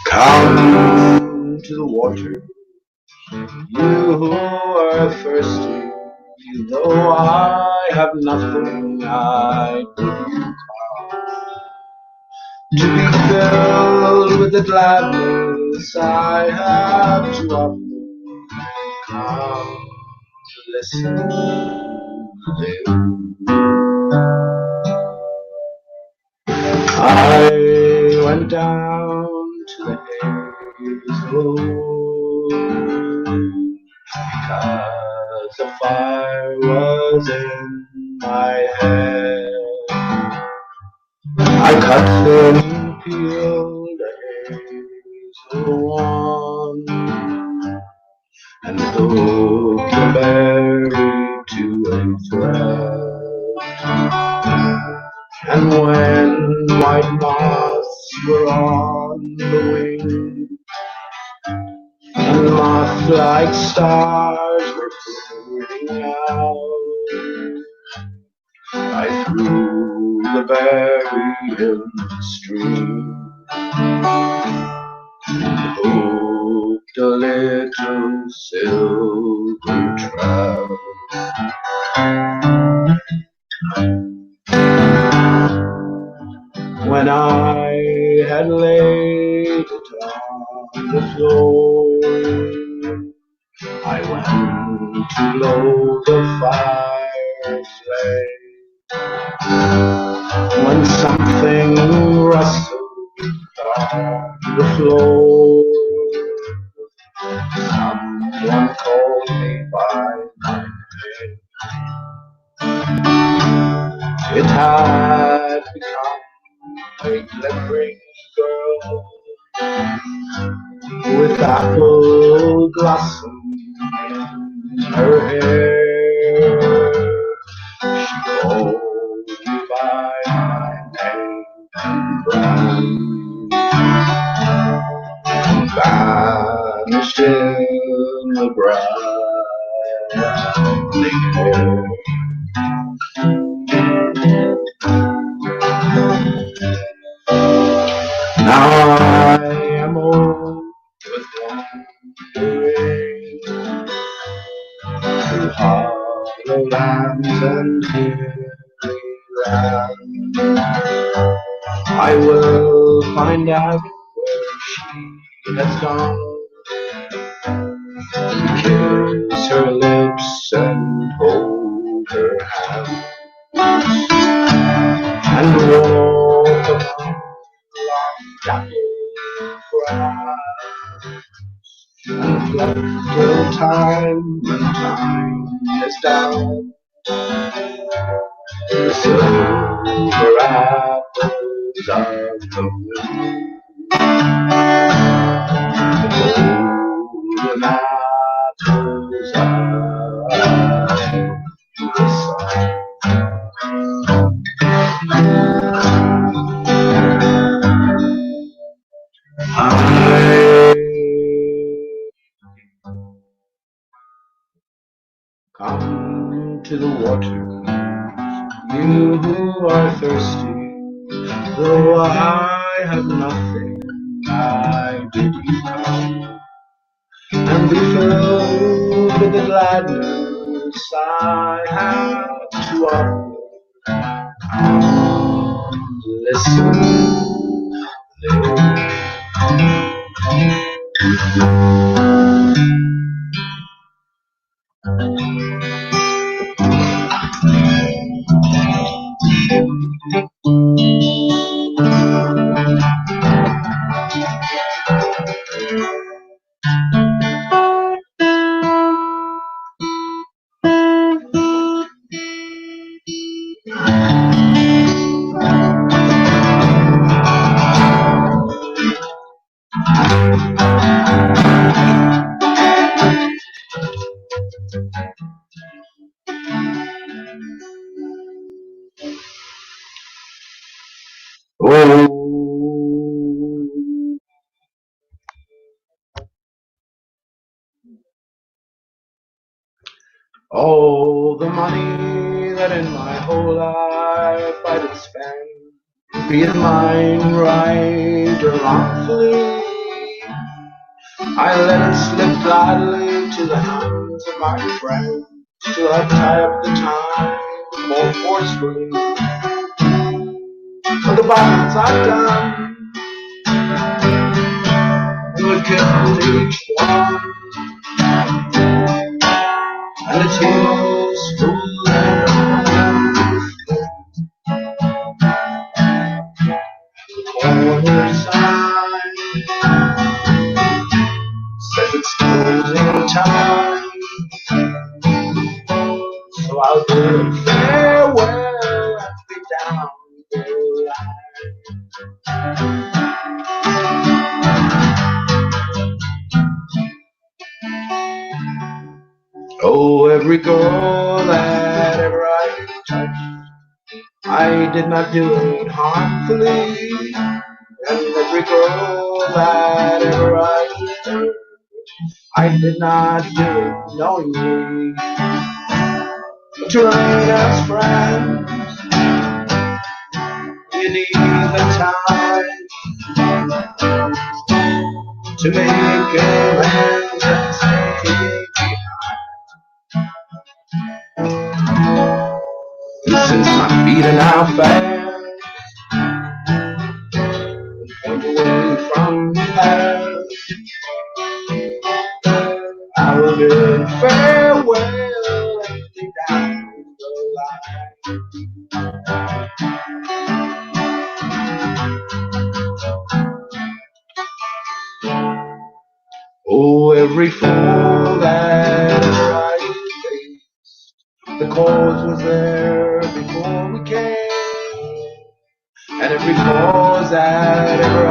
Come to the water, you who are thirsty. You know I have nothing, I bid you come to be filled with the gladness I have to offer. Come to listen, live. I went down to the hazel because the fire was in my head. I cut thin, peeled a hazel wand and hooked the berry to a thread. And when white moths were on the wing, and moth-like stars were floating out, I threw the berry in the stream and hooked a little silver trout. When I had laid it on the floor, I went to blow the fire flame. When something rustled on the floor, someone called me by my name. It had become a glittering girl with apple blossom in her hair. She called me by my name and vanished in the brightening air. Now I am old with wandering through hollow lands and weary lands. I will find out where she has gone, kiss her lips and hold her hand, and walk along dappled grass, and pluck till time when time is down the silver apples of the wind, the golden apples of the sun. Come to the water, you who are thirsty. Though I have nothing, I bid you come and be filled with the gladness I have to offer. Come, listen, live. All the money that in my whole life I did spend, be it mine right or wrongfully, I let it slip gladly to the hands of my friends, till I tie up the time more forcefully. For the violence I've done would kill each one, and the tears full and corner sign says it's closing time, so I'll bid farewell and be down the line. Oh, every girl that ever I touched, I did not do it harmfully. And every girl that ever I touched, I did not do it knowingly. To remain as friends, you need the time to make amends and stay. Since I'm beating out fast, point away from the past, I will bid farewell and be down the line. Oh, every fool that ever I faced, the cause was there before we came. And every cause that ever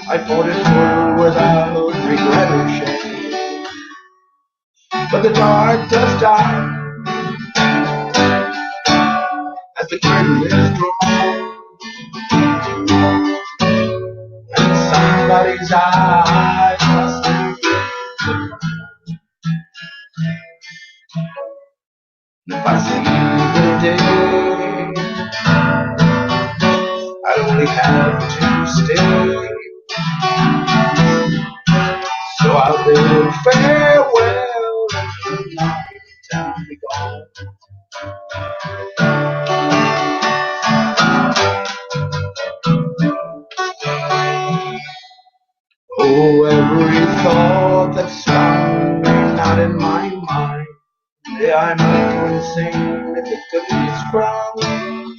I fought it through without regret or shame. But the dark does die as the curtain is drawn, and somebody's eyes must be. If I see the day, I only have to stay. So I'll bid farewell and good night and be gone. Oh, every thought that's strong not in my mind, yeah, I might go insane if it couldn't be sprung.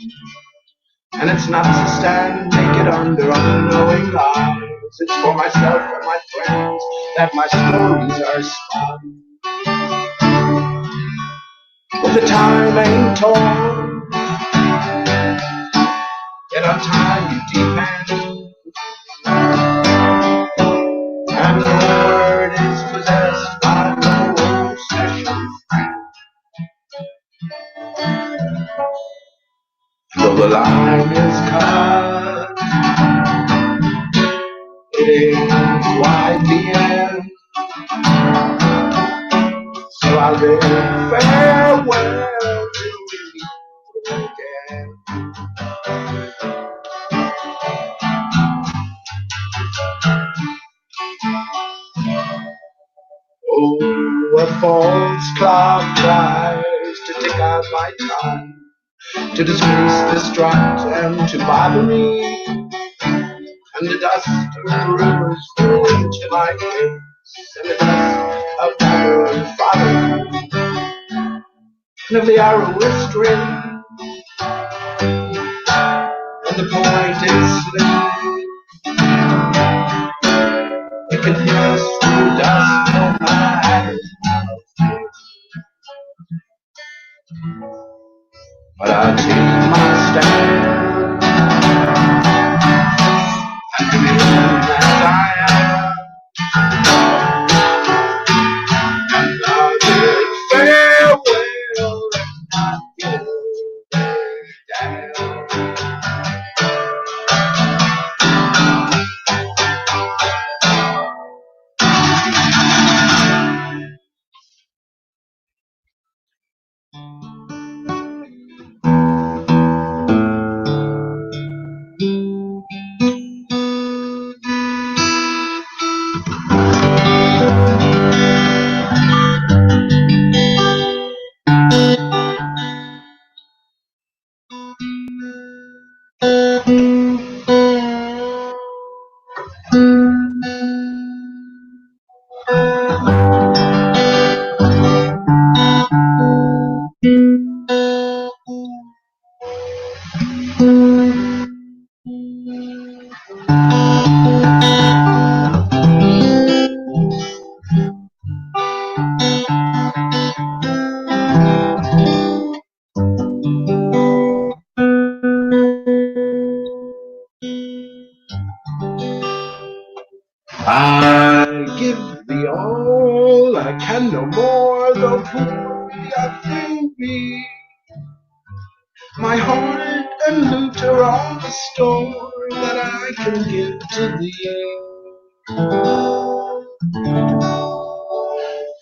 And it's not to stand naked under unknowing lies. It's for myself and my friends that my stories are spun. But the time ain't torn, yet on time you depend. And the word is possessed by no obsession. Though the line is cut, it ain't quite the end. So I'll bid farewell till we meet again. Oh, a false clock tries to take out my time, to disgrace, distract, and to bother me. And the dust of rumors flew into my face, and the dust of mother and father, and of the arrow is straight, and the point is slim. It can pierce through dust no matter how. But I'll take my stand and remain as I am. I give thee all, I can no more, though poor I think me. My heart and lute are all the store that I can give to thee.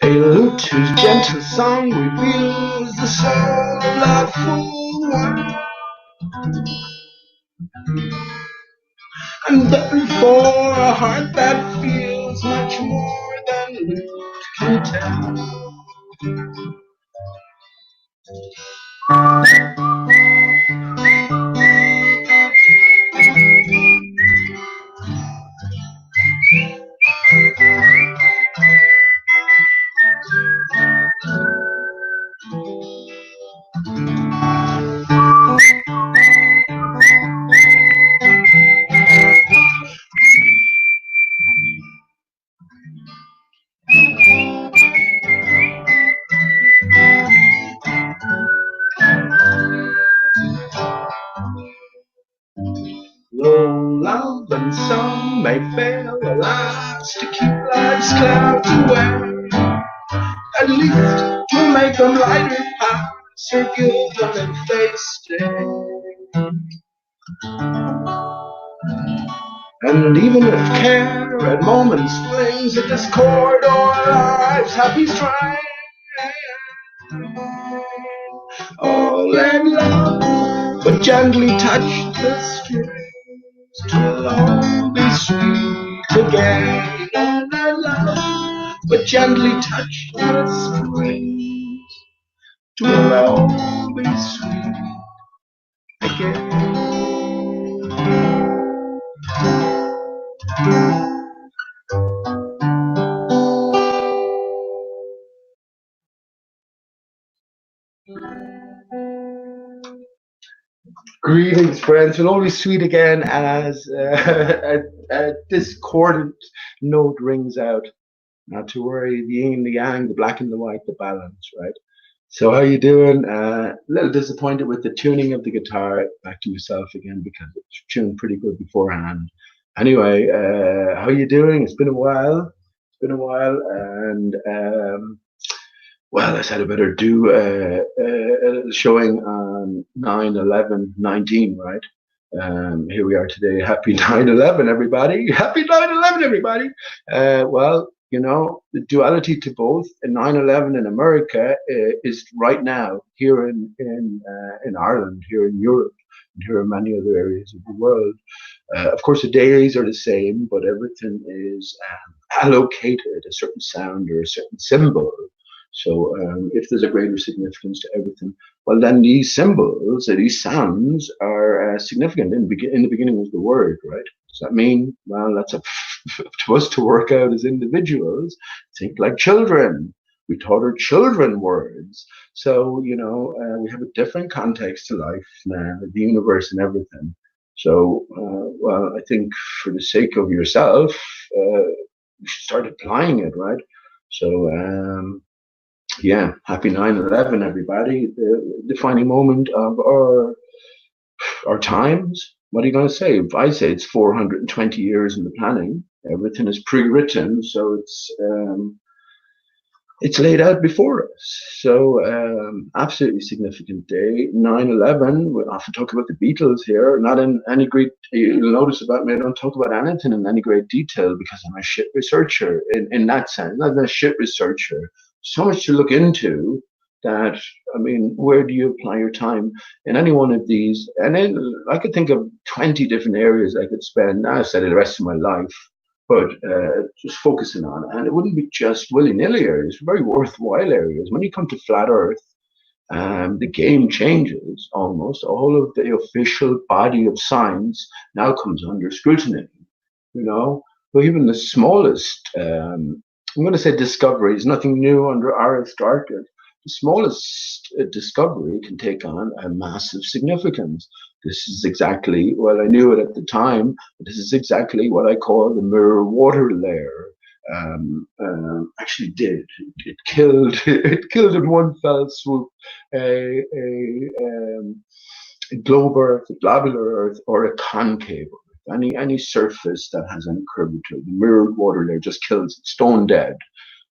A lute whose gentle song reveals the soul of that full one, and better for a heart that feels much more than lute can tell. Though love and song may fail, alas, to keep life's clouds away, at least to make them lighter pass or give them if they stay. And even if care at moments flings a discord o'er life's happy strain, oh, let love but gently touch the strings, 'twill all be sweet again. Oh, let love but gently touch the strings, 'twill all be sweet again. Greetings, friends. Will always sweet again as a discordant note rings out. Not to worry, the yin and the yang, the black and the white, the balance, right? So how you doing? A little disappointed with the tuning of the guitar. Back to myself again because it was tuned pretty good beforehand. Anyway, how you doing? It's been a while. It's been a while, and well, I said I better do a showing on 9/11/19, right? Here we are today. Happy 9/11, everybody. Happy 9/11, everybody. Well, you know, the duality to both. 9/11 in America is right now here in Ireland, here in Europe, and here in many other areas of the world. Of course, the days are the same, but everything is allocated a certain sound or a certain symbol. So if there's a greater significance to everything, well, then these symbols, these sounds are significant. In the beginning was the word, right? Does that mean, well, that's up to us to work out as individuals. Think like children. We taught our children words. So, you know, we have a different context to life now, the universe and everything. So, well, I think for the sake of yourself, you should start applying it, right? So, yeah, happy 9/11, everybody. The defining moment of our times. What are you going to say? If I say it's 420 years in the planning, everything is pre-written, so it's laid out before us. So absolutely significant day. 9/11. We often talk about the Beatles here. Not in any great. You'll notice about me. I don't talk about anything in any great detail because I'm a shit researcher. In that sense, not a shit researcher. So much to look into that. I mean, where do you apply your time in any one of these? And then I could think of 20 different areas I could spend. I said the rest of my life but just focusing on it. And it wouldn't be just willy-nilly areas, very worthwhile areas. When you come to flat Earth, the game changes almost. All of the official body of science now comes under scrutiny, you know. But even the smallest, I'm going to say discoveries, nothing new under Aristarchus. The smallest discovery can take on a massive significance. This is exactly, well, I knew it at the time, but this is exactly what I call the mirror water layer. Actually did. It killed, it killed in one fell swoop a globe Earth, a globular Earth, or a concave Earth. Any surface that has any curvature. The mirrored water there just kills it, stone dead.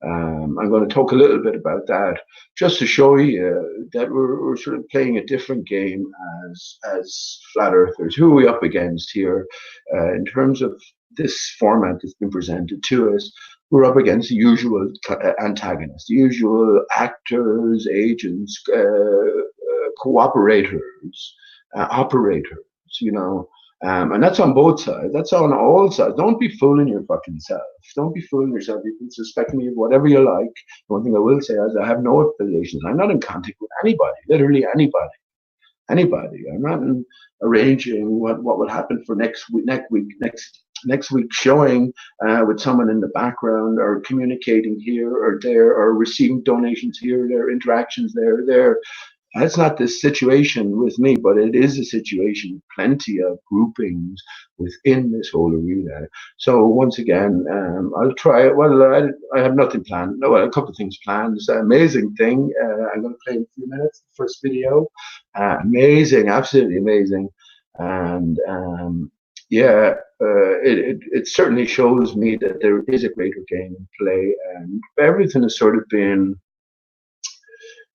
I'm going to talk a little bit about that just to show you that we're sort of playing a different game as flat earthers. Who are we up against here in terms of this format that's been presented to us? We're up against the usual antagonists, the usual actors, agents, cooperators, operators, you know. And that's on both sides. That's on all sides. Don't be fooling your fucking self. Don't be fooling yourself. You can suspect me of whatever you like. The one thing I will say is I have no affiliations. I'm not in contact with anybody, literally anybody. Anybody. I'm not arranging what will happen for next week showing with someone in the background, or communicating here or there, or receiving donations here, there, interactions there. That's not the situation with me, but it is a situation, plenty of groupings within this whole arena. So once again, I'll try it. Well, I have nothing planned. No, a couple of things planned. It's an amazing thing. I'm going to play in a few minutes, the first video. Amazing, absolutely amazing. And yeah, it certainly shows me that there is a greater game in play, and everything has sort of been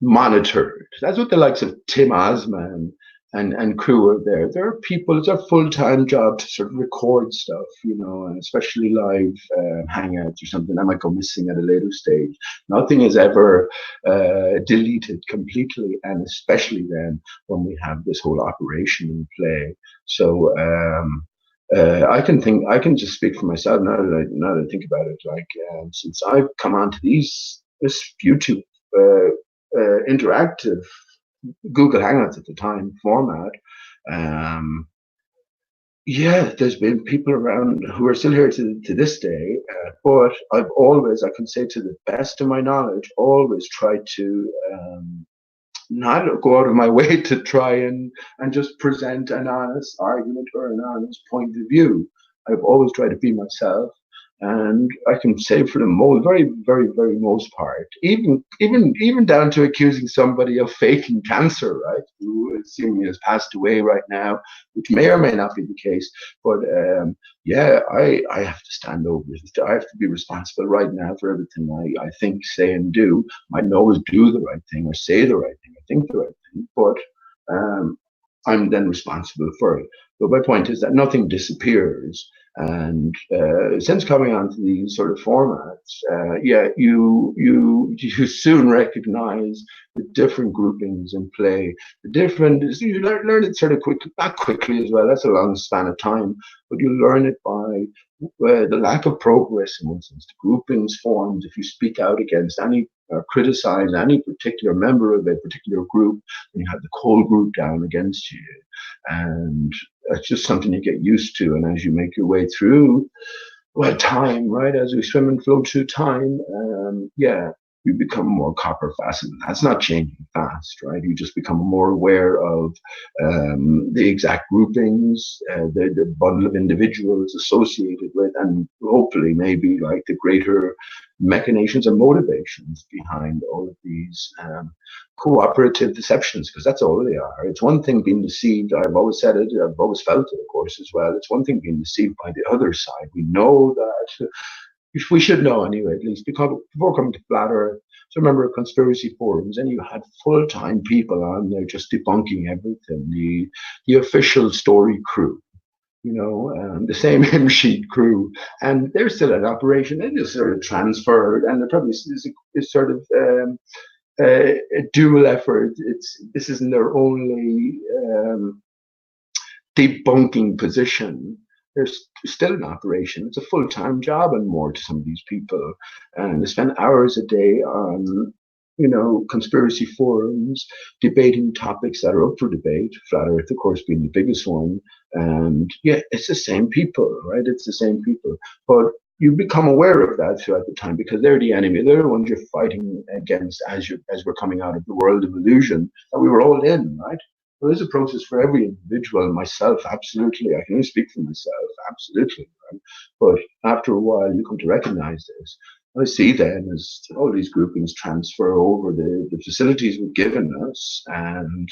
monitored. That's what the likes of Tim Osman and crew are there. There are people, it's a full-time job to sort of record stuff, you know, and especially live hangouts or something that might go missing at a later stage. Nothing is ever deleted completely, and especially then when we have this whole operation in play. So I can just speak for myself now that I think about it. Like since I've come onto this YouTube interactive Google Hangouts at the time format, yeah, there's been people around who are still here to this day, but I've always, I can say to the best of my knowledge, always tried to not go out of my way to try and just present an honest argument or an honest point of view. I've always tried to be myself, and I can say for the most, very most part, even down to accusing somebody of faking cancer, right? Who seemingly has passed away right now, which may or may not be the case. But yeah, I have to stand over it. I have to be responsible right now for everything I think, say, and do. I might always do the right thing or say the right thing, I think the right thing, but I'm then responsible for it. But my point is that nothing disappears. And since coming onto these sort of formats, yeah, you soon recognize the different groupings in play, the different. You learn it sort of quickly, not quickly as well. That's a long span of time, but you learn it by the lack of progress in one sense. The groupings formed if you speak out against any criticize any particular member of a particular group, and you have the whole group down against you, and that's just something you get used to. And as you make your way through, well, time, right? As we swim and flow through time, yeah, you become more copper faceted. That's not changing fast, right? You just become more aware of the exact groupings, the bundle of individuals associated with, and hopefully maybe like the greater machinations and motivations behind all of these cooperative deceptions, because that's all they are. It's one thing being deceived. I've always said it. I've always felt it, of course, as well. It's one thing being deceived by the other side. We know that. We should know anyway, at least, because before coming to Flat Earth, so remember conspiracy forums, and you had full-time people on there just debunking everything. The official story crew, you know, the same hymn sheet crew, and they're still in operation. They just sort of transferred, and there probably is sort of a dual effort. This isn't their only debunking position. They're still in operation. It's a full-time job and more to some of these people, and they spend hours a day on, you know, conspiracy forums, debating topics that are up for debate. Flat Earth, of course, being the biggest one. And yeah, it's the same people, right? It's the same people, but you become aware of that throughout the time because they're the enemy. They're the ones you're fighting against as we're coming out of the world of illusion that we were all in, right? Well, there's a process for every individual, and myself, absolutely. I can only speak for myself, absolutely. Right? But after a while, you come to recognize this. I see then as all these groupings transfer over the facilities we've given us, and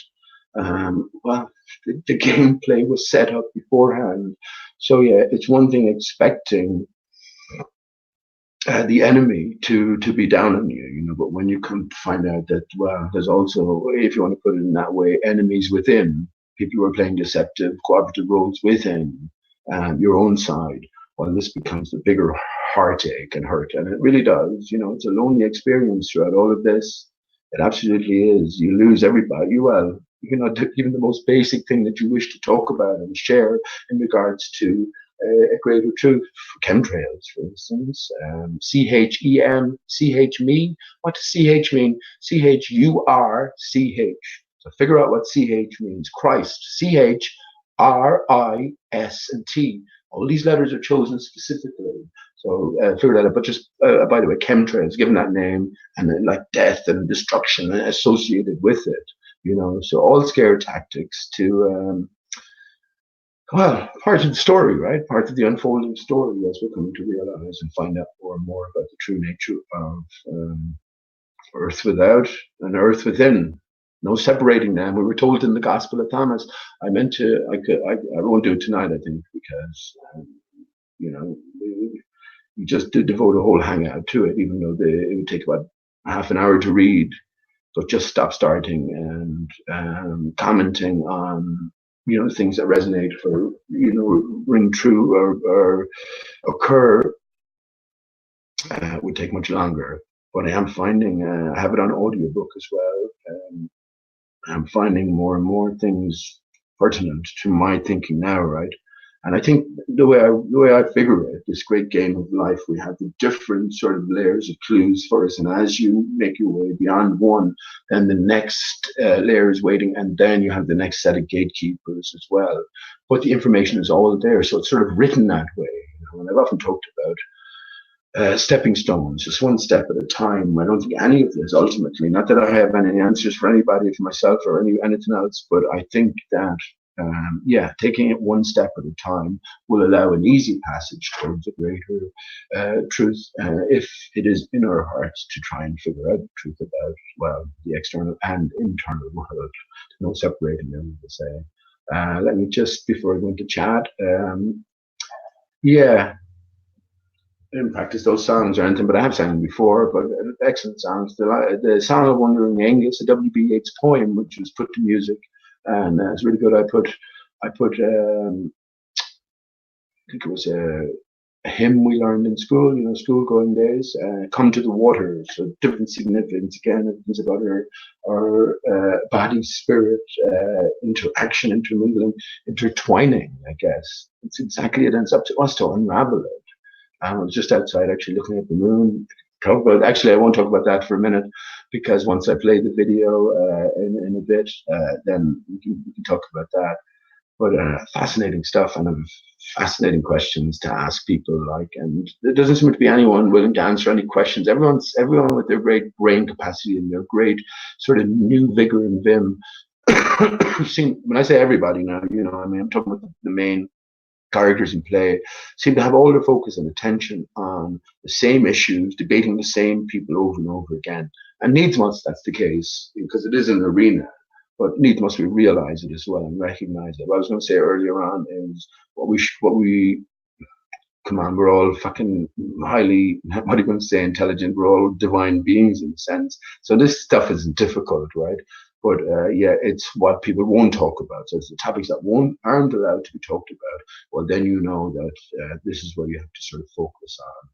Well, the gameplay was set up beforehand. So yeah, it's one thing expecting the enemy to be down on you, but when you come to find out that, well, there's also, if you want to put it in that way, enemies within, people who are playing deceptive, cooperative roles within your own side, well, this becomes the bigger heartache and hurt, and it really does. It's a lonely experience throughout all of this. It absolutely is. You lose everybody. Well, even the most basic thing that you wish to talk about and share in regards to a greater truth. Chemtrails, for instance, CHEM, CH me. What does CH mean? CHURCH. So figure out what CH means. Christ. CHRIS and T. All these letters are chosen specifically. So figure that out. But just by the way, chemtrails, given that name, and then like death and destruction associated with it. So all scare tactics to well, part of the story, right? Part of the unfolding story as we're coming to realize and find out more and more about the true nature of earth without and earth within. No separating them. We were told in the Gospel of Thomas. I meant to. I won't do it tonight. I think because you know we just did devote a whole hangout to it, even though it would take about half an hour to read. So just stop starting and commenting on things that resonate for ring true or occur would take much longer. But I am finding I have it on audiobook as well. I'm finding more and more things pertinent to my thinking now, right? And I think the way I figure it, this great game of life, we have the different sort of layers of clues for us, and as you make your way beyond one, then the next layer is waiting, and then you have the next set of gatekeepers as well. But the information is all there, so it's sort of written that way. And I've often talked about stepping stones, just one step at a time. I don't think any of this ultimately, not that I have any answers for anybody, for myself or anything else, but I think that taking it one step at a time will allow an easy passage towards a greater truth if it is in our hearts to try and figure out the truth about, well, the external and internal world, no separating them, to say. Let me just, before I go into chat, I didn't practice those songs or anything, but I have sang them before. But excellent songs. The Song of Wandering Aengus, a W.B. Yeats poem, which was put to music, and it's really good. I put I think it was a hymn we learned in school, school going days. Come to the water, so different significance again. It's about our body, spirit, interaction, intermingling, intertwining. I guess it's exactly it. And it's up to us to unravel it. I was just outside actually looking at the moon. Actually, I won't talk about that for a minute because once I play the video in a bit, then we can talk about that. But fascinating stuff and fascinating questions to ask people. And there doesn't seem to be anyone willing to answer any questions. Everyone with their great brain capacity and their great sort of new vigor and vim. When I say everybody now, I'm talking about the main characters in play seem to have all their focus and attention on the same issues, debating the same people over and over again. And needs must that's the case because it is an arena, but needs must we realize it as well and recognize it. What I was going to say earlier on is what we come on, we're all fucking highly, what are you going to say, intelligent. We're all divine beings in a sense. So this stuff isn't difficult, right? But it's what people won't talk about. So it's the topics that aren't allowed to be talked about. Well, then you know that this is where you have to sort of focus on.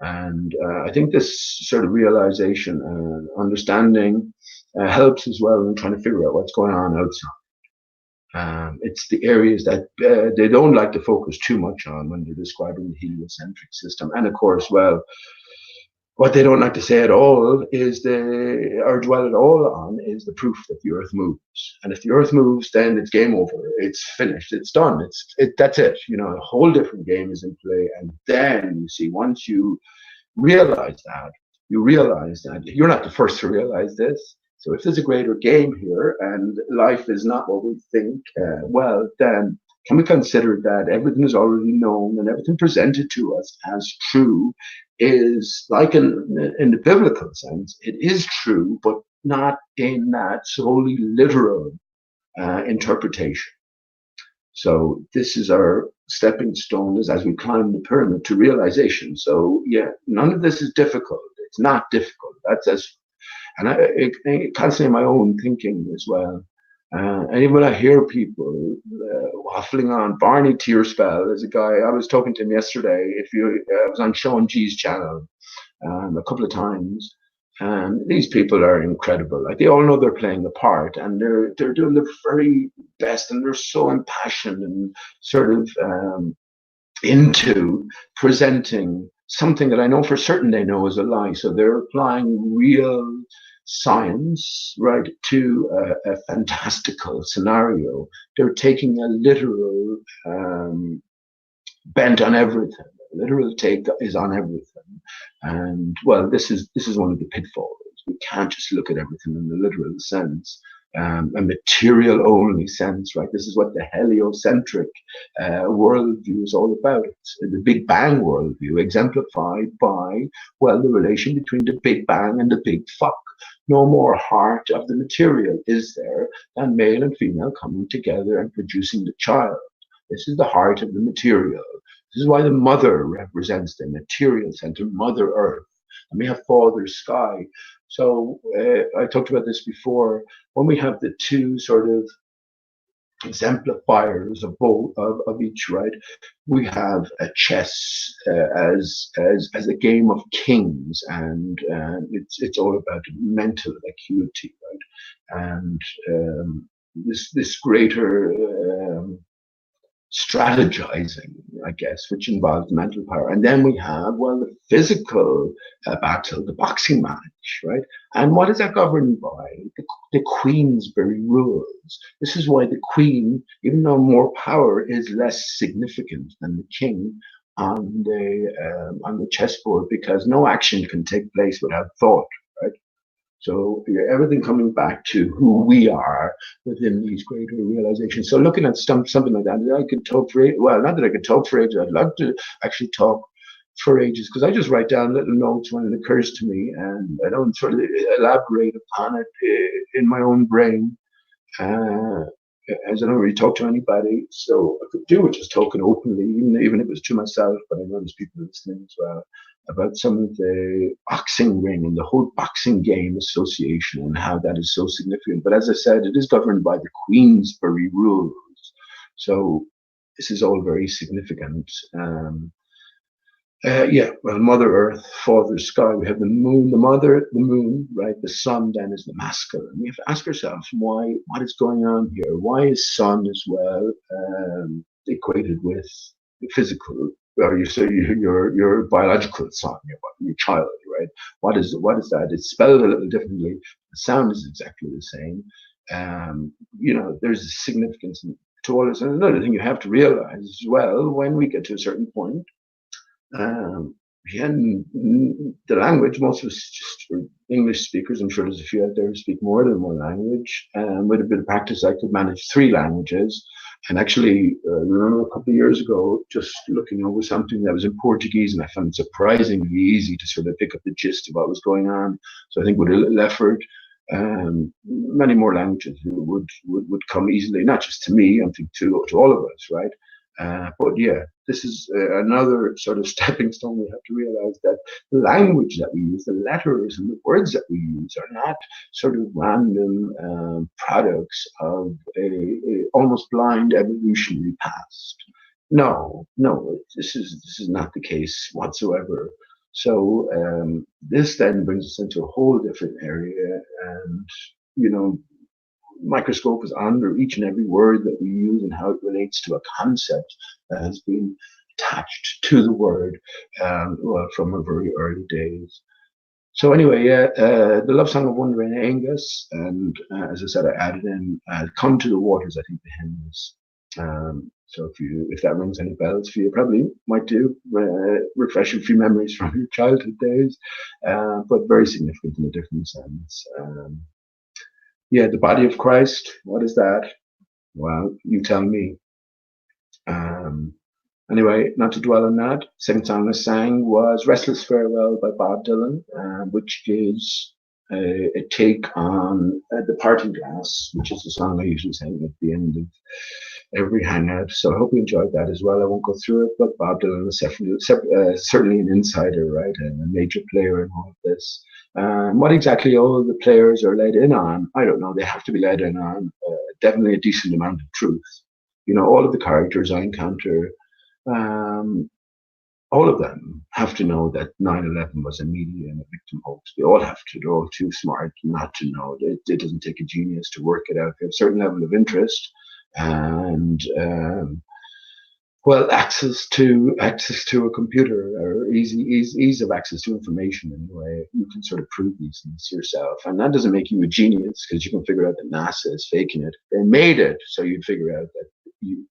And I think this sort of realization and understanding helps as well in trying to figure out what's going on outside. It's the areas that they don't like to focus too much on when they're describing the heliocentric system. And of course, well, what they don't like to say at all is or dwell at all on is the proof that the earth moves. And if the earth moves, then it's game over. It's finished. It's done. That's it. A whole different game is in play. And then you see, once you realize that, you're not the first to realize this. So if there's a greater game here and life is not what we think, well, then can we consider that everything is already known and everything presented to us as true is like in the biblical sense, it is true, but not in that solely literal interpretation. So this is our stepping stone as we climb the pyramid to realization. So yeah, none of this is difficult. It's not difficult. That's as, and it constantly my own thinking as well. And even when I hear people waffling on, Barney Tearspell, there's a guy I was talking to him yesterday. If you, I was on Sean G's channel a couple of times, and these people are incredible. Like they all know they're playing the part, and they're doing their very best, and they're so impassioned and sort of into presenting something that I know for certain they know is a lie. So they're applying real science, right, to a fantastical scenario. They're taking a literal bent on everything. A literal take is on everything, and well, this is one of the pitfalls. We can't just look at everything in the literal sense. A material only sense, right? This is what the heliocentric worldview is all about. It's the Big Bang worldview, exemplified by, well, the relation between the Big Bang and the Big Fuck. No more heart of the material is there than male and female coming together and producing the child. This is the heart of the material. This is why the mother represents the material center, Mother Earth. And we have Father Sky. So I talked about this before. When we have the two sort of exemplifiers of both of each, right? We have a chess as a game of kings, and it's all about mental acuity, right? And this greater strategizing, I guess, which involves mental power. And then we have, well, the physical battle, the boxing match, right? And what is that governed by? The Queensberry rules. This is why the Queen, even though more power, is less significant than the King on the chessboard, because no action can take place without thought, right? So everything coming back to who we are within these greater realizations. So looking at something like that, I could talk for, well, not that I could talk for ages. I'd love to actually talk for ages, because I just write down little notes when it occurs to me, and I don't sort of elaborate upon it in my own brain. As I don't really talk to anybody, so I could do with just talking openly, even if it was to myself, but I know there's people listening as well, about some of the boxing ring and the whole boxing game association and how that is so significant. But as I said, it is governed by the Queensberry rules. So this is all very significant. Yeah, well, Mother Earth, Father Sky, we have the moon, the mother, the moon, right? The sun then is the masculine. We have to ask ourselves what is going on here? Why is sun as well equated with the physical, or your biological son, your child, right? What is that? It's spelled a little differently. The sound is exactly the same. There's a significance to all this. And another thing you have to realize as well, when we get to a certain point, again, the language, most of us just are English speakers. I'm sure there's a few out there who speak more than one language. With a bit of practice, I could manage 3 languages. And actually, remember a couple of years ago, just looking over something that was in Portuguese, and I found it surprisingly easy to sort of pick up the gist of what was going on. So I think with a little effort, many more languages would come easily, not just to me, I think to all of us, right? But yeah, this is another sort of stepping stone. We have to realize that the language that we use, the letters and the words that we use, are not sort of random products of a almost blind evolutionary past. No, this is not the case whatsoever. So this then brings us into a whole different area, and microscope is under each and every word that we use and how it relates to a concept that has been attached to the word from our very early days. So anyway, the love song of wandering aungus, and as I said, I added in "Come to the Waters." I think the hymn is. So if that rings any bells for you, probably might do. Refresh a few memories from your childhood days, but very significant in a different sense. Yeah, the body of Christ. What is that? Well, you tell me. Anyway, not to dwell on that. Second song I sang was "Restless Farewell" by Bob Dylan, which is a take on the party glass, which is a song I usually sing at the end of every hangout. So I hope you enjoyed that as well. I won't go through it, but Bob Dylan is certainly an insider, right, and a major player in all of this. What exactly all of the players are led in on, I don't know. They have to be led in on definitely a decent amount of truth. You know, all of the characters I encounter, um, all of them have to know that 9/11 was a media and a victim hoax. They all have to. They're all too smart not to know. It doesn't take a genius to work it out. They have a certain level of interest and well, access to a computer or ease of access to information anyway. You can sort of prove these things yourself, and that doesn't make you a genius because you can figure out that NASA is faking it. They made it, so you'd figure out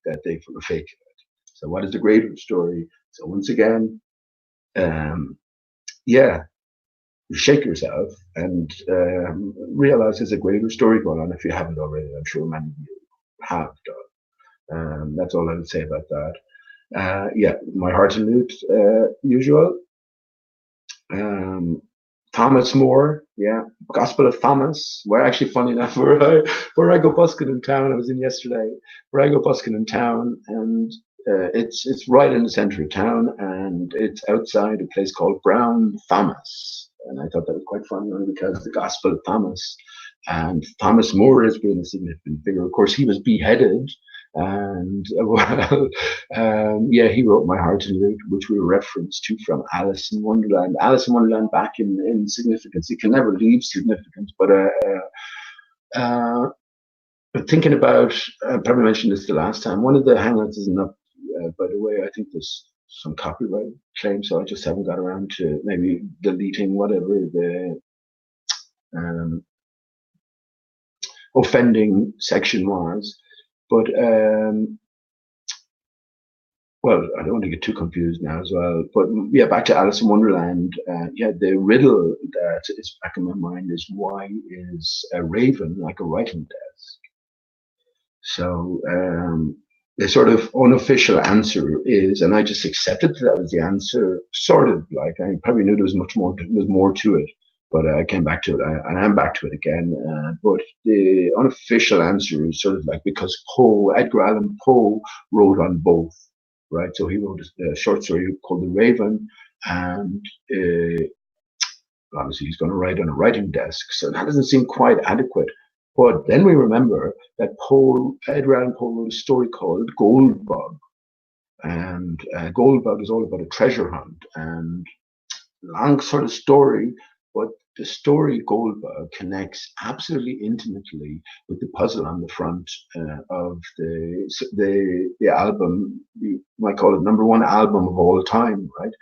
that they were faking it. So, what is the greater story? So, once again, yeah, you shake yourself and realize there's a greater story going on if you haven't already. I'm sure many of you have done. That's all I would say about that. Yeah, my heart and lute, usual. Thomas More, yeah, Gospel of Thomas. We're actually funny enough, where I go busking in town. I was in yesterday. Where I go busking in town, and it's right in the center of town, and it's outside a place called Brown Thomas. And I thought that was quite funny because the Gospel of Thomas and Thomas More has been a significant figure. Of course, he was beheaded and well, yeah, he wrote My Heart and Lute, which we referenced to from Alice in Wonderland. Alice in Wonderland back in significance. It can never leave significance, but thinking about, I probably mentioned this the last time, one of the hangouts isn't up, by the way. I think there's some copyright claim, so I just haven't got around to maybe deleting whatever the offending section was. But well, I don't want to get too confused now as well. But yeah, back to Alice in Wonderland. Yeah, the riddle that is back in my mind is why is a raven like a writing desk? So the sort of unofficial answer is, and I just accepted that was the answer. Sort of like I probably knew there was much more. There was more to it, but I came back to it, and I'm back to it again. But the unofficial answer is sort of like because Edgar Allan Poe wrote on both, right? So he wrote a short story called The Raven, and obviously he's going to write on a writing desk, so that doesn't seem quite adequate. But then we remember that Edgar Allan Poe wrote a story called Goldbug, and Goldbug is all about a treasure hunt and long sort of story, but the story Goldbug connects absolutely intimately with the puzzle on the front of the album. You might call it number one album of all time, right?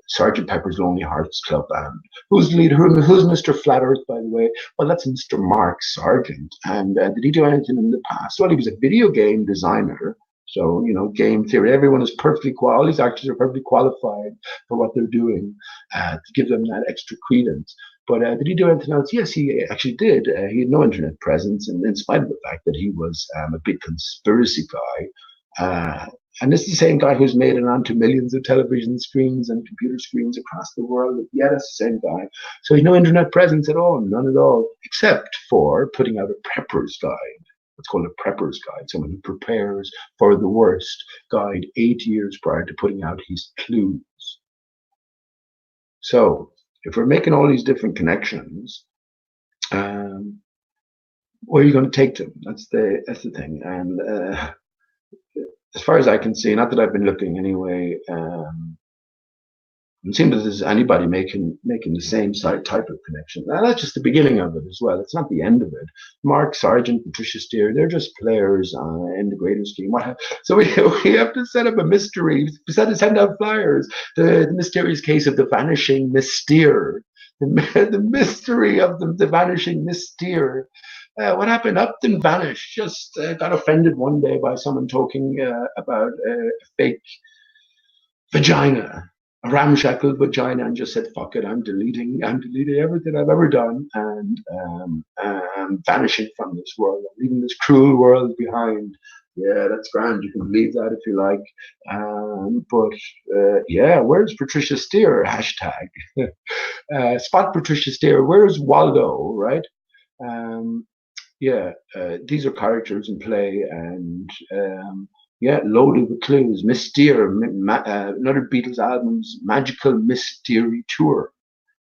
Sergeant Pepper's Lonely Hearts Club Band. Who's the leader? Who's Mr. Flat Earth, by the way? Well, that's Mr. Mark Sargent. And did he do anything in the past? Well, he was a video game designer. So, you know, game theory, everyone is perfectly all these actors are perfectly qualified for what they're doing to give them that extra credence. But did he do anything else? Yes, he actually did. He had no internet presence, and in spite of the fact that he was a big conspiracy guy. And this is the same guy who's made it onto millions of television screens and computer screens across the world. Yeah, that's the same guy. So he's no internet presence at all, none at all, except for putting out a prepper's guide. It's called a prepper's guide, someone who prepares for the worst guide 8 years prior to putting out his clues. So if we're making all these different connections, where are you going to take them? That's the thing. And as far as I can see, not that I've been looking anyway, it seems that there's anybody making the same type of connection. Now, that's just the beginning of it as well. It's not the end of it. Mark Sargent, Patricia Steere, they're just players in the greater scheme. So we have to set up a mystery. We have to send out flyers. The mysterious case of the vanishing Miss Steere. The mystery of the vanishing Miss Steere. What happened? Upton vanished. Just got offended one day by someone talking about a fake vagina, a ramshackle vagina, and just said, "Fuck it, I'm deleting everything I've ever done, and I'm vanishing from this world. I'm leaving this cruel world behind." Yeah, that's grand. You can believe that if you like. But yeah, where's Patricia Steere? Hashtag. Spot Patricia Steer. Where's Waldo, right? Um, these are characters in play, and loaded with clues. Mysteer, another Beatles album's Magical Mystery Tour.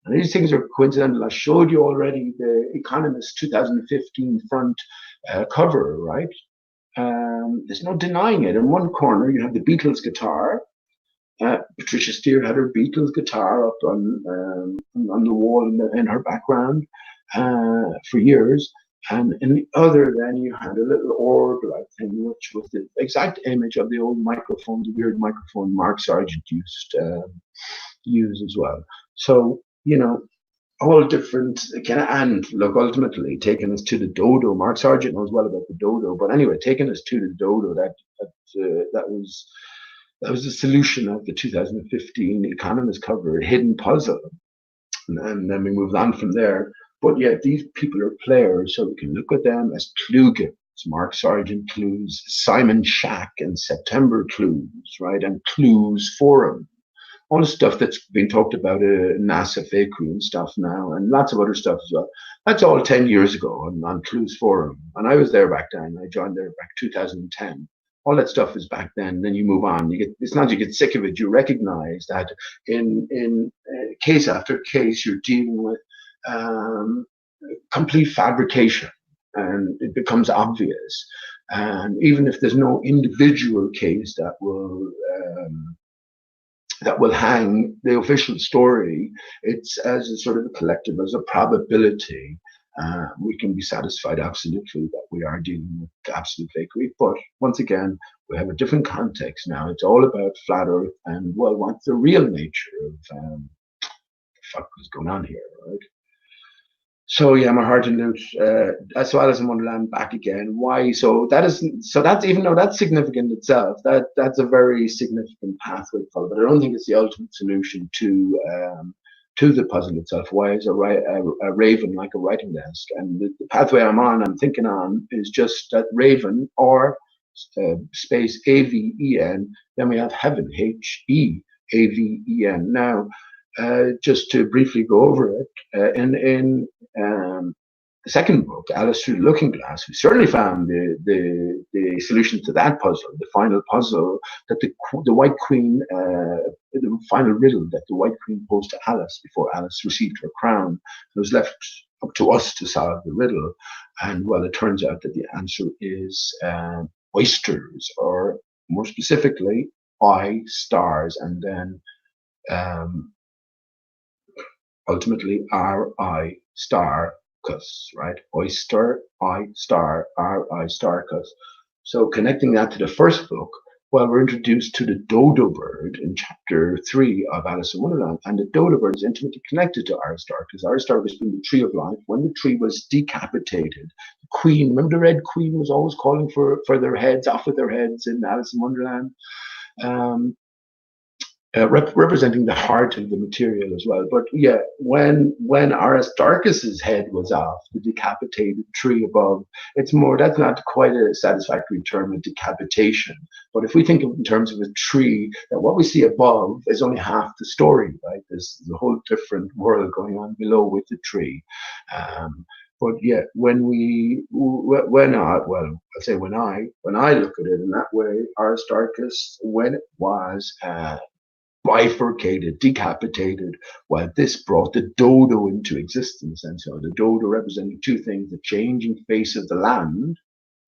And these things are coincidental. I showed you already the Economist 2015 front cover, right? There's no denying it. In one corner, you have the Beatles guitar. Patricia Steer had her Beatles guitar up on the wall in her background for years. And in the other, then you had a little orb-like thing, which was the exact image of the old microphone, the weird microphone Mark Sargent used use as well. So, all different kind of, and look, ultimately taking us to the dodo. Mark Sargent knows well about the dodo, but anyway, taking us to the dodo, that was the solution of the 2015 Economist cover, Hidden Puzzle, and then we moved on from there. But yet these people are players, so we can look at them as clue givers. Mark Sargent clues, Simon Shack and September clues, right, and Clues Forum. All the stuff that's been talked about, NASA fake and stuff now, and lots of other stuff as well. That's all 10 years ago on Clues Forum. And I was there back then. I joined there back 2010. All that stuff is back then. Then you move on. It's not you get sick of it. You recognize that in case after case, you're dealing with complete fabrication, and it becomes obvious. And even if there's no individual case that will hang the official story, it's as a sort of a collective, as a probability. We can be satisfied absolutely that we are dealing with absolute fakery. But once again, we have a different context now. It's all about flat Earth and, well, what's the real nature of the fuck is going on here, right? So yeah, my heart and loot, as well as in Wonderland, back again. Why? So that's even though that's significant itself, that's a very significant pathway to follow. But I don't think it's the ultimate solution to the puzzle itself. Why is a raven like a writing desk? And the pathway I'm thinking on, is just that raven or space AVEN. Then we have heaven, HEAVEN. Now, just to briefly go over it, in the second book, Alice Through the Looking Glass, we certainly found the solution to that puzzle, the final puzzle that the White Queen, the final riddle that the White Queen posed to Alice before Alice received her crown. It was left up to us to solve the riddle, and well, it turns out that the answer is oysters, or more specifically, stars, and then ultimately Aristarchus, right? Oyster, Aristarchus. So connecting that to the first book, well, we're introduced to the dodo bird in chapter 3 of Alice in Wonderland, and the dodo bird is intimately connected to Aristarchus. Aristarchus being the tree of life. When the tree was decapitated, the queen, remember the Red Queen was always calling for their heads, off with their heads in Alice in Wonderland. Representing the heart of the material as well. But yeah, when Aristarchus's head was off, the decapitated tree above, that's not quite a satisfactory term of decapitation. But if we think of in terms of a tree, that what we see above is only half the story, right? There's a whole different world going on below with the tree. But yeah, when I look at it in that way, Aristarchus, when it was bifurcated, decapitated, well, this brought the dodo into existence. And so the dodo representing two things: the changing face of the land,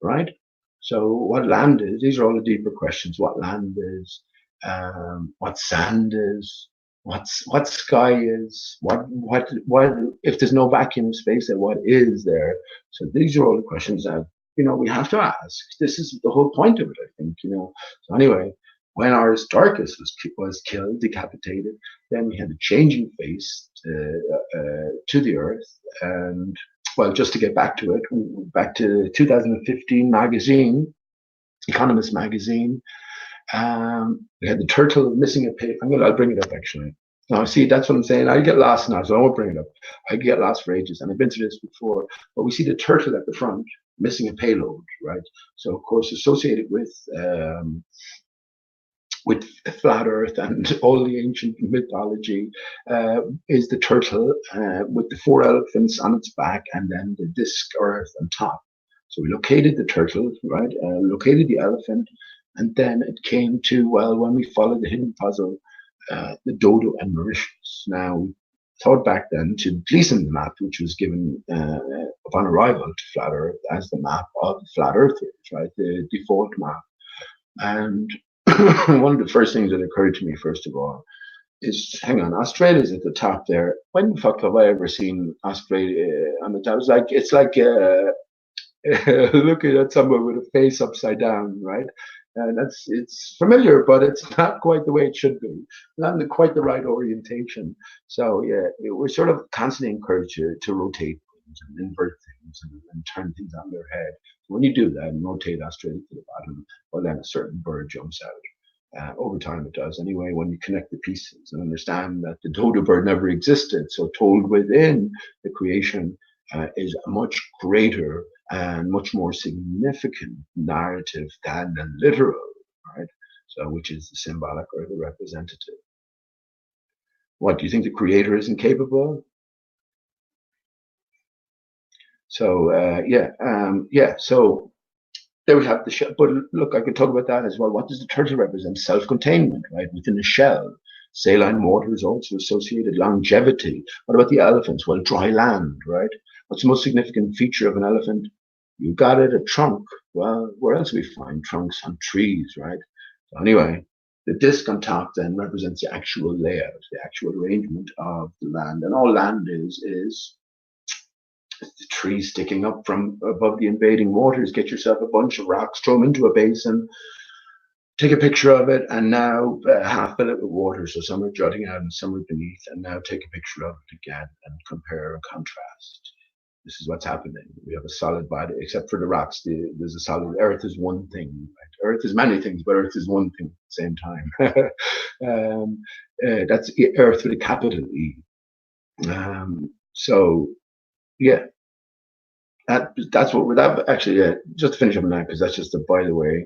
right? So what land is, these are all the deeper questions. What land is, what sand is, what sky is, what if there's no vacuum of space, then what is there? So these are all the questions that we have to ask. This is the whole point of it, I think. So anyway, when Aristarchus was killed, decapitated, then we had a changing face to the earth. And well, just to get back to it, back to 2015 magazine, Economist magazine. We had the turtle missing a page. I'll bring it up actually. Now, see, that's what I'm saying. I get lost now, so I won't bring it up. I get lost for ages, and I've been through this before. But we see the turtle at the front missing a payload, right? So, of course, associated with with flat Earth and all the ancient mythology, is the turtle with the four elephants on its back and then the disc Earth on top. So we located the turtle, right? Located the elephant, and then it came to, well, when we followed the hidden puzzle, the dodo and Mauritius. Now, we thought back then to the Gleason map, which was given upon arrival to flat Earth as the map of flat Earthers, right? The default map. And one of the first things that occurred to me, first of all, is hang on, Australia's at the top there. When the fuck have I ever seen Australia on the top? It's like looking at someone with a face upside down, right? And it's familiar, but it's not quite the way it should be. Not in quite the right orientation. So yeah, we're sort of constantly encouraged to rotate things and invert things and turn things on their head. When you do that and rotate Australia to the bottom, well, then a certain bird jumps out. Over time, it does anyway. When you connect the pieces and understand that the dodo bird never existed, so told within the creation is a much greater and much more significant narrative than the literal, right? So, which is the symbolic or the representative. What do you think the creator isn't capable? So, So there we have the shell. But look, I could talk about that as well. What does the turtle represent? Self-containment, right? Within the shell. Saline water is also associated. Longevity. What about the elephants? Well, dry land, right? What's the most significant feature of an elephant? You got it, a trunk. Well, where else we find trunks? On trees, right? So anyway, the disc on top then represents the actual layout, the actual arrangement of the land. And all land is the trees sticking up from above the invading waters. Get yourself a bunch of rocks, throw them into a basin, take a picture of it, and now half fill it with water. So some are jutting out and some are beneath, and now take a picture of it again and compare and contrast. This is what's happening. We have a solid body, except for the rocks. There's a solid. Earth is one thing. Right? Earth is many things, but Earth is one thing at the same time. That's Earth with a capital E. So yeah, that's what that actually. Just to finish up on that, because that's just a by the way.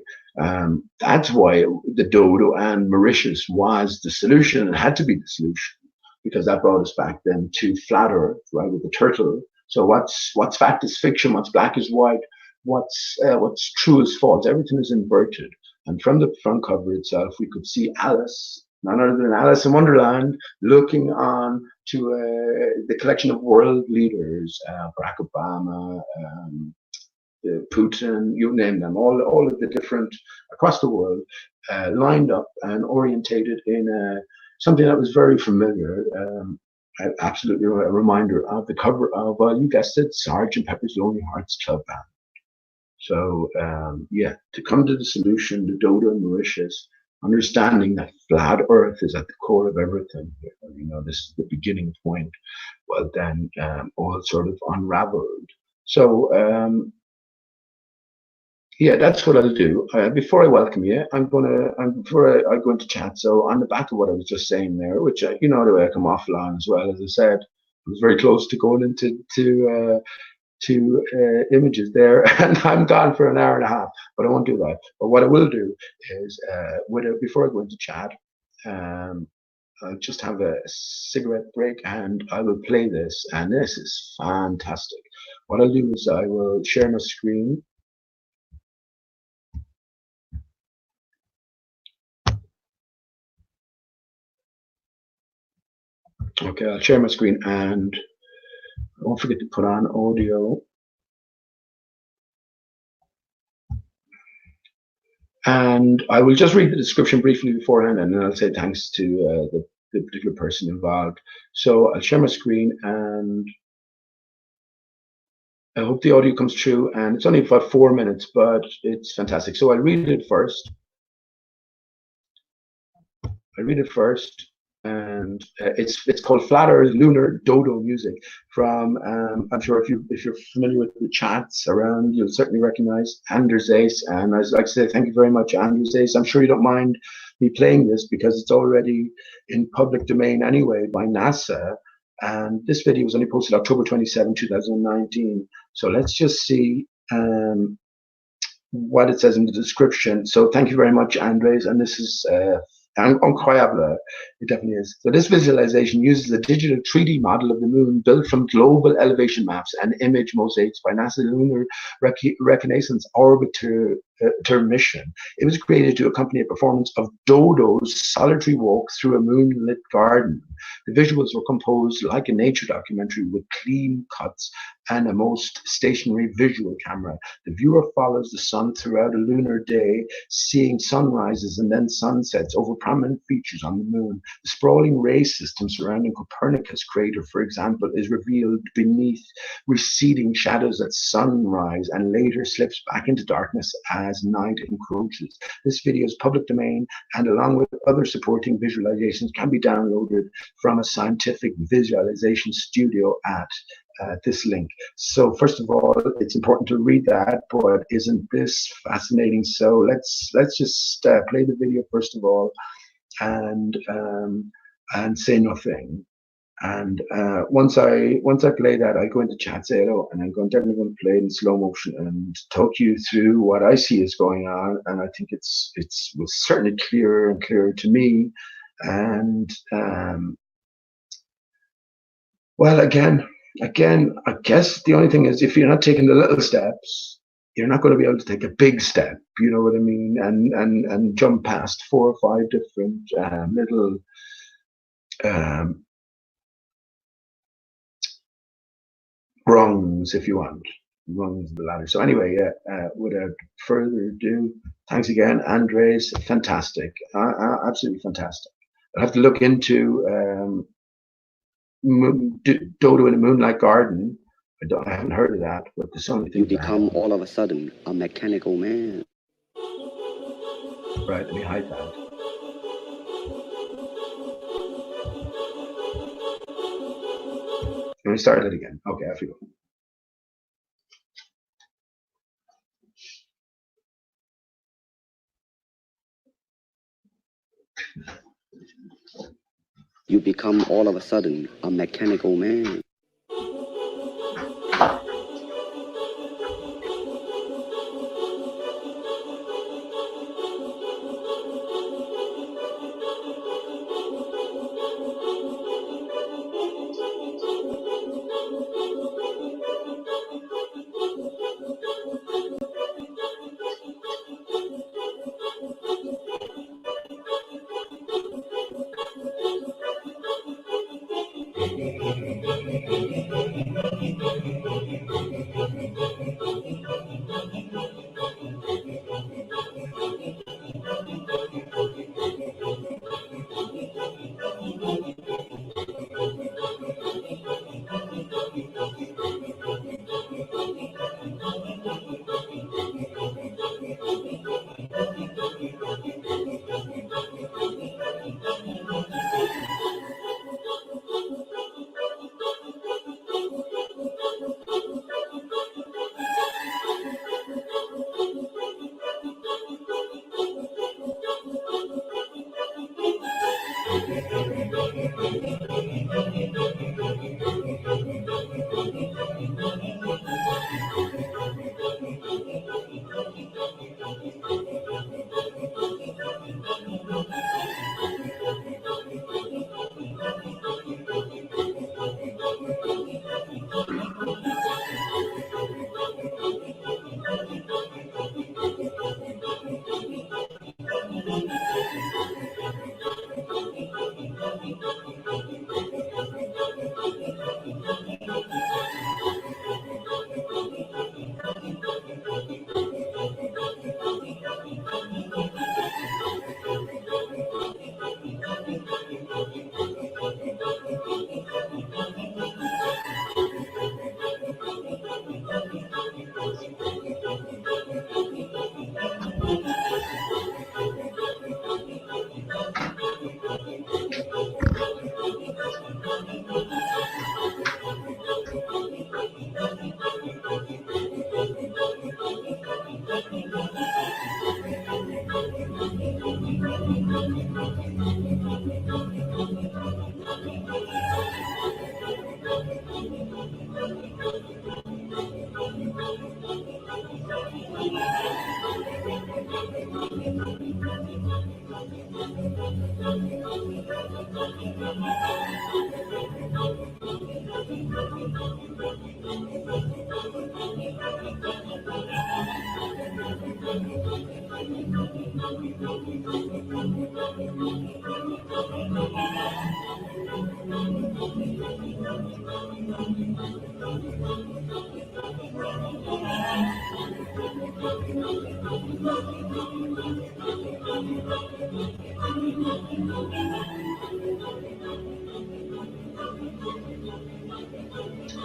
That's why the dodo and Mauritius was the solution. It had to be the solution because that brought us back then to flat Earth, right, with the turtle. So what's fact is fiction, what's black is white, what's true is false. Everything is inverted. And from the front cover itself, we could see Alice, none other than Alice in Wonderland, looking on to the collection of world leaders, Barack Obama, Putin, you name them, all of the different across the world, lined up and orientated in something that was very familiar. Absolutely a reminder of the cover of, well, you guessed it, Sergeant Pepper's Lonely Hearts Club Band. So, to come to the solution, the dodo and Mauritius, understanding that flat Earth is at the core of everything. This is the beginning point. Well, then all sort of unraveled. So, that's what I'll do. Before I welcome you, before I go into chat. So on the back of what I was just saying there, which the way I come off long as well, as I said, I was very close to going into images there, and I'm gone for an hour and a half. But I won't do that. But what I will do is, before I go into chat, I'll just have a cigarette break, and I will play this. And this is fantastic. What I'll do is I will share my screen. Okay, I'll share my screen and I won't forget to put on audio. And I will just read the description briefly beforehand, and then I'll say thanks to the particular person involved. So I'll share my screen, and I hope the audio comes through. And it's only about 4 minutes, but it's fantastic. So I'll read it first. And it's called Flat Earth Lunar Dodo Music from I'm sure if you're familiar with the chats around, you'll certainly recognize Anders Ace. And I'd like to say thank you very much, Anders Ace. I'm sure you don't mind me playing this because it's already in public domain anyway by NASA. And this video was only posted October 27, 2019. So let's just see what it says in the description. So thank you very much, Andres. And this is incroyable. It definitely is. So this visualization uses a digital 3D model of the moon built from global elevation maps and image mosaics by NASA Lunar Reconnaissance Orbiter mission. It was created to accompany a performance of Dodo's solitary walk through a moonlit garden. The visuals were composed like a nature documentary with clean cuts and a most stationary visual camera. The viewer follows the sun throughout a lunar day, seeing sunrises and then sunsets over prominent features on the moon. The sprawling ray system surrounding Copernicus crater, for example, is revealed beneath receding shadows at sunrise and later slips back into darkness as night encroaches. This video is public domain and along with other supporting visualizations can be downloaded from a scientific visualization studio at this link. So first of all, it's important to read that, but isn't this fascinating? So let's just play the video first of all, and say nothing. And once I play that, I go into chat, say hello, and I'm definitely going to play it in slow motion and talk you through what I see is going on. And I think it was certainly clearer and clearer to me. And well, again, I guess the only thing is if you're not taking the little steps, you're not going to be able to take a big step. You know what I mean? And jump past 4 or 5 different little rungs, if you want, rungs of the ladder. So anyway, without further ado, thanks again, Andres. Fantastic, absolutely fantastic. I'll have to look into Dodo in a Moonlight Garden. I haven't heard of that, but there's so many things. You become all of a sudden a mechanical man. Right, let me hide that. Let me start it again. Okay, I feel. You become all of a sudden a mechanical man.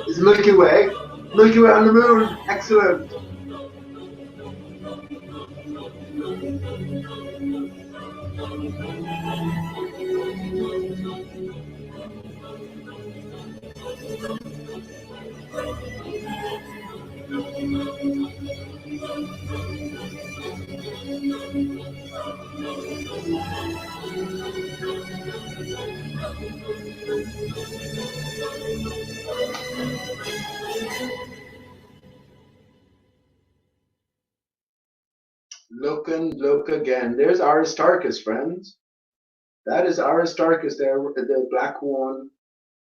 It's Milky Way. Milky Way on the moon. Excellent. Look and look again. There's Aristarchus, friends. That is Aristarchus there, the black one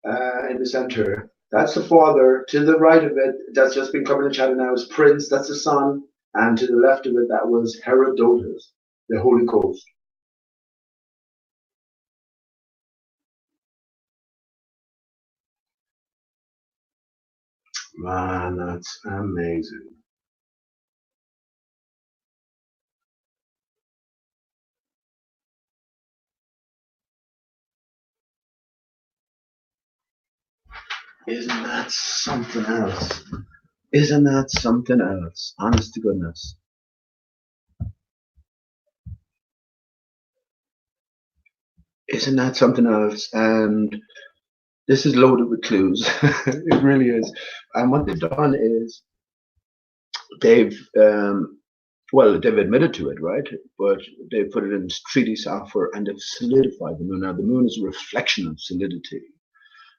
in the center. That's the father. To the right of it, that's just been covered in shadow now, is Prince. That's the son. And to the left of it, that was Herodotus, the Holy Ghost. Man, that's amazing. Isn't that something else? Isn't that something else? Honest to goodness. Isn't that something else? And this is loaded with clues. It really is. And what they've done is they've they've admitted to it, right? But they put it in 3D software and they've solidified the moon. Now the moon is a reflection of solidity.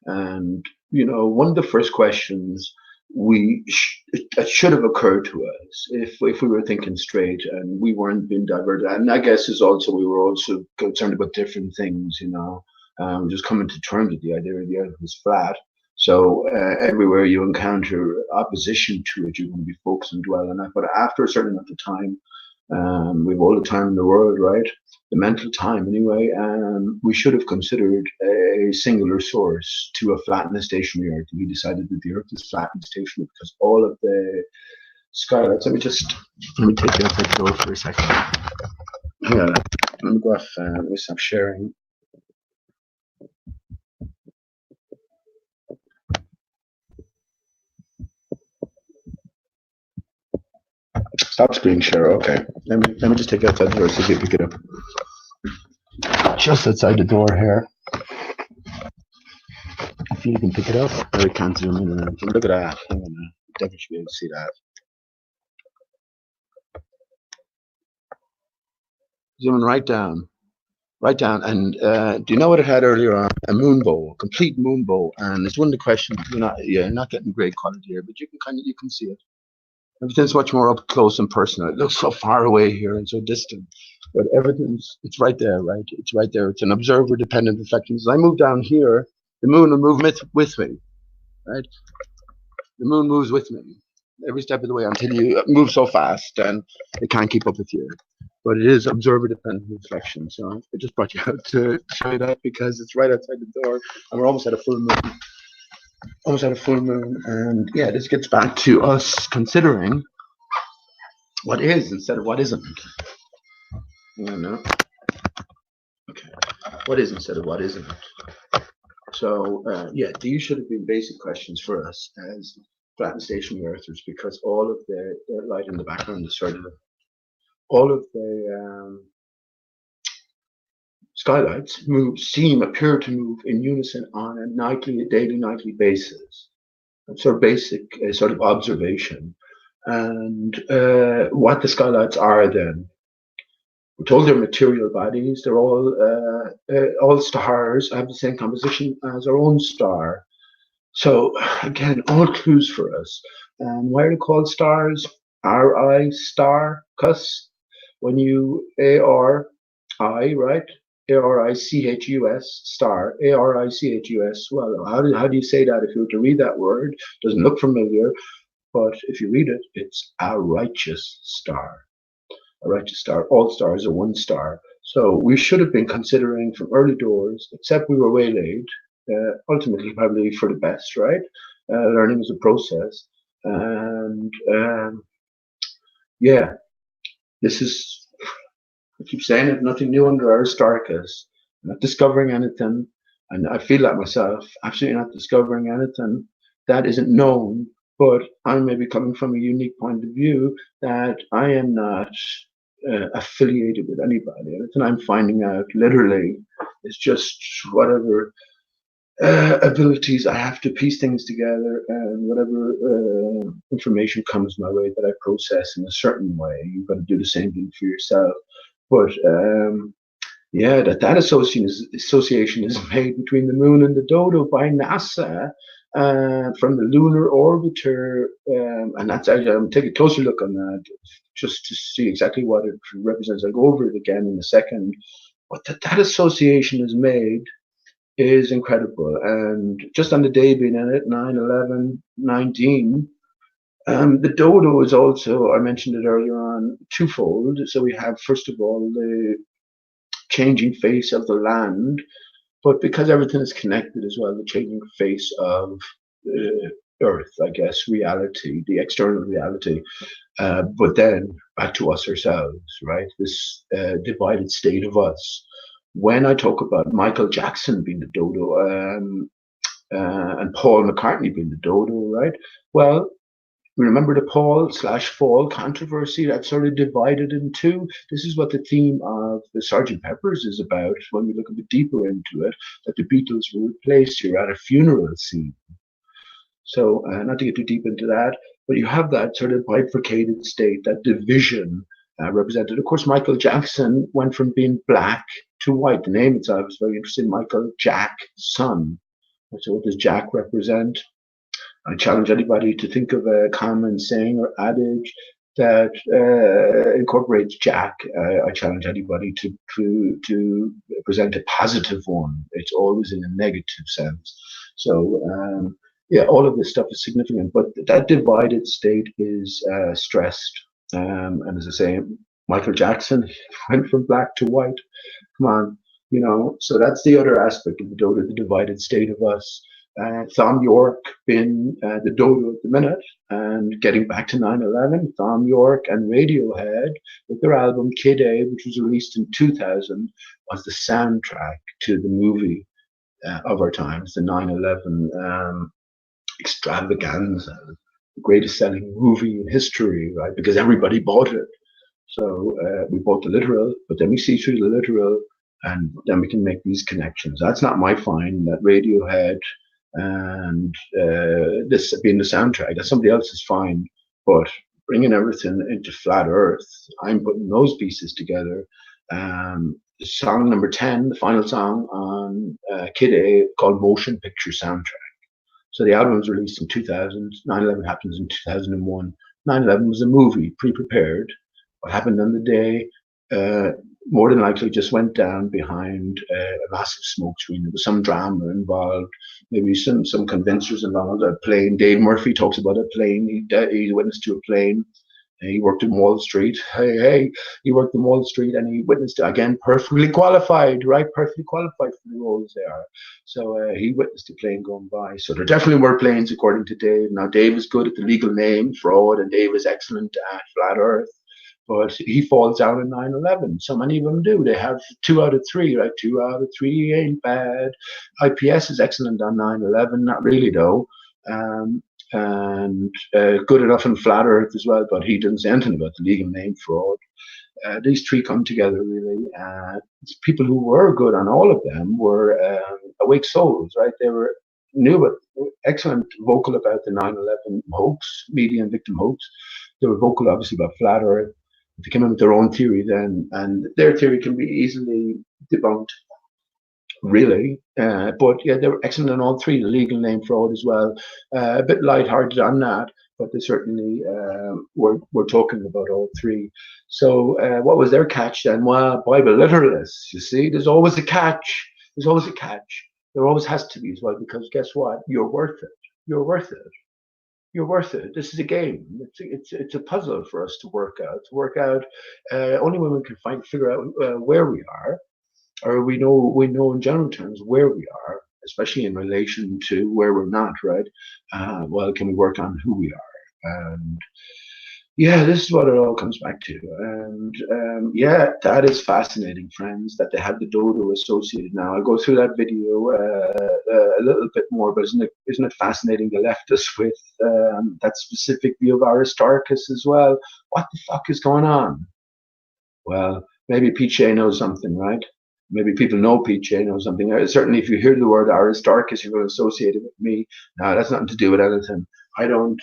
And one of the first questions that should have occurred to us if we were thinking straight and we weren't being diverted, and I guess is also we were also concerned about different things, just coming to terms with the idea the earth was flat. So everywhere you encounter opposition to it, you're going to be focused and dwell on that. But after a certain amount of time, we've all the time in the world, right? The mental time, anyway. We should have considered a singular source to a flat and a stationary Earth. We decided that the Earth is flat and stationary because all of the skylights. Let me take you off the door for a second. Yeah, let me go off. Let me stop sharing. Stop screen share. Okay. Let me just take you outside the door so you can pick it up. Just outside the door here. If you can pick it up, or you can't zoom in and everything. Look at that. Hang on now. Definitely should be able to see that. Zooming right down. Right down. And do you know what it had earlier on? A moon bow, a complete moon bow. And it's one of the questions. You're not getting great quality here, but you can see it. Everything's much more up close and personal. It looks so far away here and so distant, but it's right there, right? It's right there. It's an observer-dependent reflection. As I move down here, the moon will move with me, right? The moon moves with me every step of the way until you move so fast and it can't keep up with you. But it is observer-dependent reflection. So I just brought you out to show you that because it's right outside the door and we're almost at a full moon. And yeah, this gets back to us considering what is instead of what isn't. Okay, what is instead of what isn't. So these should have been basic questions for us as flat and stationary earthers, because all of the light in the background is sort of all of the skylights appear to move in unison on a daily nightly basis. That's our basic sort of observation. And what the skylights are then. We're told they're material bodies. They're all stars have the same composition as our own star. So again, all clues for us. And why are they called stars? R-I, star, cus. When you A-R-I, right? Arichus, star, Arichus. Well, how do you say that if you were to read that word? Doesn't look familiar, but if you read it, it's a righteous star. A righteous star. All stars are one star. So we should have been considering from early doors, except we were waylaid, ultimately probably for the best, right? Learning is a process. And yeah, this is, I keep saying it, nothing new under Aristarchus. I'm not discovering anything, and I feel like myself, absolutely not discovering anything that isn't known, but I may be coming from a unique point of view that I am not affiliated with anybody. Everything I'm finding out literally is just whatever abilities I have to piece things together, and whatever information comes my way that I process in a certain way. You've got to do the same thing for yourself. But yeah, that association is made between the moon and the dodo by NASA from the lunar orbiter, and that's actually, I'm taking a closer look on that just to see exactly what it represents. I'll go over it again in a second. But that association is made is incredible. And just on the day being in it, 9/11/19, the dodo is also, I mentioned it earlier on, twofold. So we have, first of all, the changing face of the land, but because everything is connected as well, the changing face of Earth, I guess, reality, the external reality. But then back to us ourselves, right? This divided state of us. When I talk about Michael Jackson being the dodo, and Paul McCartney being the dodo, right? Well, we remember the Paul/Fall controversy that sort of divided in two. This is what the theme of the Sgt. Pepper's is about when we look a bit deeper into it, that the Beatles were replaced here at a funeral scene. So, not to get too deep into that, but you have that sort of bifurcated state, that division represented. Of course, Michael Jackson went from being black to white. The name itself is very interesting. Michael Jack Son. So, what does Jack represent? I challenge anybody to think of a common saying or adage that incorporates Jack. I challenge anybody to present a positive one. It's always in a negative sense. So yeah, all of this stuff is significant, but that divided state is stressed. And as I say, Michael Jackson went from black to white. Come on, So that's the other aspect of the dodo, the divided state of us. Thom Yorke being the dodo at the minute, and getting back to 9/11, Thom Yorke and Radiohead with their album Kid A, which was released in 2000, was the soundtrack to the movie of our times, the 9/11 extravaganza, the greatest selling movie in history, right? Because everybody bought it. So we bought the literal, but then we see through the literal, and then we can make these connections. That's not my find, that Radiohead and this being the soundtrack. That's somebody else's find. But bringing everything into flat Earth, I'm putting those pieces together. Song number 10, the final song on Kid A, called Motion Picture Soundtrack. So the album was released in 2000. 9/11 happens in 2001. 9/11 was a movie, pre-prepared. What happened on the day more than likely just went down behind a massive smoke screen. There was some drama involved, maybe some convincers involved. A plane. Dave Murphy talks about a plane. He witnessed to a plane. He worked in Wall Street. Hey, he worked in Wall Street, and he witnessed, again, perfectly qualified, right? Perfectly qualified for the roles they are. So he witnessed a plane going by. So there definitely were planes, according to Dave. Now, Dave is good at the legal name, fraud, and Dave is excellent at flat Earth. But he falls down in 9/11. So many of them do. They have 2 out of 3, right? 2 out of 3 ain't bad. IPS is excellent on 9/11. Not really, though. And good enough in flat Earth as well, but he doesn't say anything about the legal name, fraud. These three come together, really. People who were good on all of them were awake souls, right? They were new, but excellent vocal about the 9/11 hoax, media and victim hoax. They were vocal, obviously, about flat Earth. They came in with their own theory then, and their theory can be easily debunked. really. But yeah, they were excellent on all three. The legal name fraud as well. A bit lighthearted on that, but they certainly were talking about all three. So what was their catch then? Well, Bible literalists. You see, there's always a catch. There's always a catch. There always has to be as well, because guess what? You're worth it. You're worth it. You're worth it. This is a game. It's a puzzle for us to work out. To work out, only when we can figure out where we are, or we know in general terms where we are, especially in relation to where we're not, right? Well, can we work on who we are? And yeah, this is what it all comes back to. And yeah, that is fascinating, friends, that they have the dodo associated now. I'll go through that video a little bit more, but isn't it fascinating they left us with that specific view of Aristarchus as well? What the fuck is going on? Well, maybe PJ knows something, right? Maybe people know PJ knows something. Certainly, if you hear the word Aristarchus, you're going to associate it with me. No, that's nothing to do with anything. I don't.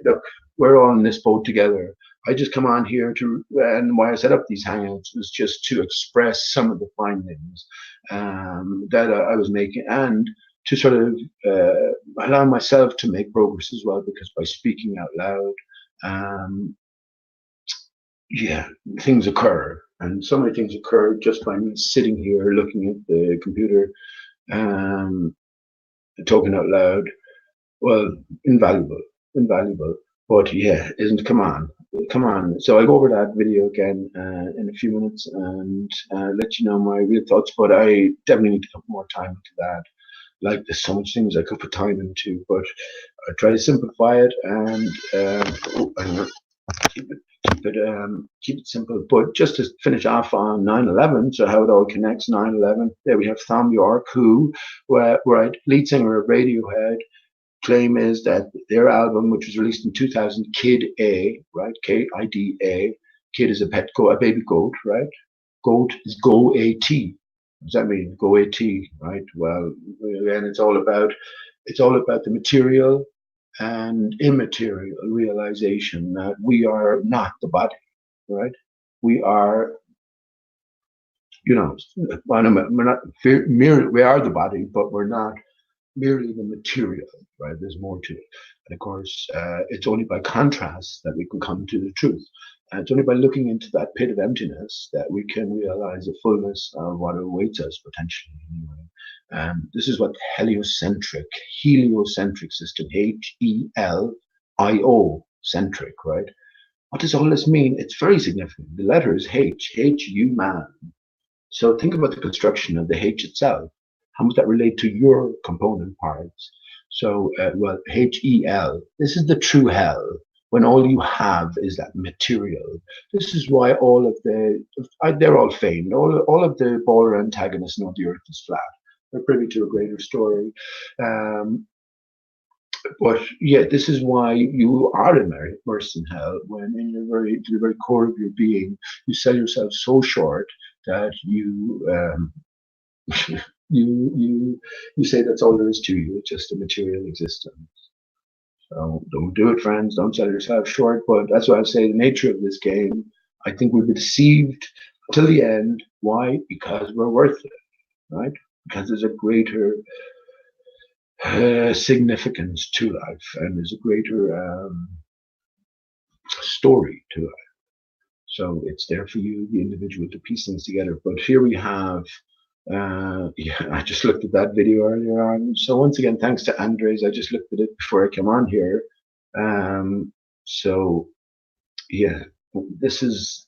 Look, we're all in this boat together. I just come on here to, and why I set up these hangouts was just to express some of the findings that I was making, and to sort of allow myself to make progress as well, because by speaking out loud, um, yeah, things occur. And so many things occur just by me sitting here looking at the computer, um, talking out loud. Well, invaluable, invaluable. But yeah, isn't, come on, come on. So I'll go over that video again in a few minutes and let you know my real thoughts. But I definitely need to put more time into that. Like, there's so much things I could put time into, but I try to simplify it and keep it keep it simple. But just to finish off on 9/11, so how it all connects. 9/11. There we have Thom Yorke, who, right, lead singer of Radiohead. Claim is that their album, which was released in 2000, Kid A, right, Kida, kid is a pet goat, a baby goat, right? Goat is go at. What does that mean? Go at, right? Well, again, it's all about the material and immaterial realization that we are not the body, right? We are, we're not merely, we are the body, but we're not merely the material, right? There's more to it. And of course, it's only by contrast that we can come to the truth. And it's only by looking into that pit of emptiness that we can realize the fullness of what awaits us potentially. Anyway. This is what heliocentric system, HELIO centric, right? What does all this mean? It's very significant. The letter is Hu man. So think about the construction of the H itself. How does that relate to your component parts? So, well, HEL, this is the true hell, when all you have is that material. This is why they're all famed. All of the Bohr antagonists know the earth is flat. They're privy to a greater story. Um, but yeah, this is why you are immersed in hell, when in to the very core of your being, you sell yourself so short that you say that's all there is to you. It's just a material existence. So don't do it, friends. Don't sell yourself short. But that's why I say the nature of this game. I think we'll be deceived till the end. Why? Because we're worth it, right? Because there's a greater significance to life, and there's a greater story to life. So it's there for you, the individual, to piece things together. But here we have, yeah, I just looked at that video earlier on. So once again, thanks to Andres. I just looked at it before I came on here. So yeah, this is,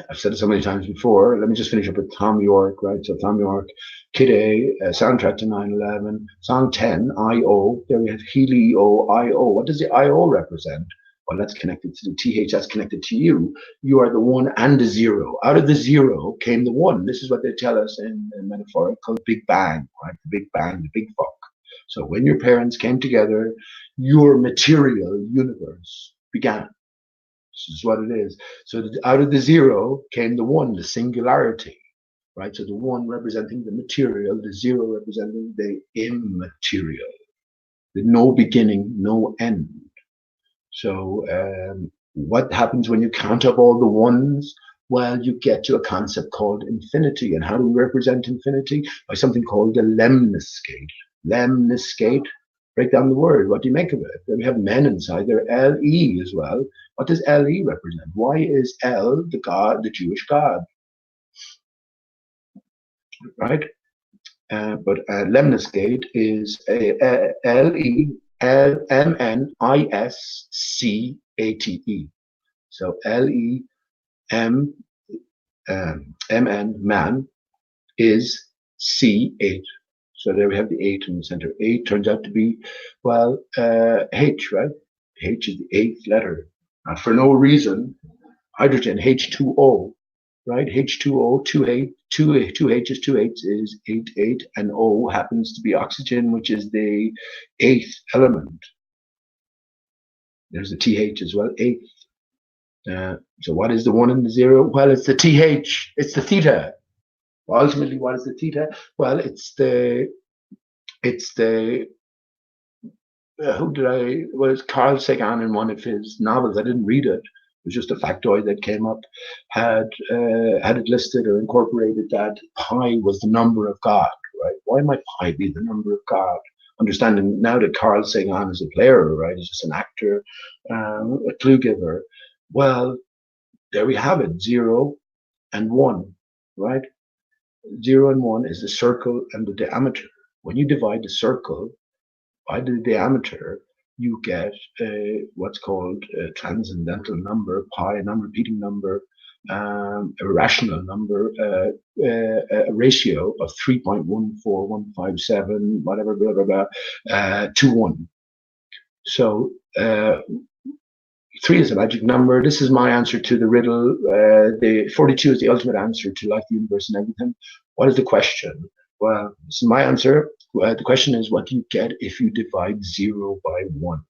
I've said it so many times before. Let me just finish up with Thom Yorke, right? So Thom Yorke, Kid A, soundtrack to 9/11, song 10, I.O. There we have Helio, I.O. What does the I.O. represent? Well, that's connected to the TH, that's connected to you. You are the one and the zero. Out of the zero came the one. This is what they tell us in metaphorical Big Bang, right? The Big Bang, the Big Fuck. So when your parents came together, your material universe began. This is what it is. So out of the zero came the one, the singularity, right? So the one representing the material, the zero representing the immaterial, the no beginning, no end. So what happens when you count up all the ones? well, you get to a concept called infinity. And how do we represent infinity? By something called the lemniscate. Lemniscate, break down the word. What do you make of it? We have men inside there, L-E as well. What does L-E represent? Why is L the God, the Jewish God? Right? But lemniscate is L-E-M-N-I-S-C-A-T-E. So L-E-M M-N, man, is C8. So there we have the 8 in the center. 8 turns out to be, well, H, right? H is the 8th letter. For no reason, hydrogen, H2O, right? H2O, 2H, 2 H's, 2 H's is 8, 8, and O happens to be oxygen, which is the 8th element. There's the TH as well, 8th. So what is the 1 and the 0? Well, it's the TH, it's the theta. Well, ultimately, what is the theta? Well, it's the was Carl Sagan in one of his novels. I didn't read it. It was just a factoid that came up, had it listed or incorporated that pi was the number of God, right? Why might pi be the number of God? Understanding now that Carl Sagan is a player, right? He's just an actor, a clue giver. Well, there we have it, 0 and 1, right? 0 and 1 is the circle and the diameter. When you divide the circle by the diameter, you get what's called a transcendental number, pi, a non-repeating number, a rational number, a ratio of 3.14157, whatever, blah, blah, blah, to 1. So 3 is a magic number. This is my answer to the riddle. The 42 is the ultimate answer to life, the universe, and everything. What is the question? Well, this is my answer. The question is, what do you get if you divide 0 by 1?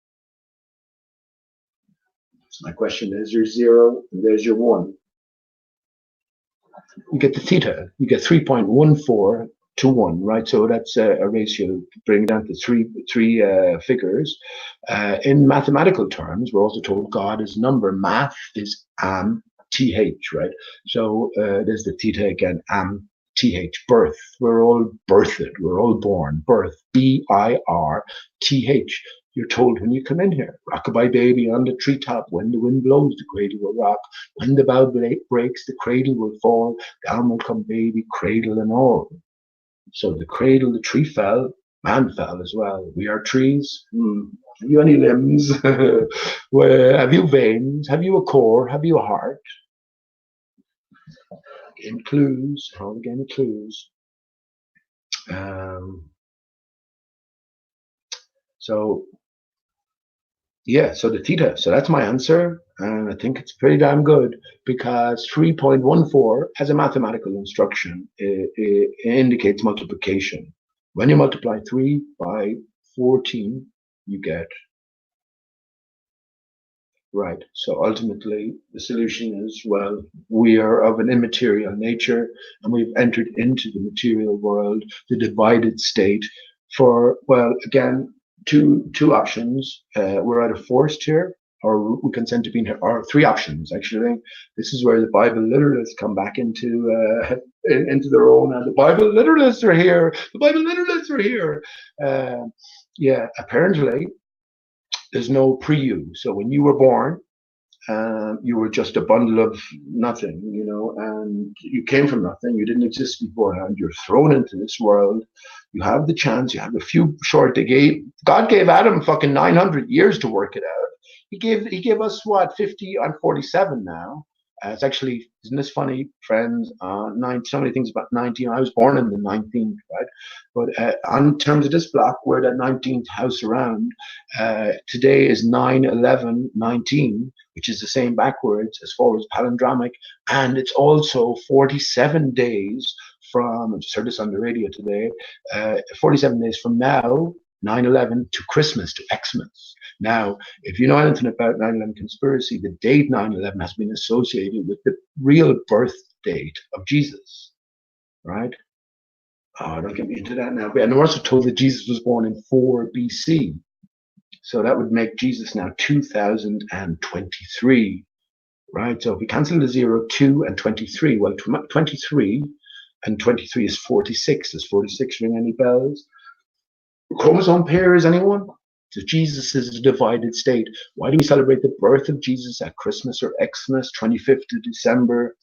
So my question is, there's 0, and there's your 1. You get the theta. You get 3.14 to 1, right? So that's a ratio, bring it down to three figures. In mathematical terms, we're also told God is number. Math is th, right? So there's the theta again, th, birth. We're all birthed. We're all born. Birth, B-I-R-T-H. You're told when you come in here, rockabye baby on the treetop. When the wind blows, the cradle will rock. When the bough breaks, the cradle will fall. Down will come baby, cradle and all. So the cradle, the tree fell, man fell as well. We are trees. Have you any limbs? Have you veins? Have you a core? Have you a heart? Game clues. All the game of clues. So the theta. So that's my answer. And I think it's pretty damn good because 3.14 as a mathematical instruction it indicates multiplication. When you multiply 3 by 14, you get, right. So ultimately, the solution is, well, we are of an immaterial nature and we've entered into the material world, the divided state for, well, again, two options. We're either forced here or we consent to being here, or 3 options, actually. This is where the Bible literalists come back into their own, and the Bible literalists are here. The Bible literalists are here. Yeah, apparently, there's no pre-you. So when you were born, you were just a bundle of nothing, and you came from nothing. You didn't exist beforehand. You're thrown into this world. You have the chance. You have a few short. God gave Adam fucking 900 years to work it out. He gave us what, 50? I'm 47 now. It's actually, isn't this funny, friends? So many things about 19. I was born in the 19th, right? But on terms of this block, we're that 19th house around. Today is 9/11/19, which is the same backwards as far as palindromic, and it's also 47 days from, I just heard this on the radio today, 47 days from now, 9/11 to Christmas, to Xmas. Now, if you know anything about 9/11 conspiracy, the date 9/11 has been associated with the real birth date of Jesus, right? Oh, don't get me into that now. And we're also told that Jesus was born in 4 BC. So that would make Jesus now 2023, right? So if we cancel the 0, 2, and 23, well, 23 and 23 is 46. Does 46 ring any bells? Chromosome pairs, anyone? So Jesus is a divided state. Why do we celebrate the birth of Jesus at Christmas or Xmas, 25th of December?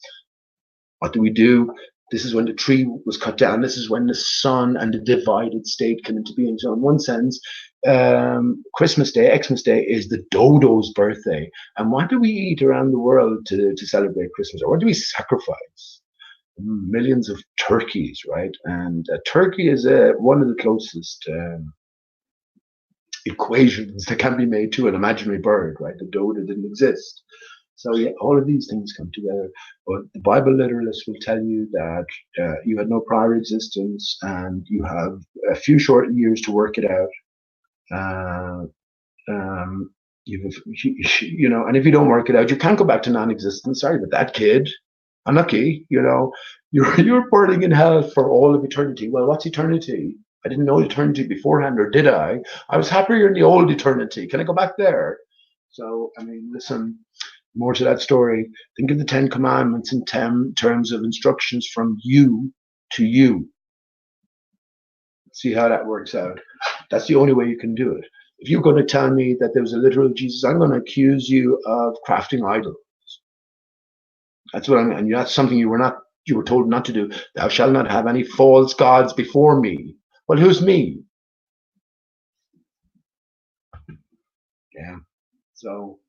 What do we do? This is when the tree was cut down. This is when the sun and the divided state came into being. So in one sense, Christmas Day, Xmas Day, is the dodo's birthday. And what do we eat around the world to celebrate Christmas? Or what do we sacrifice? Millions of turkeys, right? And a turkey is one of the closest equations that can be made to an imaginary bird, right? The dodo didn't exist. So yeah, all of these things come together. But the Bible literalists will tell you that you had no prior existence and you have a few short years to work it out. You know, and if you don't work it out, you can't go back to non-existence. Sorry, but that kid, unlucky, you know, you're burning in hell for all of eternity. Well, what's eternity? I didn't know eternity beforehand, or did I? I was happier in the old eternity. Can I go back there? So, I mean, listen, more to that story. Think of the 10 Commandments in terms of instructions from you to you. See how that works out. That's the only way you can do it. If you're going to tell me that there was a literal Jesus, I'm going to accuse you of crafting idols. That's what and that's something you were told not to do. Thou shalt not have any false gods before me. Well, who's me? Yeah. So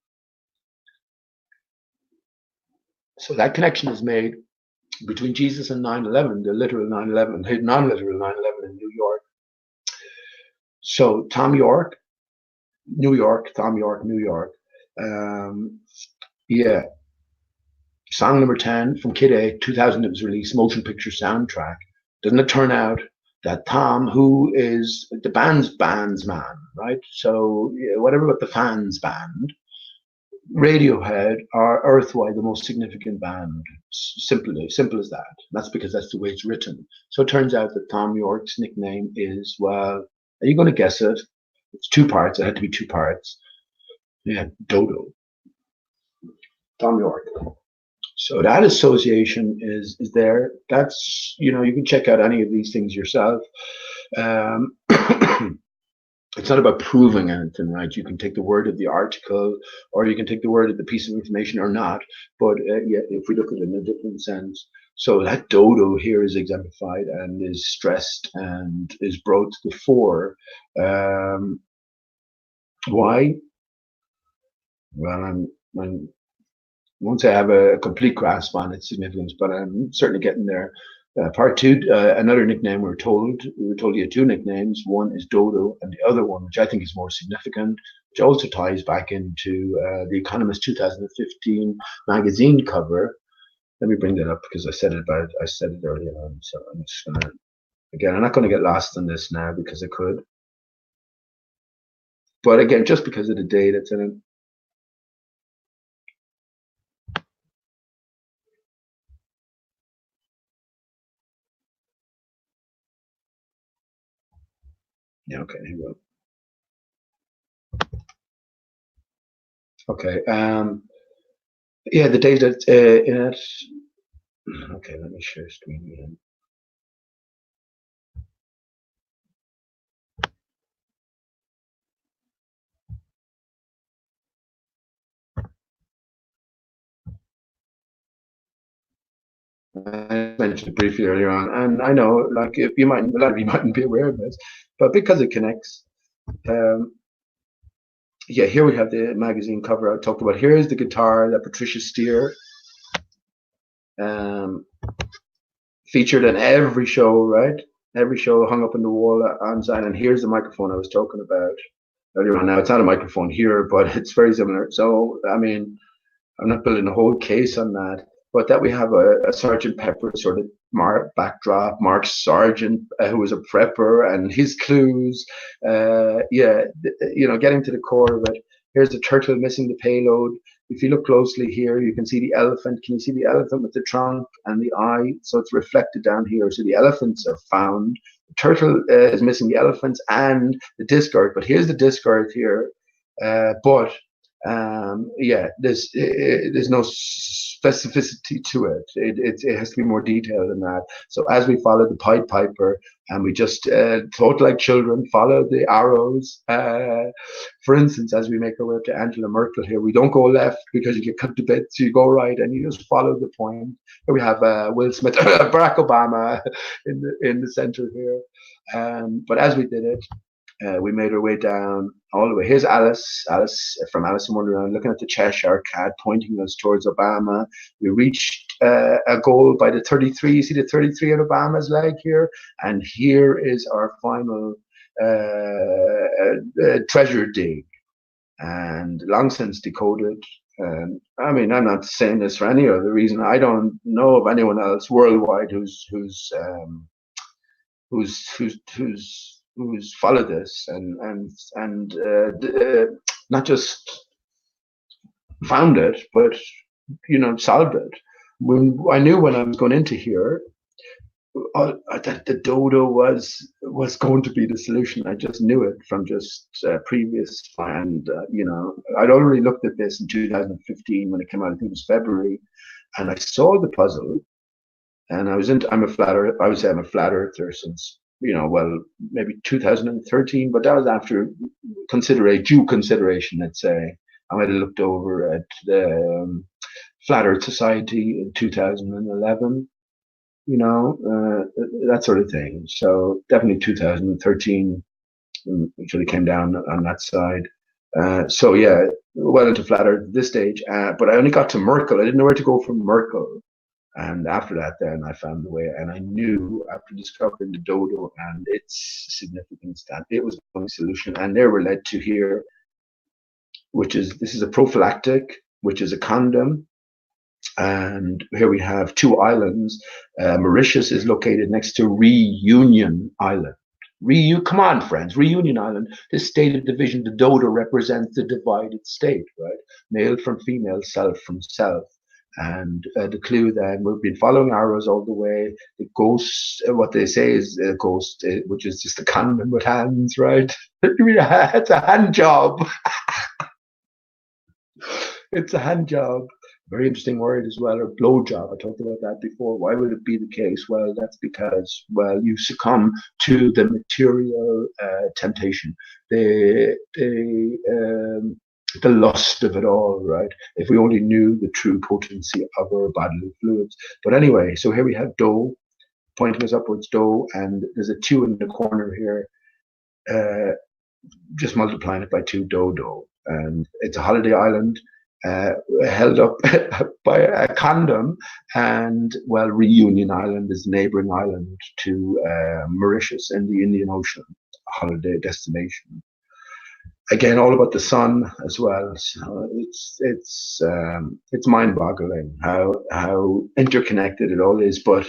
that connection is made between Jesus and 9/11, the literal 9/11, the non-literal 9/11 in New York. So Tom York, New York. Yeah. Song number 10 from Kid A, 2000 it was released, motion picture soundtrack. Doesn't it turn out that Tom, who is the band's man, right? So yeah, whatever about the fans band, Radiohead are earthwide the most significant band. Simple as that. That's because that's the way it's written. So it turns out that Tom York's nickname is, well, are you going to guess it? It's 2 parts. It had to be 2 parts. Yeah, Dodo. Tom York. So that association is there. That's, you know, you can check out any of these things yourself. It's not about proving anything, right? You can take the word of the article, or you can take the word of the piece of information or not. But yeah, if we look at it in a different sense, so that dodo here is exemplified and is stressed and is brought to the fore. Why? Well, once I have a complete grasp on its significance, but I'm certainly getting there. Part 2, another nickname we were told you had 2 nicknames. One is Dodo, and the other one, which I think is more significant, which also ties back into the Economist 2015 magazine cover. Let me bring that up because I said it earlier on. So I'm just gonna, again, I'm not going to get lost in this now because I could. But again, just because of the day that's in it. Yeah, okay, here we go. Okay, yeah, the date that's in it. Okay, let me share screen again. I mentioned it briefly earlier on, and I know, like, a lot of you mightn't be aware of this, but because it connects, yeah, here we have the magazine cover I talked about. Here is the guitar that Patricia Steer featured in every show, right? Every show hung up on the wall on sign, and here's the microphone I was talking about earlier on. Now, it's not a microphone here, but it's very similar. So, I mean, I'm not building a whole case on that, but that we have a Sergeant Pepper sort of backdrop, Mark Sargent, who was a prepper, and his clues. Yeah, you know, getting to the core of it. Here's the turtle missing the payload. If you look closely here, you can see the elephant. Can you see the elephant with the trunk and the eye? So it's reflected down here. So the elephants are found. The turtle is missing the elephants and the disc earth. But here's the disc earth here. But Yeah, there's no specificity to it. It has to be more detailed than that. So as we follow the Pied Piper, and we just thought like children, follow the arrows. For instance, as we make our way up to Angela Merkel here, we don't go left because you get cut to bits. You go right, and you just follow the point. Here we have Will Smith, Barack Obama in the center here. But as we did it, we made our way down all the way. Here's Alice from Alice in Wonderland, looking at the Cheshire Cat, pointing us towards Obama. We reached a goal by the 33. You see the 33 on Obama's leg here? And here is our final treasure dig. And long since decoded. I mean, I'm not saying this for any other reason. I don't know of anyone else worldwide who's followed this and not just found it, but solved it. I knew when I was going into here that the dodo was going to be the solution. I just knew it from just previous, and I'd already looked at this in 2015 when it came out. I think it was February, and I saw the puzzle. And I would say I'm a flat earther since, maybe 2013, but that was after due consideration, let's say. I might have looked over at the Flat Earth Society in 2011, that sort of thing. So definitely 2013, which really came down on that side. So yeah, well into Flat Earth at this stage, but I only got to Merkel. I didn't know where to go from Merkel. And after that, then I found the way, and I knew after discovering the dodo and its significance that it was the only solution. And there we're led to here, this is a prophylactic, which is a condom. And here we have two islands. Mauritius is located next to Reunion Island. Come on, friends, Reunion Island. This state of division, the dodo represents the divided state, right? Male from female, self from self. And the clue then, we've been following arrows all the way. The ghost, what they say is a ghost, which is just a condom with hands, right? It's a hand job. It's a hand job. Very interesting word as well, or blow job. I talked about that before. Why would it be the case? Well, that's because, you succumb to the material temptation. The lust of it all, right? If we only knew the true potency of our bodily fluids. But anyway, so here we have dough pointing us upwards, dough, and there's a 2 in the corner here, just multiplying it by 2, dough. And it's a holiday island held up by a condom, and Reunion Island is a neighboring island to Mauritius in the Indian Ocean, a holiday destination. Again, all about the sun as well. So it's mind-boggling how interconnected it all is. But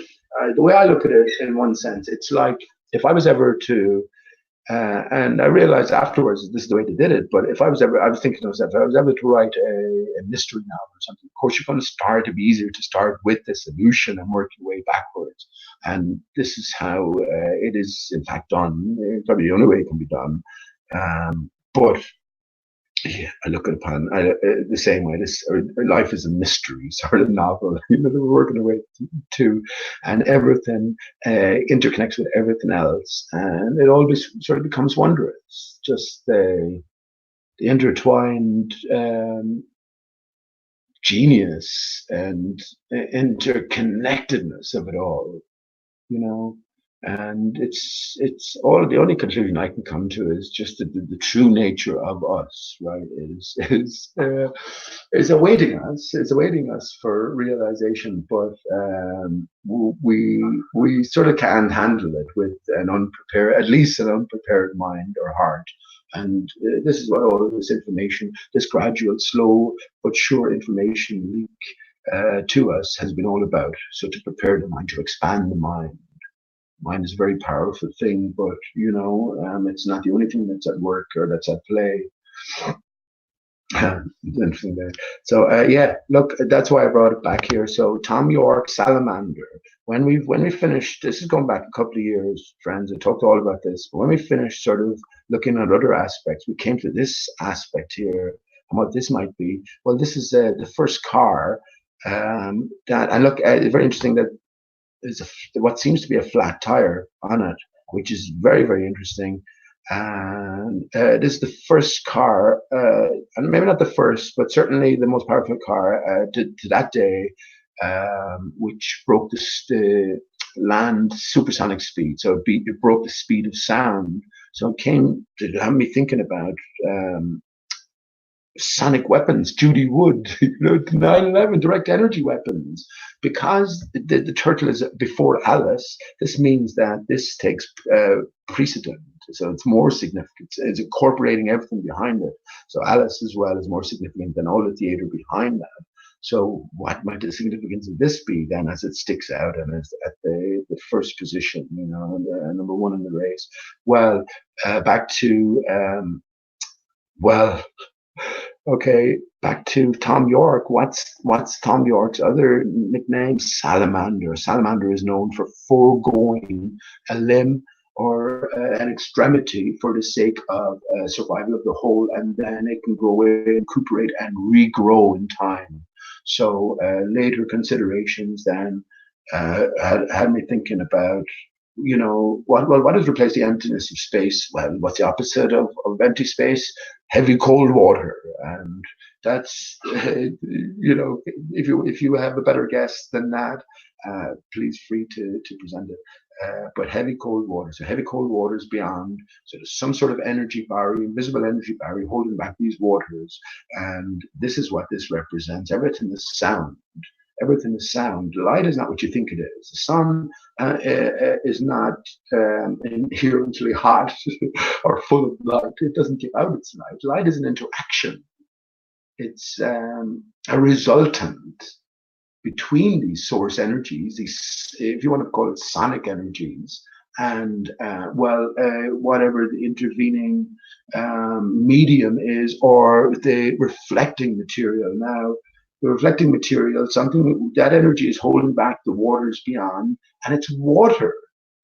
the way I look at it, in one sense, it's like if I was ever to, and I realized afterwards this is the way they did it. But I was thinking to myself, if I was ever to write a mystery novel or something, of course you're going to start. It'd be easier to start with the solution and work your way backwards. And this is how it is, in fact, done. It's probably the only way it can be done. But yeah, I look at upon the same way. Life is a mystery sort of novel. That we're working our way to, and everything interconnects with everything else, and it always sort of becomes wondrous. Just the intertwined genius and interconnectedness of it all, And it's all. The only conclusion I can come to is just the true nature of us, right? Is awaiting us. Is awaiting us for realization, but we sort of can't handle it with at least an unprepared mind or heart. And this is what all of this information, this gradual, slow but sure information leak to us has been all about. So to prepare the mind, to expand the mind. Mind is a very powerful thing, but it's not the only thing that's at work or that's at play. Interesting there. So look, that's why I brought it back here. So Tom York, Salamander. When we finished, this is going back a couple of years, friends. I talked all about this. But when we finished sort of looking at other aspects, we came to this aspect here, and what this might be. Well, this is the first car that, and look, it's very interesting that there's what seems to be a flat tire on it, which is very, very interesting. And this is the first car, and maybe not the first, but certainly the most powerful car to that day, which broke the land supersonic speed. So it broke the speed of sound. So it came to have me thinking about sonic weapons, Judy Wood, 9/11 direct energy weapons. Because the turtle is before Alice, this means that this takes precedent. So it's more significant. It's incorporating everything behind it. So Alice as well is more significant than all the theater behind that. So what might the significance of this be then, as it sticks out and is at the first position, number one in the race? Well, back to well, okay, back to Tom York. What's Tom York's other nickname? Salamander. Salamander is known for foregoing a limb or an extremity for the sake of survival of the whole, and then it can grow, recuperate, and regrow in time. So later considerations then had me thinking about, what has replaced the emptiness of space? Well, what's the opposite of empty space? Heavy cold water. And that's, if you have a better guess than that, please free to present it. But heavy cold water. So heavy cold water is beyond. So there's some sort of energy barrier, invisible energy barrier holding back these waters. And this is what this represents. Everything is sound. Everything is sound. Light is not what you think it is. The sun is not inherently hot or full of light. It doesn't give out its light. Light is an interaction. It's a resultant between these source energies, these, if you want to call it sonic energies, and whatever the intervening medium is, or the reflecting material. Now, the reflecting material, something that energy is holding back the waters beyond, and it's water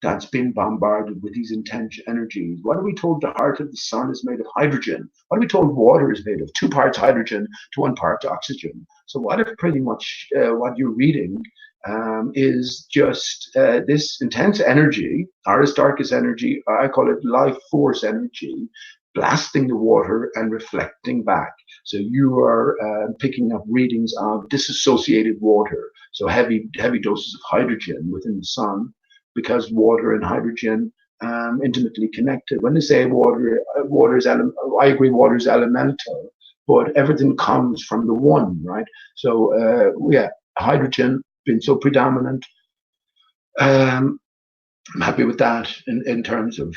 that's been bombarded with these intense energies. What are we told? The heart of the sun is made of hydrogen. What are we told? Water is made of 2 parts hydrogen to 1 part oxygen. So what if pretty much what you're reading is just this intense energy, Aristarchus energy, I call it life force energy, blasting the water and reflecting back. So you are picking up readings of disassociated water, so heavy doses of hydrogen within the sun, because water and hydrogen intimately connected. When they say water is I agree, water is elemental, but everything comes from the one, right? So hydrogen been so predominant. I'm happy with that in terms of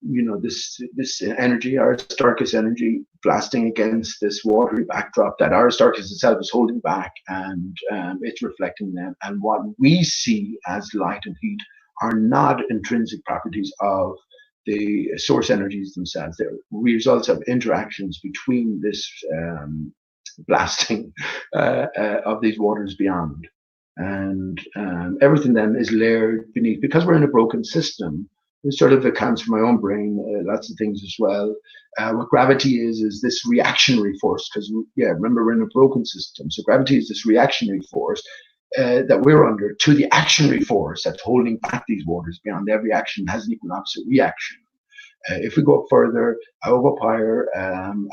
this energy, Aristarchus energy, blasting against this watery backdrop that Aristarchus itself is holding back, and it's reflecting them. And what we see as light and heat are not intrinsic properties of the source energies themselves. They're results of interactions between this blasting of these waters beyond. And everything then is layered beneath, because we're in a broken system. This sort of accounts for my own brain, lots of things as well. What gravity is this reactionary force, because remember, we're in a broken system. So gravity is this reactionary force that we're under to the actionary force that's holding back these waters beyond. Every action has an equal and opposite reaction. If we go up further, I go up higher,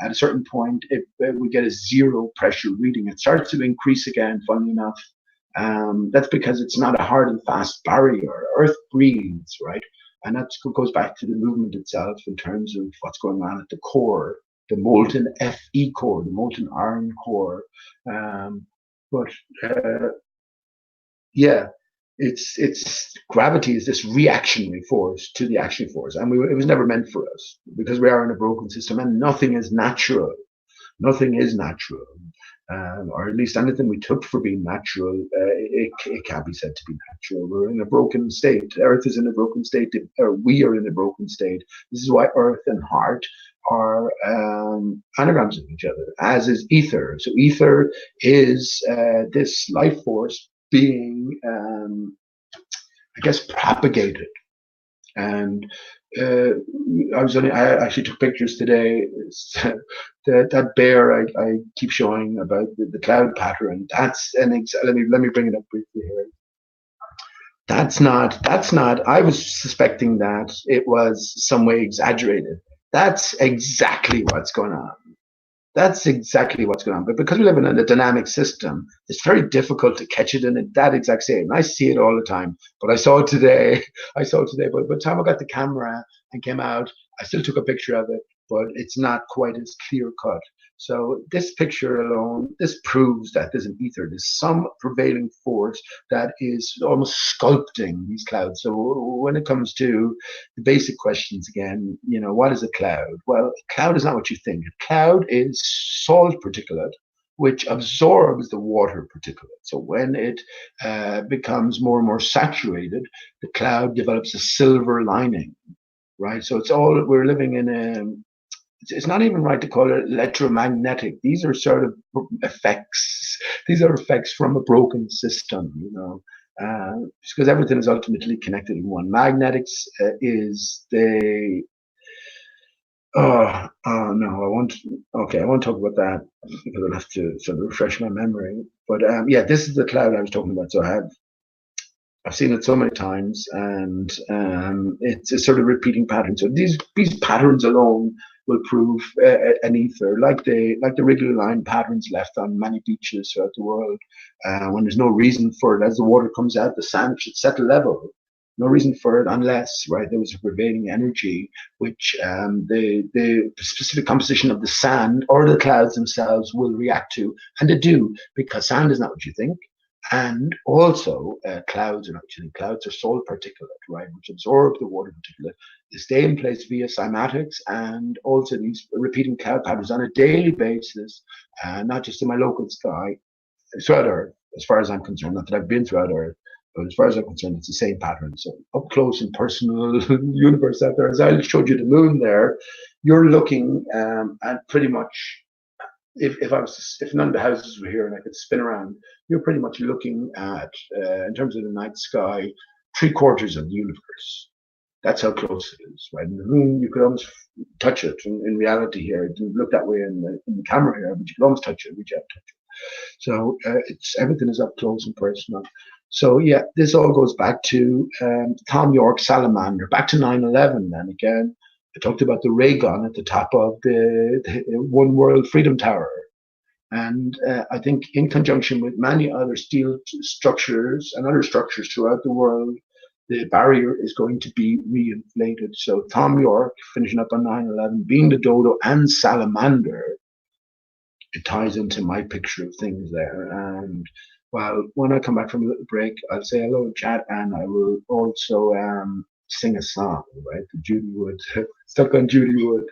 at a certain point, if we get a 0 pressure reading, it starts to increase again, funnily enough. That's because it's not a hard and fast barrier. Earth breathes, right? And that goes back to the movement itself in terms of what's going on at the core, the molten Fe core, the molten iron core. It's gravity is this reactionary force to the actionary force, and it was never meant for us, because we are in a broken system, and nothing is natural. Nothing is natural. Or at least anything we took for being natural, it can't be said to be natural. We're in a broken state. Earth is in a broken state, or we are in a broken state. This is why Earth and heart are anagrams of each other, as is ether. So ether is this life force being, propagated. And I actually took pictures today. that bear I keep showing about the cloud pattern. That's let me bring it up briefly here. That's not. I was suspecting that it was some way exaggerated. That's exactly what's going on. That's exactly what's going on. But because we live in a dynamic system, it's very difficult to catch it in that exact state. And I see it all the time. But I saw it today. I saw it today. But by the time I got the camera and came out, I still took a picture of it, but it's not quite as clear cut. So this picture alone, this proves that there's an ether, there's some prevailing force that is almost sculpting these clouds. So when it comes to the basic questions again, what is a cloud? Well, a cloud is not what you think. A cloud is salt particulate which absorbs the water particulate. So when it becomes more and more saturated, the cloud develops a silver lining, right? So we're living in it's not even right to call it electromagnetic. These are sort of effects. These are effects from a broken system, because everything is ultimately connected in one. Magnetics is the no, I won't talk about that because I'll have to sort of refresh my memory. But yeah, this is the cloud I was talking about. So I've seen it so many times, and it's a sort of repeating pattern. So these patterns alone will prove an ether, like the regular line patterns left on many beaches throughout the world. When there's no reason for it, as the water comes out, the sand should settle level. No reason for it unless, right, there was a prevailing energy, which the specific composition of the sand or the clouds themselves will react to, and they do, because sand is not what you think. And also, clouds are not what you think. Clouds are salt particulate, right, which absorb the water particulate. They stay in place via cymatics, and also these repeating cloud patterns on a daily basis, not just in my local sky, throughout Earth, as far as I'm concerned. Not that I've been throughout Earth, but as far as I'm concerned, it's the same pattern. So up close and personal universe out there, as I showed you the moon there, you're looking at pretty much, if none of the houses were here and I could spin around, you're pretty much looking at, in terms of the night sky, 3/4 of the universe. That's how close it is, right? And the moon, you could almost touch it. In reality here, it didn't look that way in the camera here, but you could almost touch it, reach out, touch it. So everything is up close and personal. So yeah, this all goes back to Tom York salamander, back to 9/11. Then again, I talked about the ray gun at the top of the One World Freedom Tower. And I think in conjunction with many other steel structures and other structures throughout the world, the barrier is going to be reinflated. So Tom York, finishing up on 9/11, being the dodo and salamander, it ties into my picture of things there. And well, when I come back from a little break, I'll say hello in chat, and I will also sing a song, right? The Judy Wood, stuck on Judy Wood.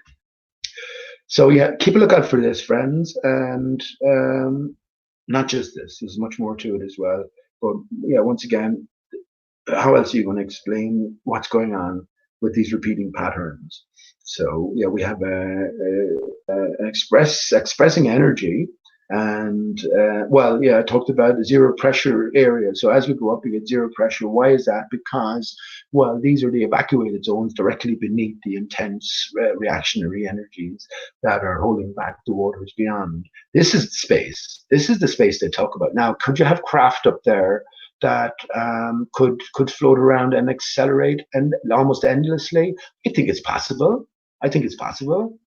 So yeah, keep a lookout for this, friends, and not just this. There's much more to it as well. But yeah, once again, how else are you going to explain what's going on with these repeating patterns? So yeah, we have expressing energy, and well, yeah, I talked about the zero pressure area. So as we go up, we get zero pressure. Why is that? Because well, these are the evacuated zones directly beneath the intense reactionary energies that are holding back the waters beyond. This is the space. This is the space they talk about. Now, could you have craft up there that could float around and accelerate and almost endlessly? I think it's possible. I think it's possible.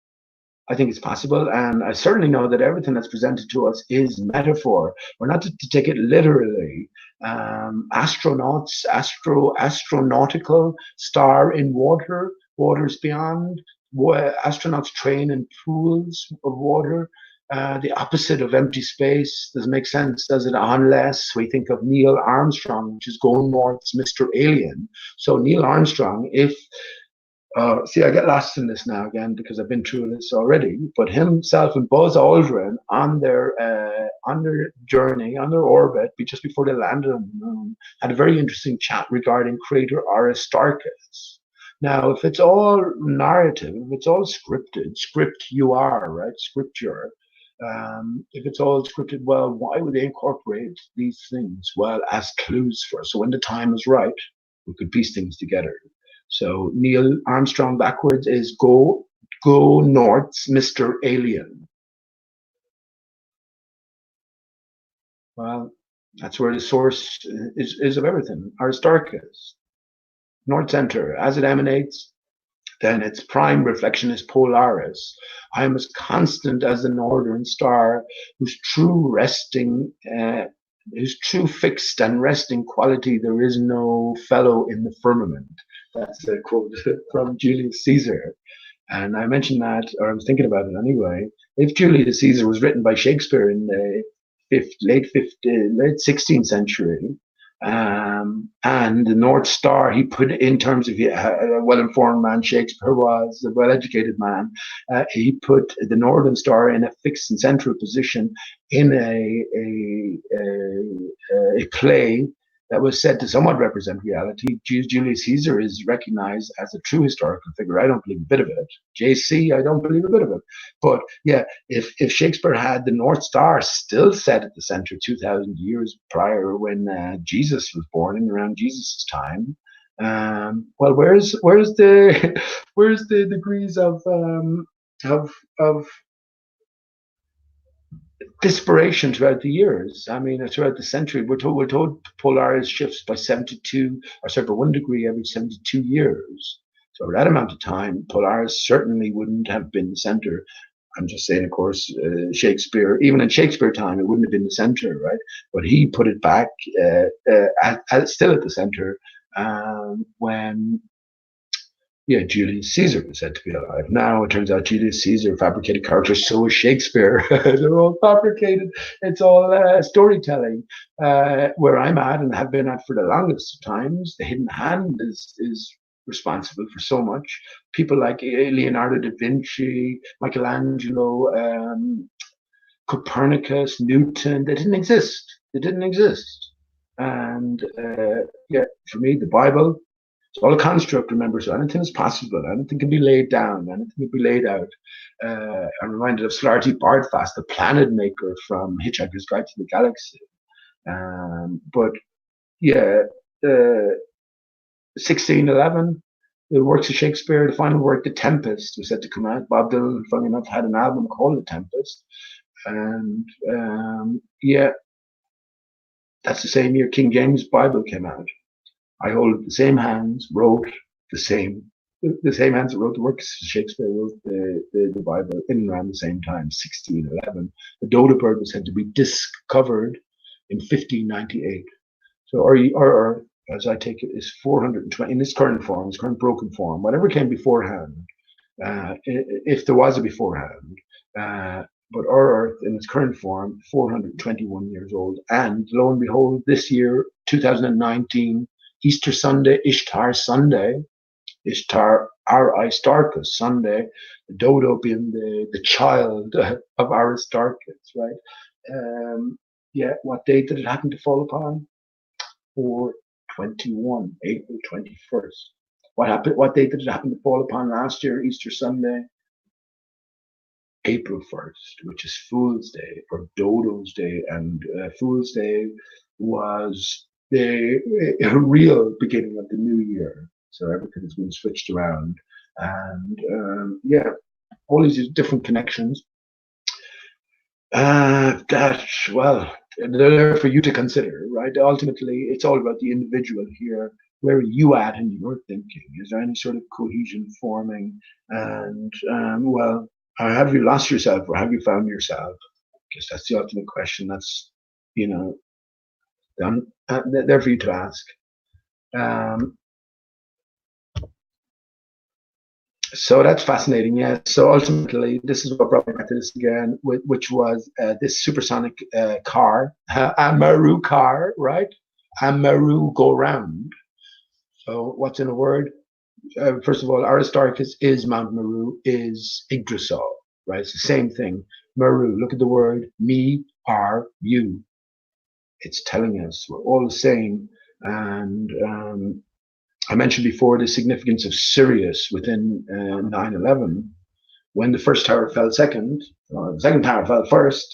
I think it's possible, and I certainly know that everything that's presented to us is metaphor. We're not to take it literally. Astronautical, star in water, waters beyond. Astronauts train in pools of water. The opposite of empty space doesn't make sense, does it? Unless we think of Neil Armstrong, which is going north, Mr. Alien. So Neil Armstrong, if see, I get lost in this now again because I've been through this already. But himself and Buzz Aldrin on their journey, on their orbit, just before they landed on the moon, had a very interesting chat regarding crater Aristarchus. Now, if it's all narrative, if it's all scripted, script you are, right? Scripture. If it's all scripted, well, why would they incorporate these things? Well, as clues for us. So when the time is right, we could piece things together. So Neil Armstrong backwards is go north, Mr. Alien. Well, that's where the source is of everything. Aristarchus, North Center, as it emanates, then its prime reflection is Polaris. I am as constant as the northern star, whose true resting, whose true fixed and resting quality there is no fellow in the firmament. That's a quote from Julius Caesar. And I mentioned that, or I was thinking about it anyway. If Julius Caesar was written by Shakespeare in the late 16th century, and the North Star he put in terms of a well-informed man, Shakespeare was a well-educated man. He put the Northern Star in a fixed and central position in a play that was said to somewhat represent reality. Julius Caesar is recognized as a true historical figure. I don't believe a bit of it. JC, I don't believe a bit of it. But yeah, if Shakespeare had the North Star still set at the center 2,000 years prior, when Jesus was born in around Jesus' time, well, where's the where's the degrees of disparation throughout the years? I mean, throughout the century, we're told Polaris shifts by 72, or sorry, by 1 degree every 72 years. So over that amount of time, Polaris certainly wouldn't have been the center. I'm just saying, of course, Shakespeare, even in Shakespeare time, it wouldn't have been the center, right? But he put it back still at the center when Julius Caesar was said to be alive. Now it turns out Julius Caesar fabricated characters, so is Shakespeare. They're all fabricated. It's all storytelling. Where I'm at and have been at for the longest times, the hidden hand is responsible for so much. People like Leonardo da Vinci, Michelangelo, Copernicus, Newton, they didn't exist. They didn't exist. And for me, the Bible, it's all a construct, remember, so anything is possible. Anything can be laid down. Anything can be laid out. I'm reminded of Slarty Bartfast, the planet maker from Hitchhiker's Guide to the Galaxy. But yeah, 1611, the works of Shakespeare, the final work, The Tempest, was set to come out. Bob Dylan, funny enough, had an album called The Tempest. And that's the same year King James Bible came out. I hold the same hands, wrote the same hands that wrote the works. Shakespeare wrote the Bible in and around the same time, 1611. The dodo bird was said to be discovered in 1598. So or as I take it, is 420 in its current form, its current broken form, whatever came beforehand, if there was a beforehand. But our Earth in its current form, 421 years old. And lo and behold, this year, 2019, Easter Sunday, Ishtar Sunday, Ishtar, Aristarchus Sunday, the dodo being the child of Aristarchus, right? What date did it happen to fall upon? 4/21, April 21st. What date did it happen to fall upon last year, Easter Sunday? April 1st, which is Fool's Day or Dodo's Day, and Fool's Day was the real beginning of the new year. So everything has been switched around, and all these different connections. They're there for you to consider, right? Ultimately, it's all about the individual here. Where are you at in your thinking? Is there any sort of cohesion forming? And have you lost yourself, or have you found yourself? Because that's the ultimate question. That's there for you to ask. So that's fascinating, yeah. So ultimately, this is what brought me back to this again, which was this supersonic car, a Maru car, right? A Maru go round. So what's in a word? First of all, Aristarchus is Mount Meru, is Yggdrasil, right? It's the same thing. Meru, look at the word, me, are, you. It's telling us we're all the same. And I mentioned before the significance of Sirius within 9/11. When the first tower fell second, or the second tower fell first,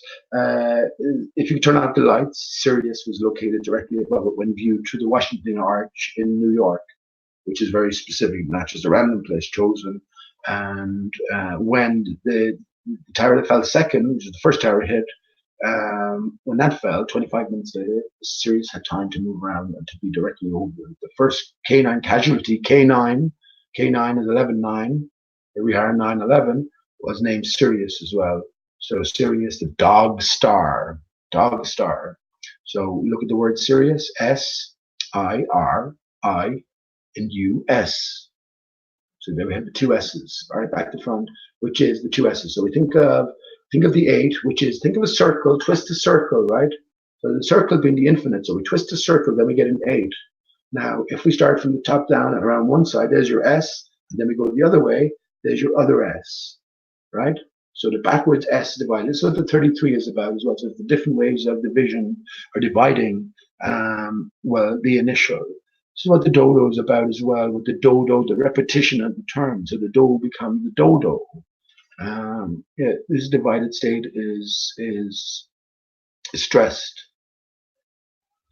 if you turn out the lights, Sirius was located directly above it when viewed through the Washington Arch in New York, which is very specific, not just a random place chosen. And when the tower that fell second, which is the first tower hit, When that fell, 25 minutes later, Sirius had time to move around and to be directly over the first K9 casualty. K9 is 11-9. Here we are, 9/11, was named Sirius as well. So Sirius, the dog star. So we look at the word Sirius, S-I-R-I-N-U-S. So there we have the two S's, right, back to front, which is the two S's. So we think of the 8, which is, think of a circle, twist a circle, right? So the circle being the infinite. So we twist a circle, then we get an 8. Now, if we start from the top down and around one side, there's your S, and then we go the other way, there's your other S, right? So the backwards S divided. This is what the 33 is about as well. So it's the different ways of division or dividing, well, the initial. This is what the dodo is about as well, with the dodo, the repetition of the term. So the do becomes the dodo. Yeah, this divided state is stressed.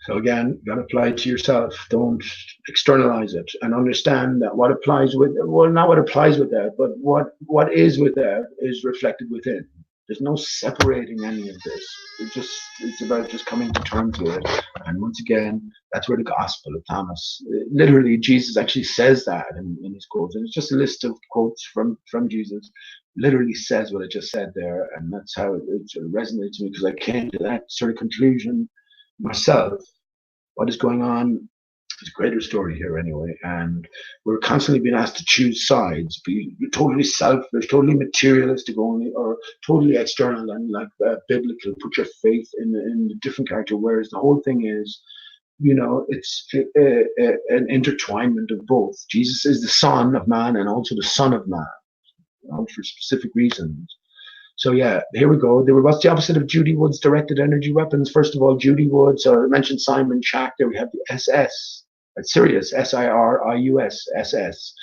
So again, you got to apply it to yourself. Don't externalize it, and understand that what applies with, well, not what applies with that, but what is with that is reflected within. There's no separating any of this. It's about just coming to terms with it. And once again, that's where the Gospel of Thomas, literally, Jesus actually says that in his quotes, and it's just a list of quotes from Jesus. Literally says what I just said there, and that's how it sort of resonates with me, because I came to that sort of conclusion myself. What is going on is a greater story here anyway, and we're constantly being asked to choose sides, be totally selfish, totally materialistic only, or totally external and like biblical, put your faith in a different character, whereas the whole thing is, it's an intertwinement of both. Jesus is the Son of Man and also the Son of Man, for specific reasons. So yeah, here we go. What's the opposite of Judy Wood's directed energy weapons? First of all, Judy Wood. So I mentioned Simon Shack. There we have the SS. That's Sirius, S-I-R-I-U-S, SS.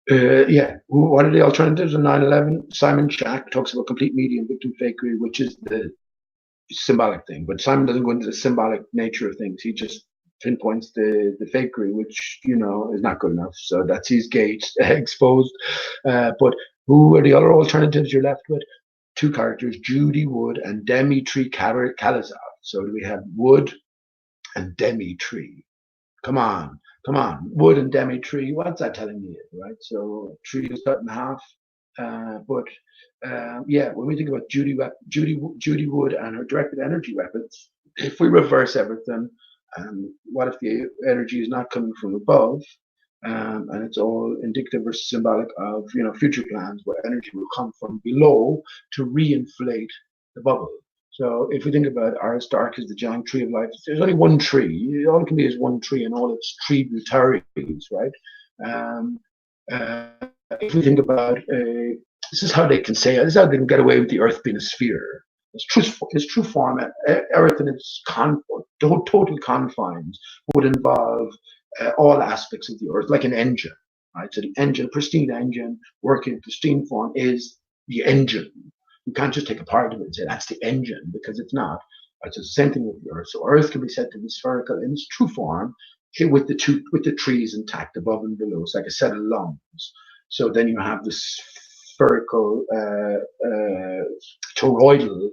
Yeah, what are the alternatives in 9/11? Simon Shack talks about complete medium victim fakery, which is the symbolic thing. But Simon doesn't go into the symbolic nature of things. He just pinpoints the fakery, which is not good enough. So that's his gate exposed. But who are the other alternatives you're left with? Two characters, Judy Wood and Dimitri Kalazov. So do we have Wood and Dimitri? Come on. Wood and Dimitri. What's that telling you, right? So tree is cut in half. Yeah, when we think about Judy Wood and her directed energy weapons, if we reverse everything, what if the energy is not coming from above, and it's all indicative or symbolic of future plans where energy will come from below to reinflate the bubble. So if we think about Aristarchus, the giant tree of life, there's only one tree. All it can be is one tree and all its tributaries, right? If we think about this is how they can say it. This is how they can get away with the Earth being a sphere. Its true form, Earth in its total confines would involve all aspects of the Earth, like an engine, right? So the engine, pristine engine, working in pristine form, is the engine. You can't just take a part of it and say that's the engine, because it's not. Right? So it's the same thing with the Earth. So Earth can be said to be spherical in its true form, with the trees intact above and below. It's like a set of lungs. So then you have this spherical toroidal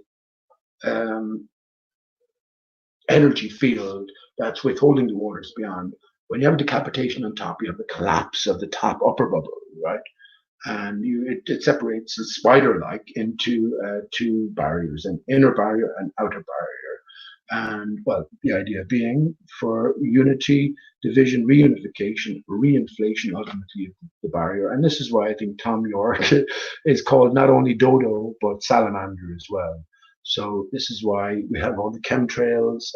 energy field that's withholding the waters beyond. When you have decapitation on top, you have the collapse of the top upper bubble, right? And it separates the spider-like into two barriers, an inner barrier and outer barrier. And well, the idea being for unity, division, reunification, reinflation, ultimately of the barrier. And this is why I think Tom York is called not only Dodo, but Salamander as well. So this is why we have all the chemtrails,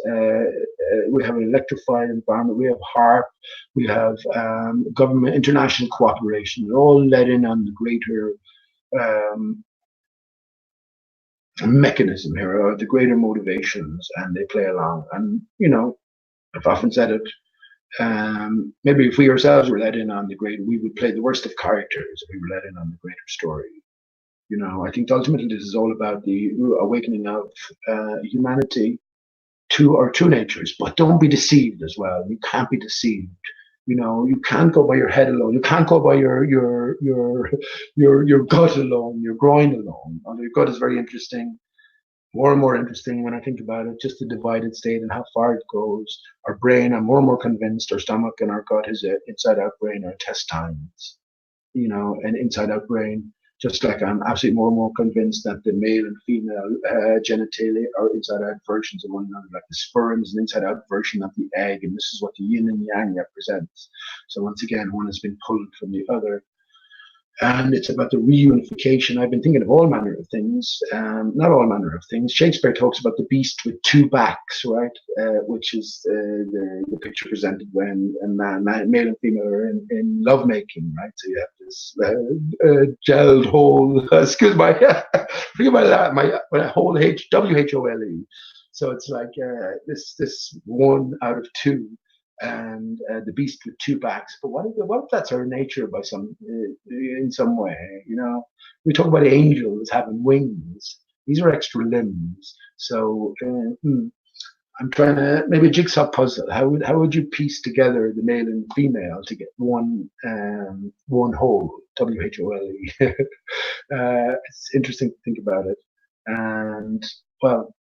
we have an electrified environment, we have HARP, we have government, international cooperation. They're all led in on the greater mechanism here, or the greater motivations, and they play along. And I've often said it, maybe if we ourselves were let in on the greater, we would play the worst of characters if we were let in on the greater story. I think ultimately this is all about the awakening of humanity to our true natures. But don't be deceived as well. You can't be deceived. You know, you can't go by your head alone. You can't go by your gut alone, your groin alone. Although your gut is very interesting, more and more interesting when I think about it, just the divided state and how far it goes. Our brain, I'm more and more convinced our stomach and our gut is an inside out brain, our intestines, you know, an inside out brain. Just like I'm absolutely more and more convinced that the male and female genitalia are inside out versions of one another. Like the sperm is an inside out version of the egg, and this is what the yin and yang represents. So once again, one has been pulled from the other. And it's about the reunification. I've been thinking of all manner of things, not all manner of things. Shakespeare talks about the beast with two backs, right? Which is the picture presented when a male and female are in lovemaking, right? So you have this gelled hole. Excuse my, forget my whole WHOLE. So it's like this one out of two and the beast with two backs. But what if that's our nature by in some way? You know, we talk about angels having wings. These are extra limbs. So I'm trying to maybe a jigsaw puzzle. How would you piece together the male and female to get one whole? WHOLE. It's interesting to think about it, and well,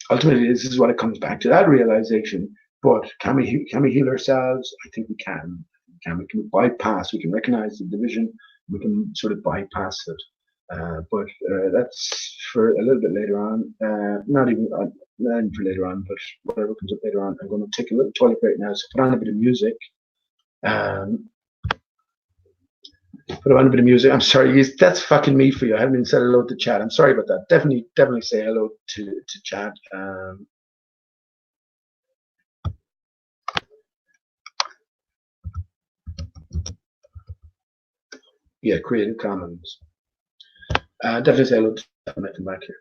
ultimately, this is what it comes back to, that realization. But can we heal ourselves? I think we can. We can bypass. We can recognize the division. We can sort of bypass it. But that's for a little bit later on. Not even for later on, but whatever comes up later on. I'm going to take a little toilet break now. So put on a bit of music. Put on a bit of music. I'm sorry, that's fucking me for you. I haven't even said hello to chat. I'm sorry about that. Definitely say hello to chat. Yeah, Creative Commons. Definitely say hello to chat when I come back here.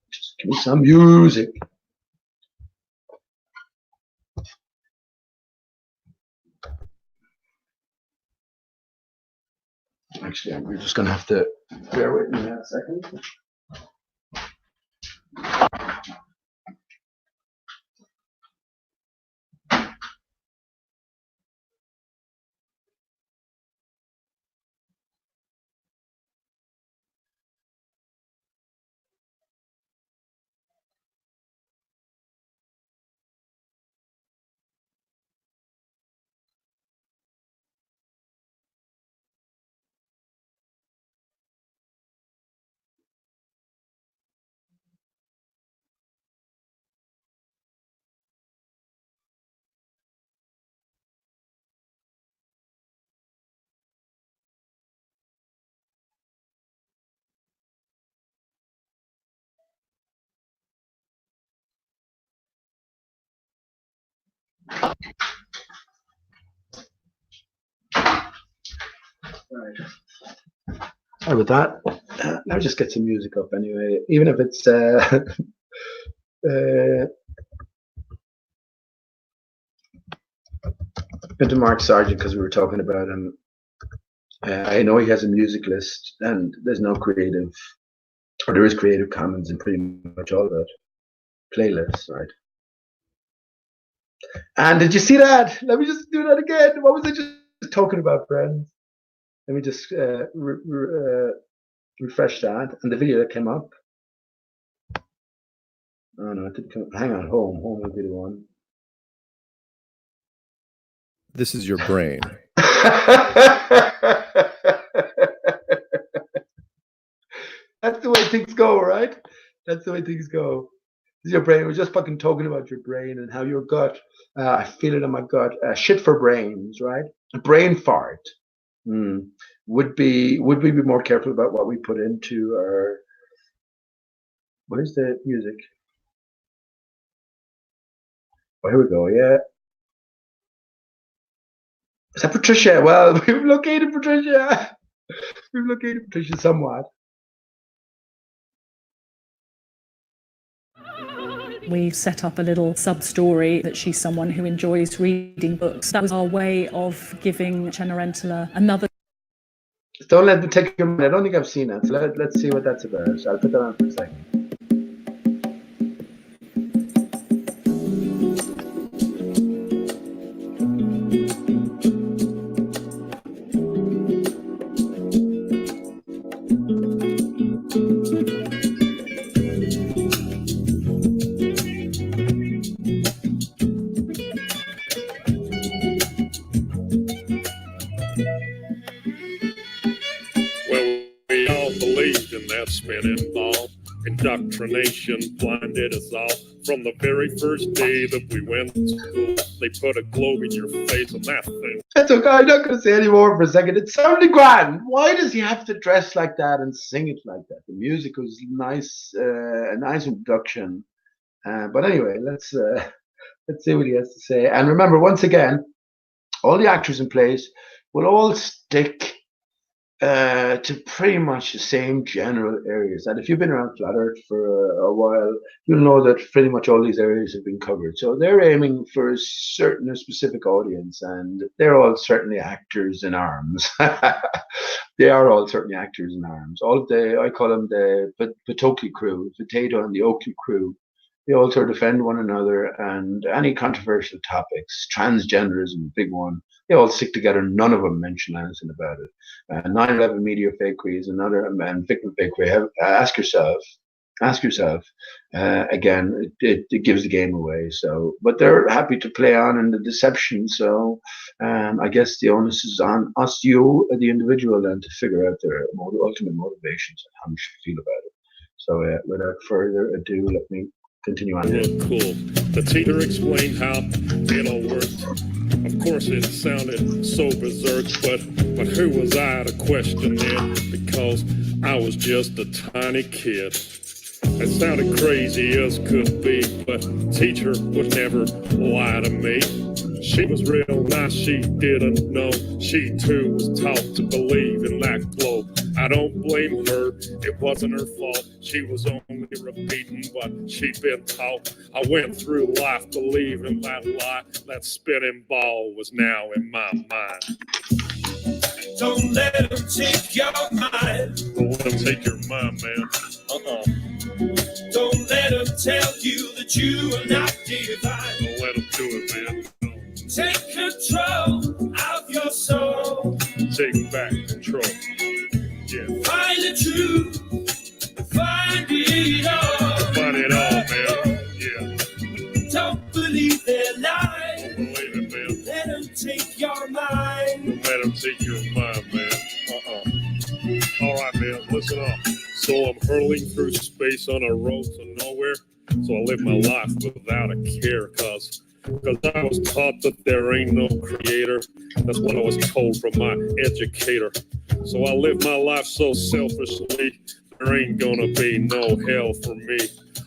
Just give me some music. Actually, we're just going to have to bear with me a second. Sorry about that. I'll just get some music up anyway, even if it's into Mark Sargent, because we were talking about him. I know he has a music list, and there's no creative, or there is Creative Commons in pretty much all that playlists, right? And did you see that? Let me just do that again. What was I just talking about, friends? Let me just refresh that, and the video that came up. Oh no, it didn't come. Hang on, home will be the one. This is your brain. That's the way things go, right? That's the way things go. This is your brain. We're just fucking talking about your brain and how your gut. I feel it in my gut. Shit for brains, right? A brain fart. Would we be more careful about what we put into our? What is the music? Oh, here we go. Yeah. Is that Patricia? Well, we've located Patricia. We've located Patricia somewhat. We set up a little sub-story that she's someone who enjoys reading books. That was our way of giving Cenerentola another Don't let them take your mind. I don't think I've seen that. So let's see what that's about. So I'll put that on for a second. Spinning ball. Indoctrination blinded us all. From the very first day that we went to school, they put a globe in your face and that thing. That's okay, I'm not going to say any more for a second. It sounded grand. Why does he have to dress like that and sing it like that? The music was nice, a nice introduction. But anyway, let's see what he has to say. And remember, once again, all the actors in place will all stick to pretty much the same general areas. And if you've been around Flat Earth for a while, you'll know that pretty much all these areas have been covered. So they're aiming for a specific audience, and they're all certainly actors in arms. They are all certainly actors in arms. All of I call them the Patoki crew, Potato and the Oakley crew. They all sort of defend one another, and any controversial topics, transgenderism, big one, they all stick together. None of them mention anything about it. 9/11 media fakery is another, and victim fakery. Ask yourself. Again, it gives the game away. So, but they're happy to play on in the deception. So, I guess the onus is on us, you, the individual, then to figure out their ultimate motivations and how you should feel about it. So, without further ado, let me continue on. Cool. The teacher explained how it all worked. Of course, it sounded so berserk, but who was I to question it? Because I was just a tiny kid. It sounded crazy as could be, but teacher would never lie to me. She was real nice, she didn't know. She too was taught to believe in that globe. I don't blame her, it wasn't her fault. She was only repeating what she'd been taught. I went through life believing that lie. That spinning ball was now in my mind. Don't let them take your mind. Don't let them take your mind, man. Don't let them tell you that you are not divine. Don't let them do it, man. Take control of your soul. Take back control. Yeah. Find the truth. Find it all. Find it all, man. Yeah. Don't believe their lies. Don't believe it, man. Let them take your mind. Don't let them take your mind, man. All right, man. Listen up. So I'm hurling through space on a road to nowhere. So I live my life without a care, cause I was taught that there ain't no creator. That's what I was told from my educator. So I live my life so selfishly, there ain't gonna be no hell for me.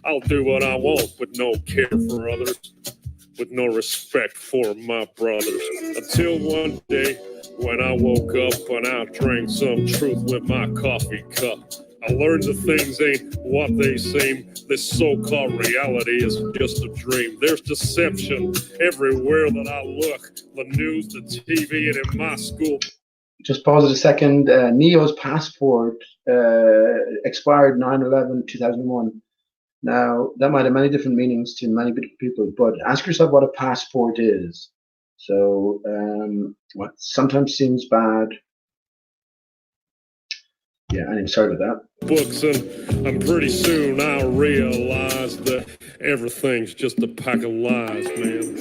I'll do what I want with no care for others, with no respect for my brothers. Until one day when I woke up and I drank some truth with my coffee cup. I learned that things ain't what they seem. This so-called reality is just a dream. There's deception everywhere that I look. The news, the TV, and in my school. Just pause it a second. Neo's passport expired 9/11/2001. Now, that might have many different meanings to many different people, but ask yourself what a passport is. So, what sometimes seems bad. Yeah, I'm sorry about that. Books, and pretty soon I'll realize that everything's just a pack of lies, man.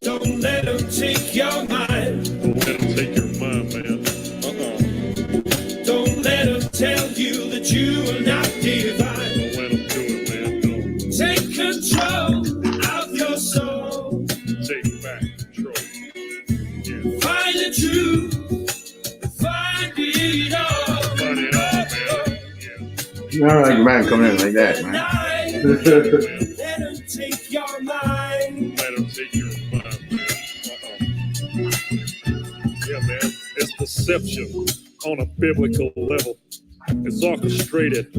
Don't let them take your mind. Don't let them take your mind, man. Don't let them tell you that you are not divine. Don't let them do it, man. Don't. Take control of your soul. Take back control. Yeah. Find the truth. Find it all. All right, man, coming in like that, man. Let them take your mind. Let them take your mind, man. Yeah, man. It's deception on a biblical level. It's orchestrated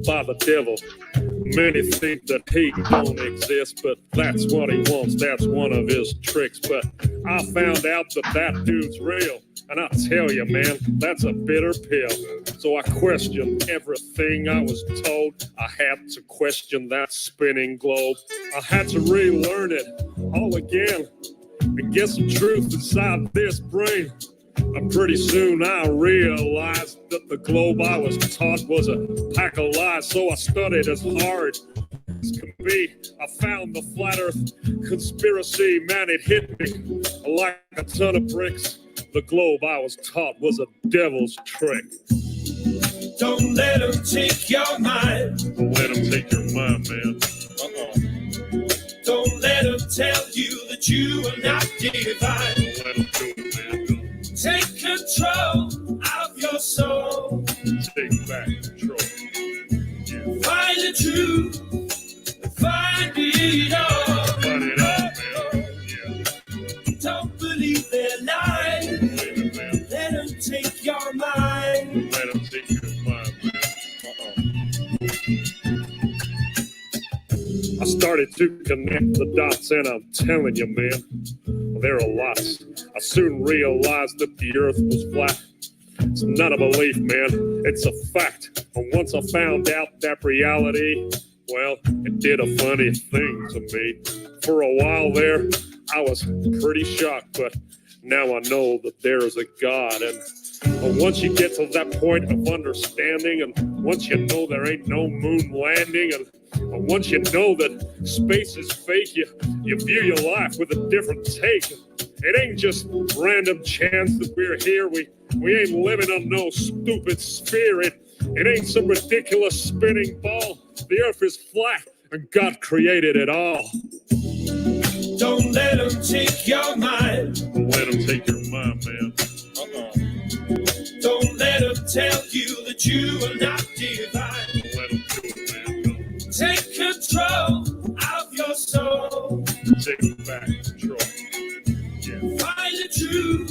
by the devil. Many think that hate don't exist, but that's what he wants. That's one of his tricks. But I found out that that dude's real. And I tell you, man, that's a bitter pill. So I questioned everything I was told. I had to question that spinning globe. I had to relearn it all again and get some truth inside this brain. And pretty soon I realized that the globe I was taught was a pack of lies. So I studied as hard as can be. I found the flat earth conspiracy. Man, it hit me like a ton of bricks. The globe I was taught was a devil's trick. Don't let him take your mind. Don't let him take your mind, man. Don't let him tell you that you are not divine. Don't let him do it, man. Don't. Take control of your soul. Take back control. Yeah. Find the truth. Find it all. Find it all, man. Yeah. Don't believe their lies. Let them take your mind. Let them take your mind, man. I started to connect the dots, and I'm telling you, man, there are lots. I soon realized that the earth was flat. It's not a belief, man, it's a fact. And once I found out that reality, well, it did a funny thing to me. For a while there, I was pretty shocked, but now I know that there is a God. And once you get to that point of understanding, and once you know there ain't no moon landing, and once you know that space is fake, you view your life with a different take. It ain't just random chance that we're here. We ain't living on no stupid sphere. It ain't some ridiculous spinning ball. The earth is flat, and God created it all. Don't let them take your mind. Don't let them take your mind, man. Don't let them tell you that you are not divine. Don't let them do it, man. Don't. Take control of your soul. Take back control. Yeah. Find the truth.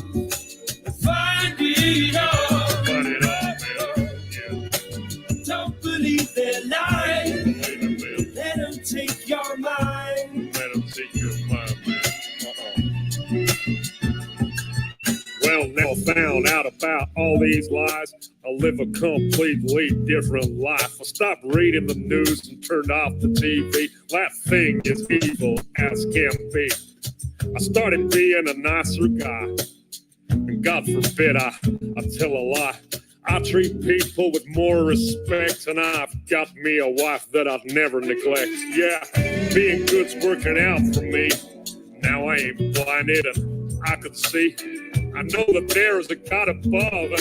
Find it all. Find it all, man. Yeah. Don't believe their lies. Let them take your mind. Let them take your mind, man. Well, now I found out about all these lies. I live a completely different life. I stopped reading the news and turned off the TV. That thing is evil as can be. I started being a nicer guy. And God forbid I tell a lie. I treat people with more respect, and I've got me a wife that I'd never neglect. Yeah, being good's working out for me. Now I ain't blinded and I can see. I know that there is a God above,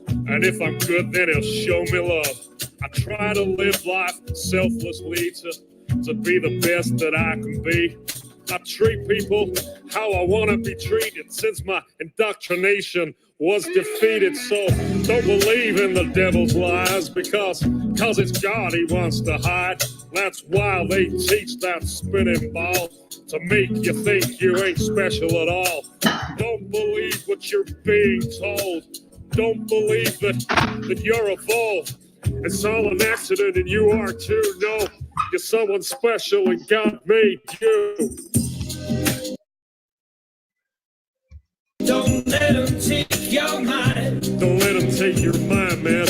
and if I'm good, then he'll show me love. I try to live life selflessly to be the best that I can be. I treat people how I want to be treated since my indoctrination was defeated. So don't believe in the devil's lies because it's God he wants to hide. That's why they teach that spinning ball to make you think you ain't special at all. Don't believe what you're being told. Don't believe that you're evolved. It's all an accident and you are too. No, you're someone special and God made you. Don't let them take your mind. Don't let them take your mind, man.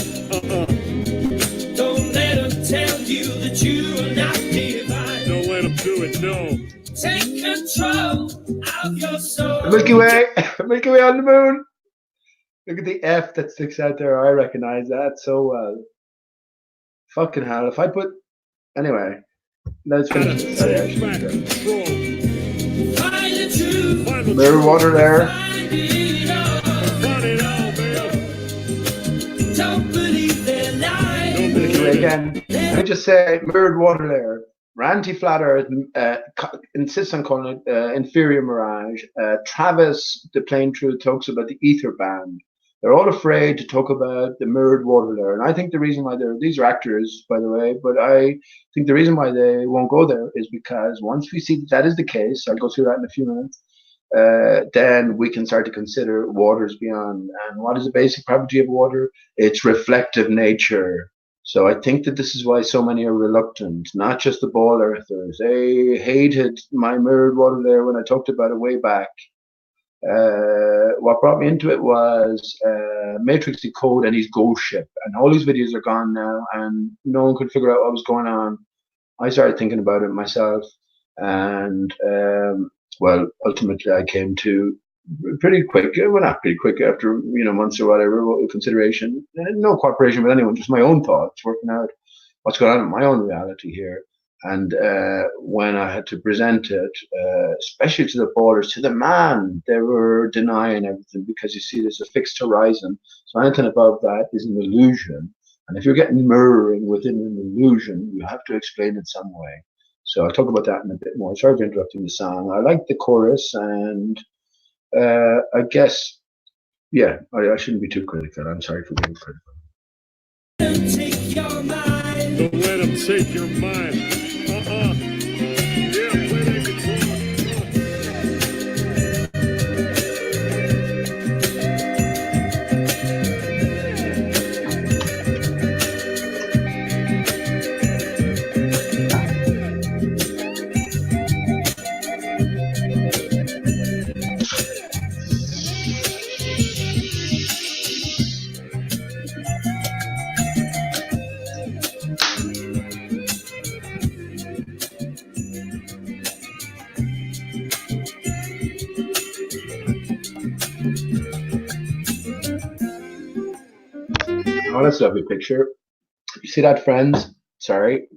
Don't let them tell you that you are not divine. Don't let them do it, no. Take control of your soul. Milky Way, Milky Way on the moon. Look at the F that sticks out there. I recognize that so well. Fucking hell. If I put... Anyway. Let's finish this. Sorry, I should Mirror water there. Milky Way again. Let me just say, mirrored water there. Ranty Flat Earth insists on calling it inferior mirage. Travis, the plain truth, talks about the ether band. They're all afraid to talk about the mirrored water there. And I think the reason why these are actors, by the way, but I think the reason why they won't go there is because once we see that is the case, I'll go through that in a few minutes, then we can start to consider waters beyond. And what is the basic property of water? Its reflective nature. So I think that this is why so many are reluctant, not just the ball earthers. They hated my mirrored water there when I talked about it way back. What brought me into it was Matrix Decode and his ghost ship. And all these videos are gone now, and no one could figure out what was going on. I started thinking about it myself, and well, ultimately I came to pretty quick, well, not pretty quick, after months or whatever, consideration, no cooperation with anyone, just my own thoughts, working out what's going on in my own reality here. And when I had to present it, especially to the ballers, to the man, they were denying everything, because you see, there's a fixed horizon. So anything above that is an illusion. And if you're getting mirroring within an illusion, you have to explain it some way. So I'll talk about that in a bit more. Sorry for interrupting the song. I like the chorus, and I guess, yeah, I shouldn't be too critical. I'm sorry for being critical. Take your mind. Don't let them take your mind. Yeah, play that guitar. Oh, that's a lovely picture. You see that, friends? Sorry,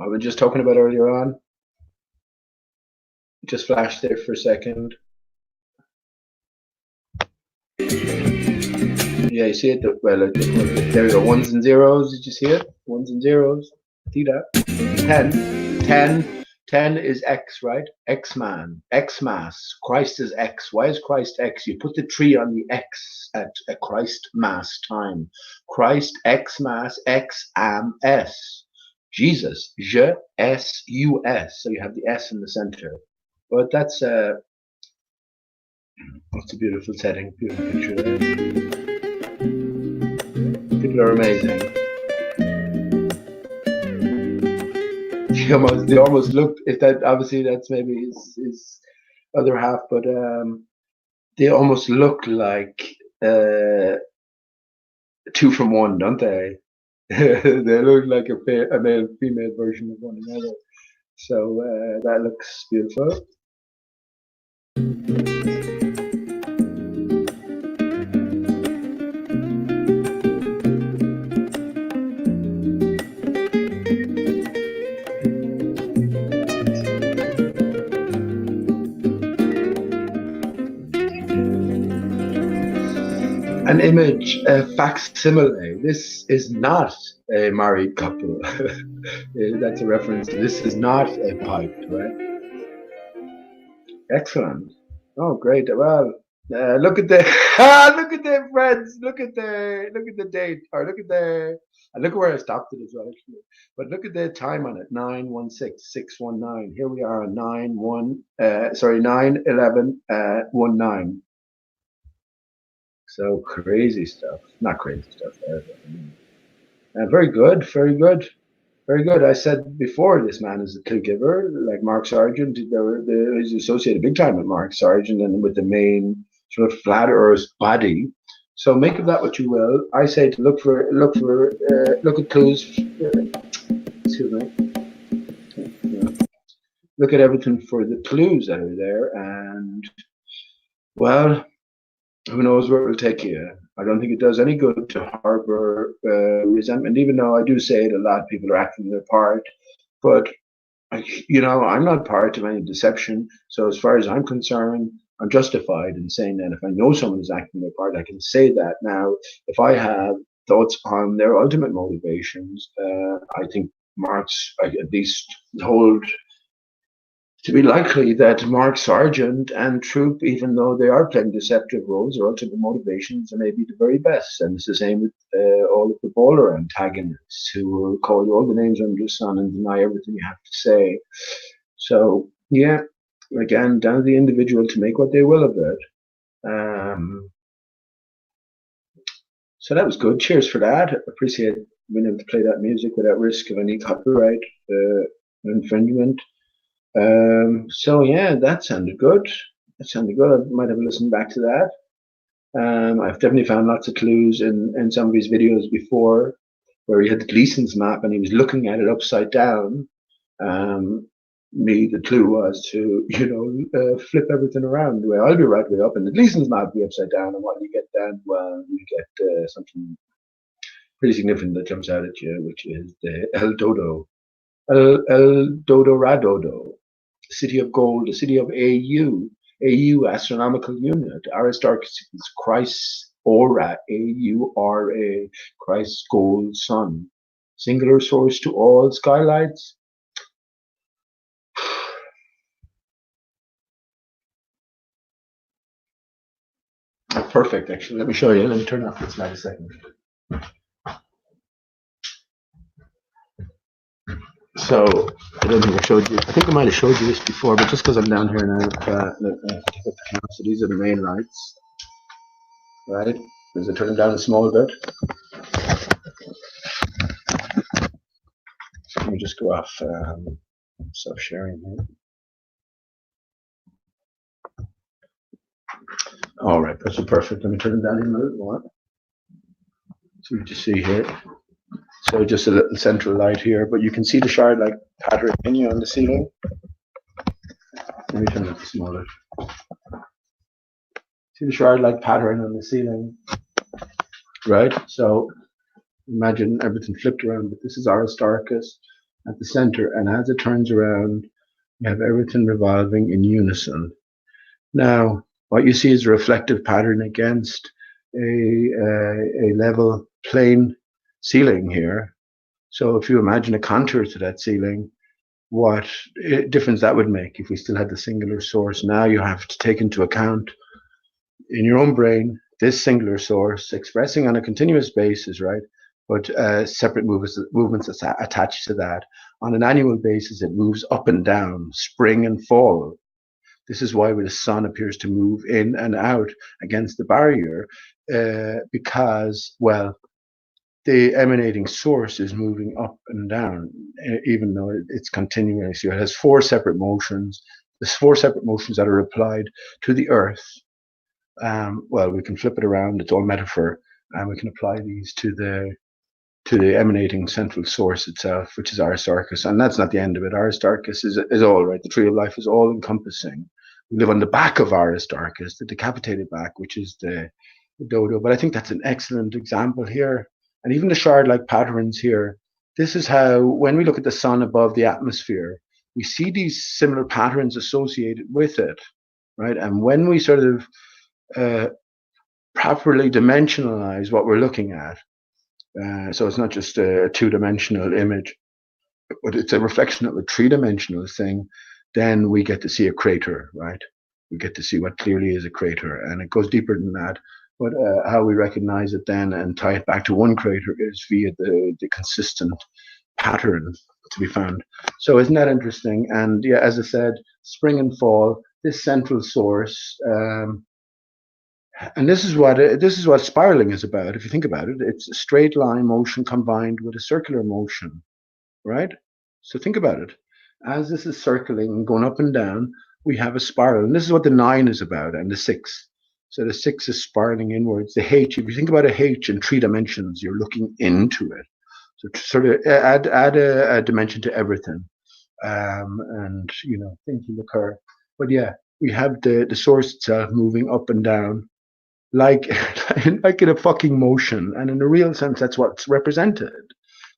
I was just talking about earlier on. Just flashed there for a second. Yeah, you see it? Well, there we go. Ones and zeros. Did you see it? Ones and zeros. See that? 10 is X, right? X-man, X-mass. Christ is X. Why is Christ X? You put the 3 on the X at Christ mass time. Christ X-mass, X-am-S. Jesus, Je, S, U-S. So you have the S in the center. But that's a beautiful setting, beautiful picture there. People are amazing. They almost looked, if that, obviously that's maybe his other half, but they almost look like 2 from 1, don't they? They look like a male female version of one another. So that looks beautiful. An image, a facsimile. This is not a married couple. That's a reference to this is not a pipe, right? Excellent. Oh, great. Well, look at the look at their friends. Look at the date, or look at where I stopped it as well, actually. But look at the time on it: 9:16:619. Here we are on 9:11:19. So crazy stuff. Not crazy stuff there, but very good, very good, very good. I said before, this man is a clue giver, like Mark Sargent. He's associated big time with Mark Sargent and with the main sort of flat Earth body. So make of that what you will. I say to look at clues. Excuse me. Look at everything for the clues that are there, and well, who knows where it will take you. I don't think it does any good to harbor resentment, even though I do say it a lot. People are acting their part, but I'm not part of any deception. So as far as I'm concerned, I'm justified in saying that. If I know someone is acting their part, I can say that. Now, if I have thoughts on their ultimate motivations, I think Marx at least hold to be likely that Mark Sargent and Troop, even though they are playing deceptive roles, their ultimate motivations are maybe the very best. And it's the same with all of the baller antagonists who will call you all the names under the sun and deny everything you have to say. So, yeah, again, down to the individual to make what they will of it. So that was good. Cheers for that. Appreciate being able to play that music without risk of any copyright infringement. So yeah, that sounded good. That sounded good. I might have listened back to that. I've definitely found lots of clues in some of his videos before, where he had the Gleason's map and he was looking at it upside down. The clue was to, flip everything around. Well, I'll be right way up, and the Gleason's map will be upside down. And what do you get down? Well, you get something pretty significant that jumps out at you, which is the El Dodoradodo, city of gold, the city of AU, astronomical unit, Aristarchus, Christ's aura, AURA, Christ's gold sun, singular source to all skylights. Perfect, actually. Let me show you. Let me turn off this light a second. So, I don't think I showed you. I think I might have showed you this before, but just because I'm down here now, so these are the main lights, right? As I turn them down a small bit. Let me just go off self-sharing here. All right, that's perfect. Let me turn them down even a little more. So you just see here. So just a little central light here, but you can see the shard-like pattern on the ceiling. Let me turn it smaller. See the shard-like pattern on the ceiling, right? So imagine everything flipped around, but this is Aristarchus at the center, and as it turns around, you have everything revolving in unison. Now, what you see is a reflective pattern against a level plane ceiling here. So if you imagine a contour to that ceiling, what difference that would make if we still had the singular source. Now you have to take into account in your own brain this singular source expressing on a continuous basis, right? But separate movements attached to that. On an annual basis, it moves up and down, spring and fall. This is why the sun appears to move in and out against the barrier, because, well, the emanating source is moving up and down, even though it's continuing. So it has four separate motions. There's four separate motions that are applied to the earth. Well, we can flip it around. It's all metaphor, and we can apply these to the emanating central source itself, which is Aristarchus. And that's not the end of it. Aristarchus is all right. The tree of life is all encompassing. We live on the back of Aristarchus, the decapitated back, which is the dodo. But I think that's an excellent example here. And even the shard-like patterns here, this is how, when we look at the sun above the atmosphere, we see these similar patterns associated with it, right? And when we sort of properly dimensionalize what we're looking at, so it's not just a two-dimensional image, but it's a reflection of a three-dimensional thing, then we get to see a crater, right? We get to see what clearly is a crater, and it goes deeper than that. But how we recognize it then and tie it back to one crater is via the consistent pattern to be found. So isn't that interesting? And yeah, as I said, spring and fall, this central source, and this is what spiraling is about. If you think about it, it's a straight line motion combined with a circular motion, right? So think about it. As this is circling and going up and down, we have a spiral, and this is what the 9 is about, and the 6. So the 6 is spiraling inwards. The H, if you think about a H in 3 dimensions, you're looking into it. So to sort of add a dimension to everything, and things will occur. But yeah, we have the source itself moving up and down, like in a fucking motion, and in a real sense, that's what's represented.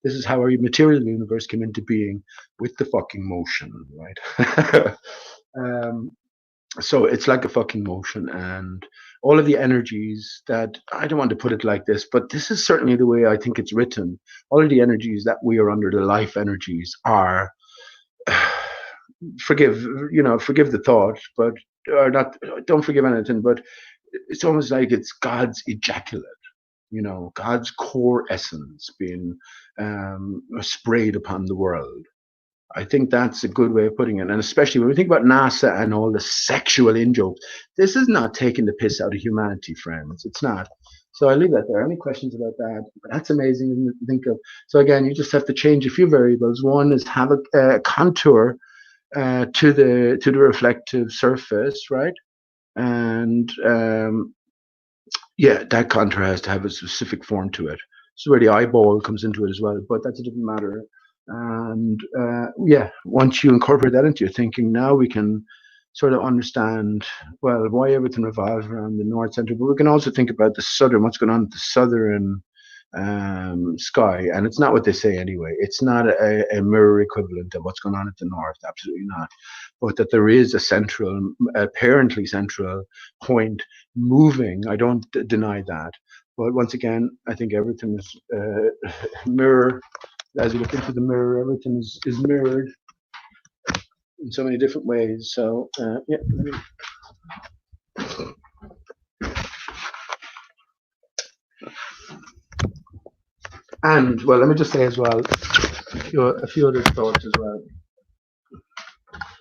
This is how our material universe came into being, with the fucking motion, right? So it's like a fucking motion, and all of the energies that, I don't want to put it like this, but this is certainly the way I think it's written. All of the energies that we are under, the life energies, are forgive the thought, but or not. Don't forgive anything, but it's almost like it's God's ejaculate. God's core essence being sprayed upon the world. I think that's a good way of putting it. And especially when we think about NASA and all the sexual in-jokes, this is not taking the piss out of humanity, friends. It's not. So I leave that there. Any questions about that? But that's amazing to think of. So again, you just have to change a few variables. One is have a contour to the reflective surface, right? And yeah, that contour has to have a specific form to it. So where the eyeball comes into it as well, but that's a different matter. And yeah, once you incorporate that into your thinking, now we can sort of understand, well, why everything revolves around the north center, but we can also think about the southern, what's going on with the southern sky. And it's not what they say anyway. It's not a mirror equivalent of what's going on at the north, absolutely not. But that there is a central, apparently central point moving. I don't deny that. But once again, I think everything is mirror. As you look into the mirror, everything is mirrored in so many different ways. So yeah. And well, let me just say as well, a few other thoughts as well.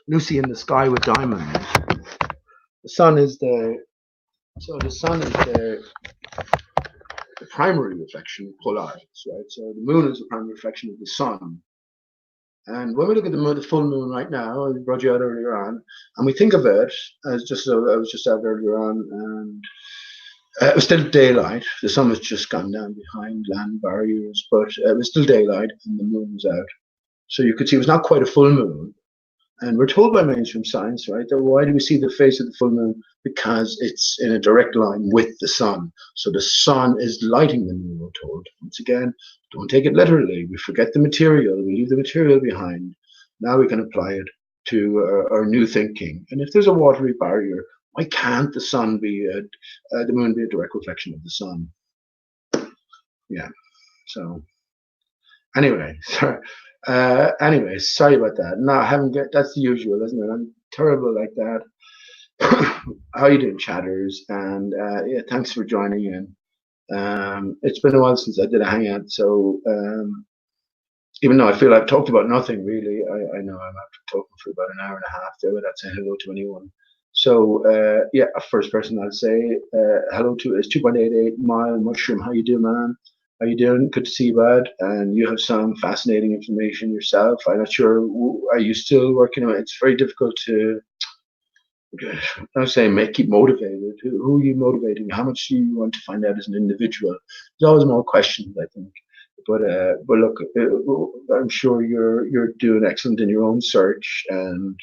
Lucy in the Sky with Diamonds. The sun is the primary reflection polaris, right? So the moon is the primary reflection of the sun. And when we look at the full moon right now, I brought you out earlier on, and we think of it as just, I was just out earlier on, and it was still daylight. The sun was just gone down behind land barriers, but it was still daylight and the moon was out. So you could see it was not quite a full moon. And we're told by mainstream science, right, that why do we see the face of the full moon? Because it's in a direct line with the sun. So the sun is lighting the moon, we're told. Once again, don't take it literally. We forget the material. We leave the material behind. Now we can apply it to our new thinking. And if there's a watery barrier, why can't the sun be the moon be a direct reflection of the sun? Yeah. So anyway, sorry. Anyway, sorry about that. No, I haven't get. That's the usual, isn't it? I'm terrible like that. How you doing, chatters? And yeah, thanks for joining in. It's been a while since I did a hangout, so even though I feel I've talked about nothing really, I know I'm after talking for about an hour and a half there without saying hello to anyone. So yeah, first person I'll say hello to is 2.88 Mile Mushroom. How you doing, man? How you doing? Good to see you, bud. And you have some fascinating information yourself. I'm not sure. Are you still working on it? It's very difficult to. I was saying, keep motivated. Who are you motivating? How much do you want to find out as an individual? There's always more questions, I think. But look, I'm sure you're doing excellent in your own search, and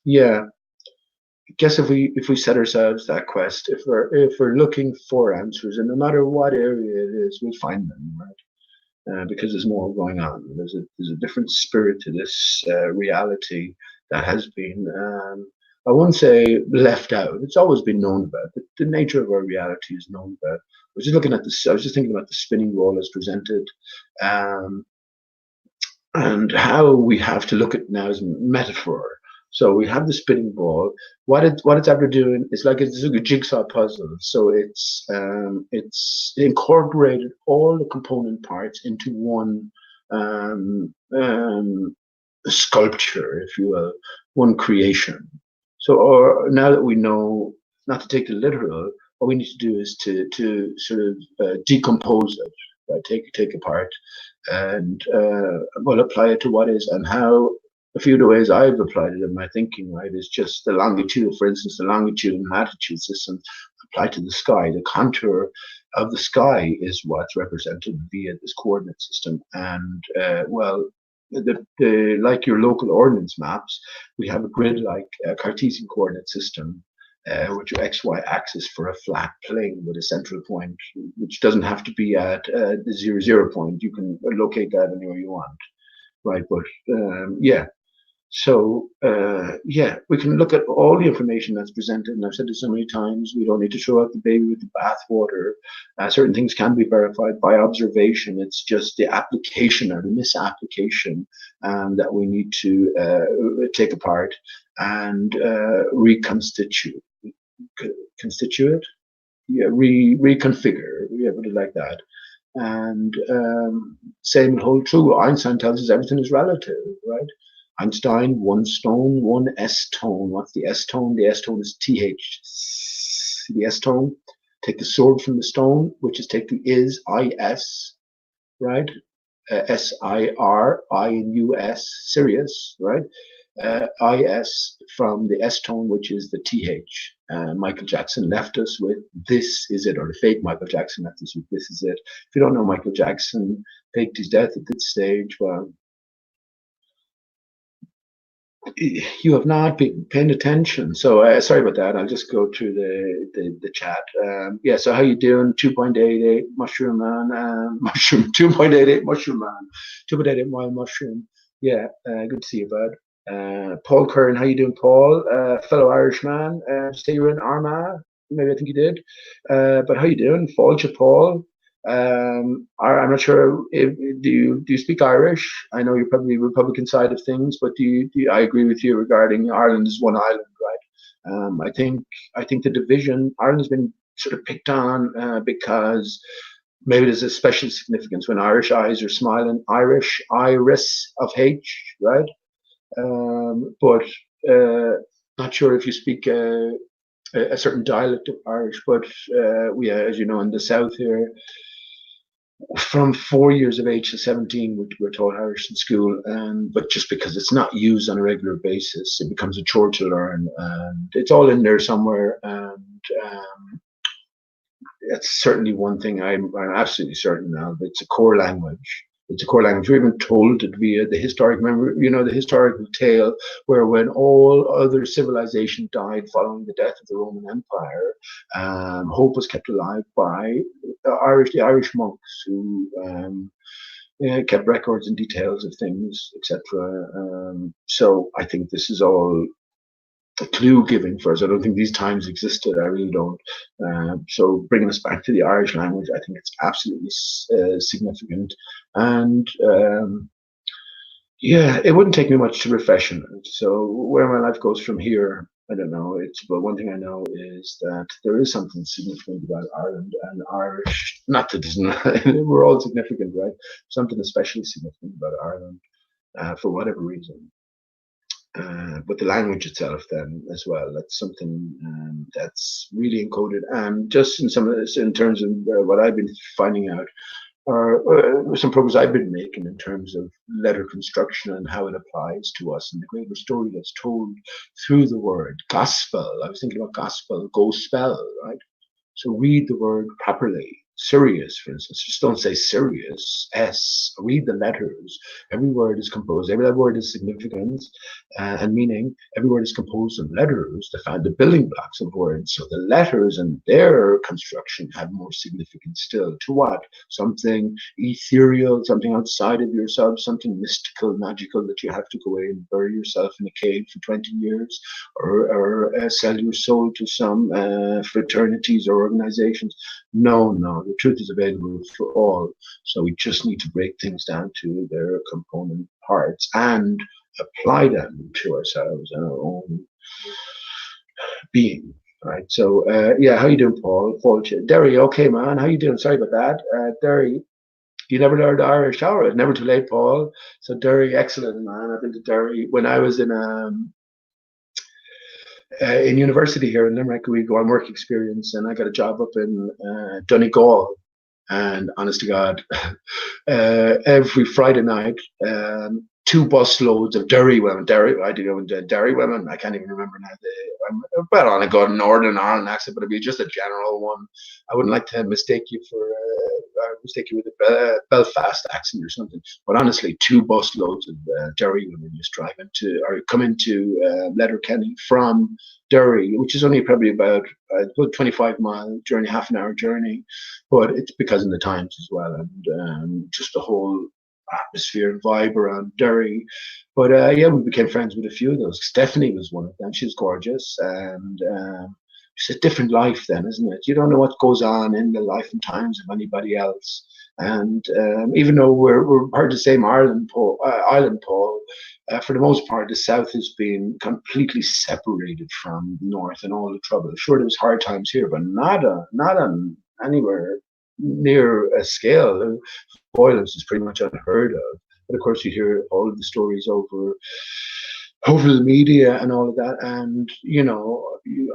yeah. I guess if we set ourselves that quest, if we're looking for answers, and no matter what area it is, we'll find them, right? Because there's more going on. There's a different spirit to this reality that has been, I won't say left out. It's always been known about. The nature of our reality is known about. I was just thinking about the spinning ball as presented, and how we have to look at it now as metaphor. So we have the spinning ball. What it's after doing is like it's a jigsaw puzzle. So it's incorporated all the component parts into one sculpture, if you will, one creation. So now that we know not to take the literal, what we need to do is to sort of decompose it, right? Take apart and well, apply it to what is and how. A few of the ways I've applied it in my thinking, right, is just the longitude, for instance, the longitude and latitude system applied to the sky. The contour of the sky is what's represented via this coordinate system. And well, like your local ordnance maps, we have a grid-like Cartesian coordinate system, which your XY axis for a flat plane with a central point, which doesn't have to be at the 0, 0 point. You can locate that anywhere you want, right? But yeah. So yeah, we can look at all the information that's presented, and I've said this so many times, we don't need to throw out the baby with the bathwater. Certain things can be verified by observation. It's just the application or the misapplication that we need to take apart and reconstitute. Constitute? Yeah, reconfigure. Yeah, put it like that. And same will hold true. Einstein tells us everything is relative, right? Einstein, one stone, one S tone. What's the S tone? The S tone is TH. The S tone. take the sword from the stone, which is take the is, right? S-I-R-I-U-S, Sirius, right? I-S from the S tone, which is the TH. Michael Jackson left us with This Is It, or the fake Michael Jackson left us with This Is It. If you don't know Michael Jackson faked his death at this stage, well, you have not been paying attention. So sorry about that. I'll just go through the chat. Yeah. So how you doing? 2.88 mushroom man. Mushroom 2.88 mushroom man. 2.88 wild mushroom. Yeah. Good to see you, bud. Paul Curran, how you doing, Paul? Fellow Irishman. Say you're in Armagh. Maybe I think you did. But how you doing? Folge Paul. I'm not sure if do you speak Irish? I know you're probably Republican side of things, but I agree with you regarding Ireland is one island, right? I think the division Ireland has been sort of picked on because maybe there's a special significance when Irish eyes are smiling, Irish iris of H, right? But not sure if you speak a certain dialect of Irish, but we, as you know, in the south here, from 4 years of age to 17, we're taught Irish in school, but just because it's not used on a regular basis, it becomes a chore to learn, and it's all in there somewhere. And it's certainly one thing I'm absolutely certain now. It's a core language. It's a core language. We're even told it via the historic memory, the historical tale where when all other civilization died following the death of the Roman Empire, hope was kept alive by the Irish monks who kept records and details of things, etc. So I think this is all clue giving for us. I don't think these times existed. I really don't. So bringing us back to the Irish language, I think it's absolutely significant. And yeah, it wouldn't take me much to refreshen it. So where my life goes from here, I don't know. But one thing I know is that there is something significant about Ireland and Irish. Not that we're all significant, right? Something especially significant about Ireland for whatever reason. But the language itself, then as well, that's something that's really encoded. And just in some of this, in terms of what I've been finding out, or some progress I've been making in terms of letter construction and how it applies to us and the greater story that's told through the word gospel. I was thinking about gospel, go spell, right? So read the word properly. Sirius, for instance, just don't say Sirius, S. Read the letters. Every word is composed. Every word is significance and meaning. Every word is composed of letters, the building blocks of words. So the letters and their construction have more significance still. To what? Something ethereal, something outside of yourself, something mystical, magical that you have to go away and bury yourself in a cave for 20 years, or sell your soul to some fraternities or organizations. No, the truth is available for all. So we just need to break things down to their component parts and apply them to ourselves and our own being. Right. So yeah, how you doing, Paul? Derry, okay, man. How you doing? Sorry about that. Derry, you never learned Irish. All right, never too late, Paul. So Derry, excellent, man. I've been to Derry when I was in university here in Limerick. We go on work experience, and I got a job up in Donegal. And honest to God, every Friday night, 2 bus loads of Derry women. Derry women. I can't even remember now. Well, on a good Northern Ireland accent, but it'd be just a general one. I wouldn't like to mistake you with a Belfast accent or something. But honestly, 2 bus loads of Derry women just drive into or come into Letterkenny from Derry, which is only probably about 25-mile journey, half an hour journey. But it's because of the times as well, and just the whole atmosphere and vibe around Derry. But yeah, we became friends with a few of those. Stephanie was one of them. She's gorgeous, and it's a different life then, isn't it? You don't know what goes on in the life and times of anybody else. And even though we're part of the same island, Paul, for the most part, the South has been completely separated from the North and all the trouble. Sure, there was hard times here, but not on anywhere near a scale. Violence is pretty much unheard of. But of course, you hear all of the stories over over the media and all of that. And,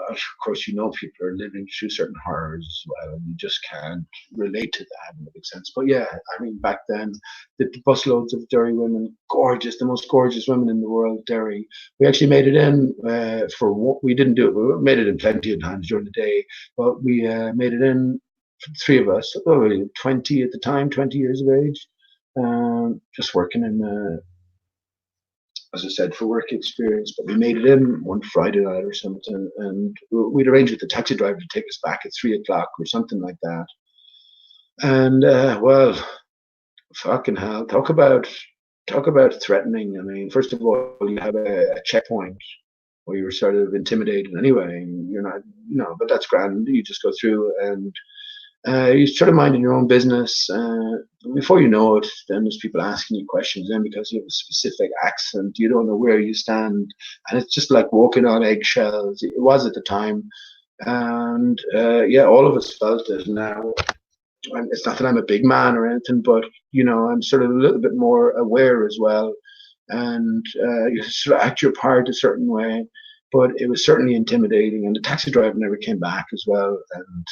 of course, people are living through certain horrors as well, and you just can't relate to that in a big sense. But yeah, I mean, back then, the busloads of Derry women, gorgeous, the most gorgeous women in the world, Derry. We actually made it in for what we didn't do it. We made it in plenty of times during the day, but we made it in, three of us, 20 at the time, 20 years of age, just working in as I said, for work experience. But we made it in one Friday night or something, and we'd arranged with the taxi driver to take us back at 3 o'clock or something like that. And well, fucking hell, talk about threatening. I mean, first of all, you have a checkpoint where you were sort of intimidated anyway. And you're not, but that's grand. You just go through and you sort of minding your own business. Before you know it, then there's people asking you questions. Then because you have a specific accent, you don't know where you stand, and it's just like walking on eggshells. It was at the time, and yeah, all of us felt it. Now, it's not that I'm a big man or anything, but I'm sort of a little bit more aware as well, and you sort of act your part a certain way. But it was certainly intimidating, and the taxi driver never came back as well. And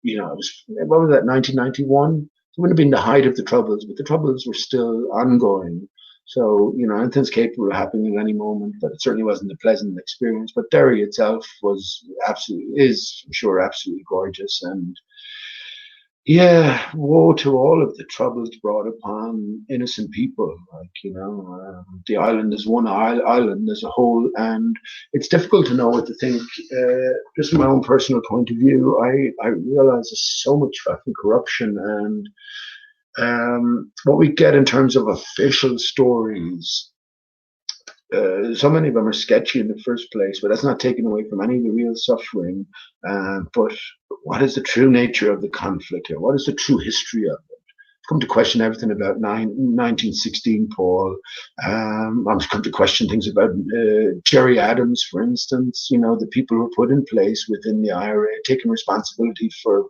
it was, what was that, 1991? It would have been the height of the Troubles, but the Troubles were still ongoing. So, anything's capable of happening at any moment, but it certainly wasn't a pleasant experience. But Derry itself is, I'm sure, absolutely gorgeous. And yeah, woe to all of the troubles brought upon innocent people. The island is one island as a whole, and it's difficult to know what to think. Just from my own personal point of view, I realize there's so much fucking corruption, and what we get in terms of official stories. So many of them are sketchy in the first place, but that's not taken away from any of the real suffering. But what is the true nature of the conflict here? What is the true history of it? I've come to question everything about 1916, Paul. I've come to question things about Jerry Adams, for instance. The people who were put in place within the IRA, taking responsibility for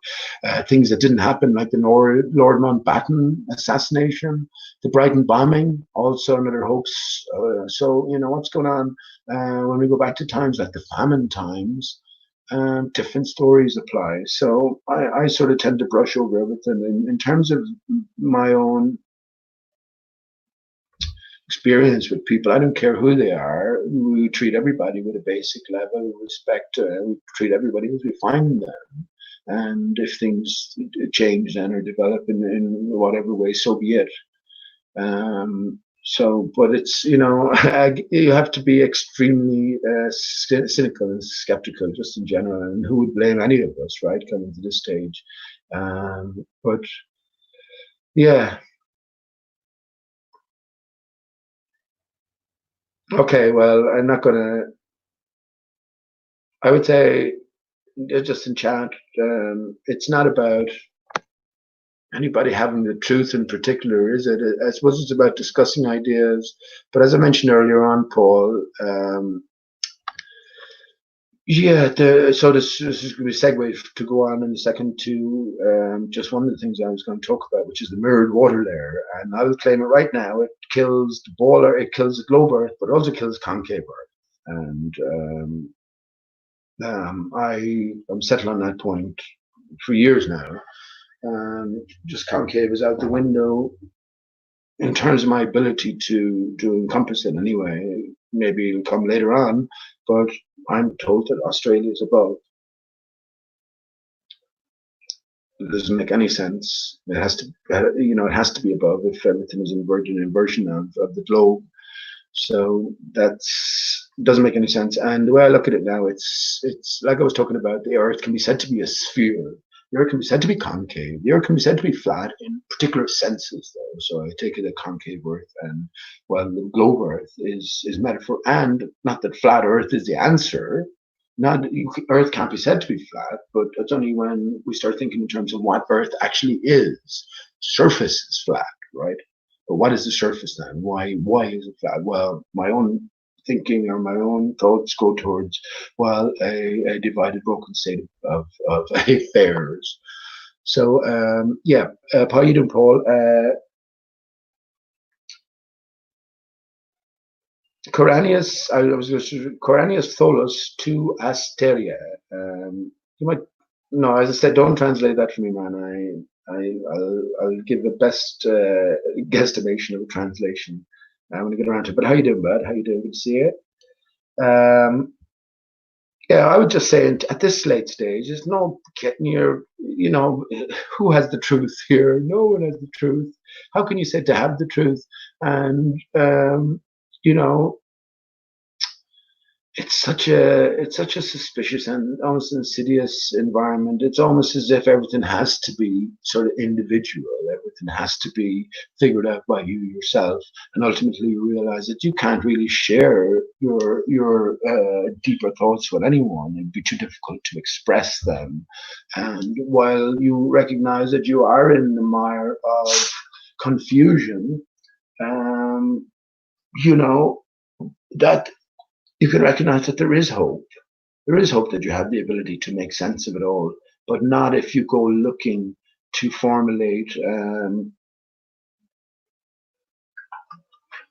things that didn't happen, like the Lord Mountbatten assassination, the Brighton bombing, also another hoax. So what's going on when we go back to times like the famine times? Different stories apply. So I sort of tend to brush over everything. In terms of my own experience with people, I don't care who they are. We treat everybody with a basic level of respect. We treat everybody as we find them. And if things change then or develop in whatever way, so be it. But it's, you have to be extremely cynical and skeptical just in general, and who would blame any of us, right, coming to this stage? But yeah. Okay, well, I'm not gonna, I would say, just in chat, it's not about anybody having the truth in particular, is it? I suppose it's about discussing ideas. But as I mentioned earlier on, Paul, yeah, so this is going to be a segue to go on in a second to just one of the things I was going to talk about, which is the mirrored water layer. And I will claim it right now. It kills the ball Earth, it kills the globe Earth, but also kills concave Earth. And I'm settled on that point for years now. Just concave is out the window in terms of my ability to encompass it anyway. Maybe it'll come later on, but I'm told that Australia is above. It doesn't make any sense. It has to, it has to be above if everything is inversion of the globe. So that's doesn't make any sense. And the way I look at it now, it's like I was talking about. The Earth can be said to be a sphere. The Earth can be said to be concave. The Earth can be said to be flat in particular senses, though. So I take it a concave Earth, and well, the globe Earth is metaphor, and not that flat Earth is the answer. Not Earth can't be said to be flat, but it's only when we start thinking in terms of what Earth actually is. Surface is flat, right? But what is the surface then? Why is it flat? Well, my own thinking or my own thoughts go towards, well, a divided, broken state of affairs. So yeah, how you doing, Paul? Coranius, I was Coranius Tholus to Asteria. You might, no, as I said, don't translate that for me, man. I'll give the best guesstimation of a translation when I get around to it. But how you doing, bud? How you doing? Good to see you. Yeah, I would just say at this late stage, there's no getting who has the truth here? No one has the truth. How can you say to have the truth? And, it's such a suspicious and almost insidious environment. It's almost as if everything has to be sort of individual. Everything has to be figured out by you yourself, and ultimately you realize that you can't really share your deeper thoughts with anyone. It'd be too difficult to express them. And while you recognize that you are in the mire of confusion, that you can recognize that there is hope. There is hope that you have the ability to make sense of it all, but not if you go looking to formulate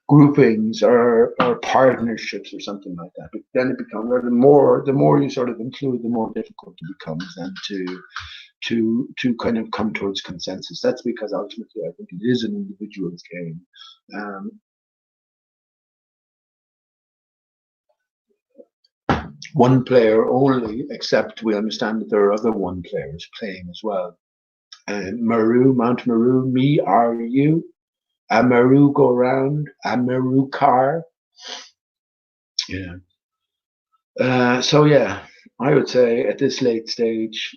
groupings or partnerships or something like that. But then it becomes, the more you sort of include, the more difficult it becomes then to kind of come towards consensus. That's because ultimately I think it is an individual's game. One player only, except we understand that there are other one players playing as well. Mount Meru, me, are you? A Meru go round, a Meru car. Yeah. So yeah, I would say at this late stage,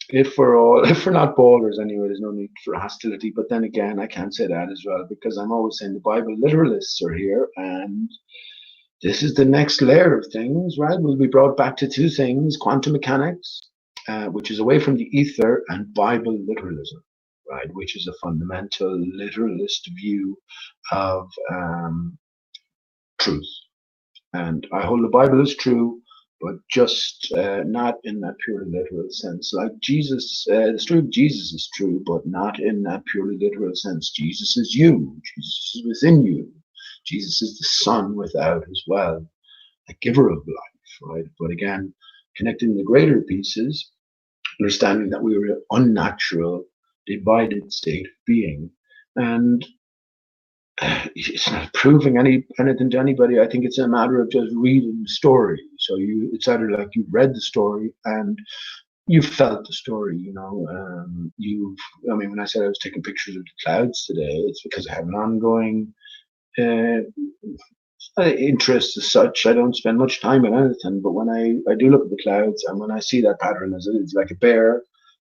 if we're not ballers anyway, there's no need for hostility. But then again, I can't say that as well, because I'm always saying the Bible literalists are here, and this is the next layer of things, right? We'll be brought back to two things: quantum mechanics, which is away from the ether, and Bible literalism, right? Which is a fundamental literalist view of truth. And I hold the Bible is true, but just not in that purely literal sense. Like Jesus, the story of Jesus is true, but not in that purely literal sense. Jesus is you. Jesus is within you. Jesus is the Son without as well, a giver of life, right? But again, connecting the greater pieces, understanding that we were an unnatural, divided state of being. And it's not proving anything to anybody. I think it's a matter of just reading the story. So it's either like you've read the story and you felt the story, when I said I was taking pictures of the clouds today, it's because I have an ongoing interest as such. I don't spend much time on anything, but when I do look at the clouds, and when I see that pattern, it's like a bear,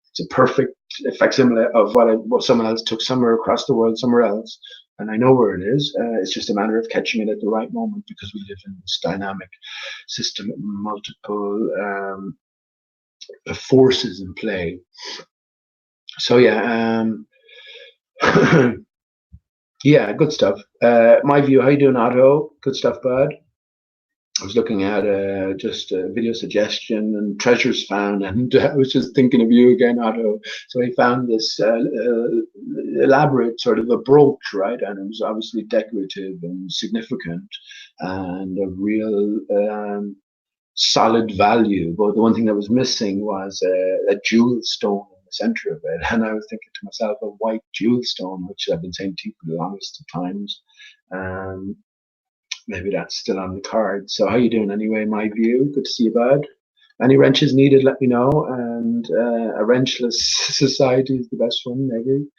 it's a perfect facsimile of what someone else took somewhere across the world, somewhere else, and I know where it is. It's just a matter of catching it at the right moment, because we live in this dynamic system, multiple forces in play. So yeah, yeah, good stuff. My view, how you doing, Otto? Good stuff, bud. I was looking at just a video suggestion and treasures found, and I was just thinking of you again, Otto. So he found this elaborate sort of a brooch, right? And it was obviously decorative and significant and of real solid value. But the one thing that was missing was a jewel stone in the center of it. And I was thinking to myself, a white jewel stone, which I've been saying to you for the longest of times. Maybe that's still on the card. So how you doing anyway, my view? Good to see you, bud. Any wrenches needed, let me know. And a wrenchless society is the best one, maybe.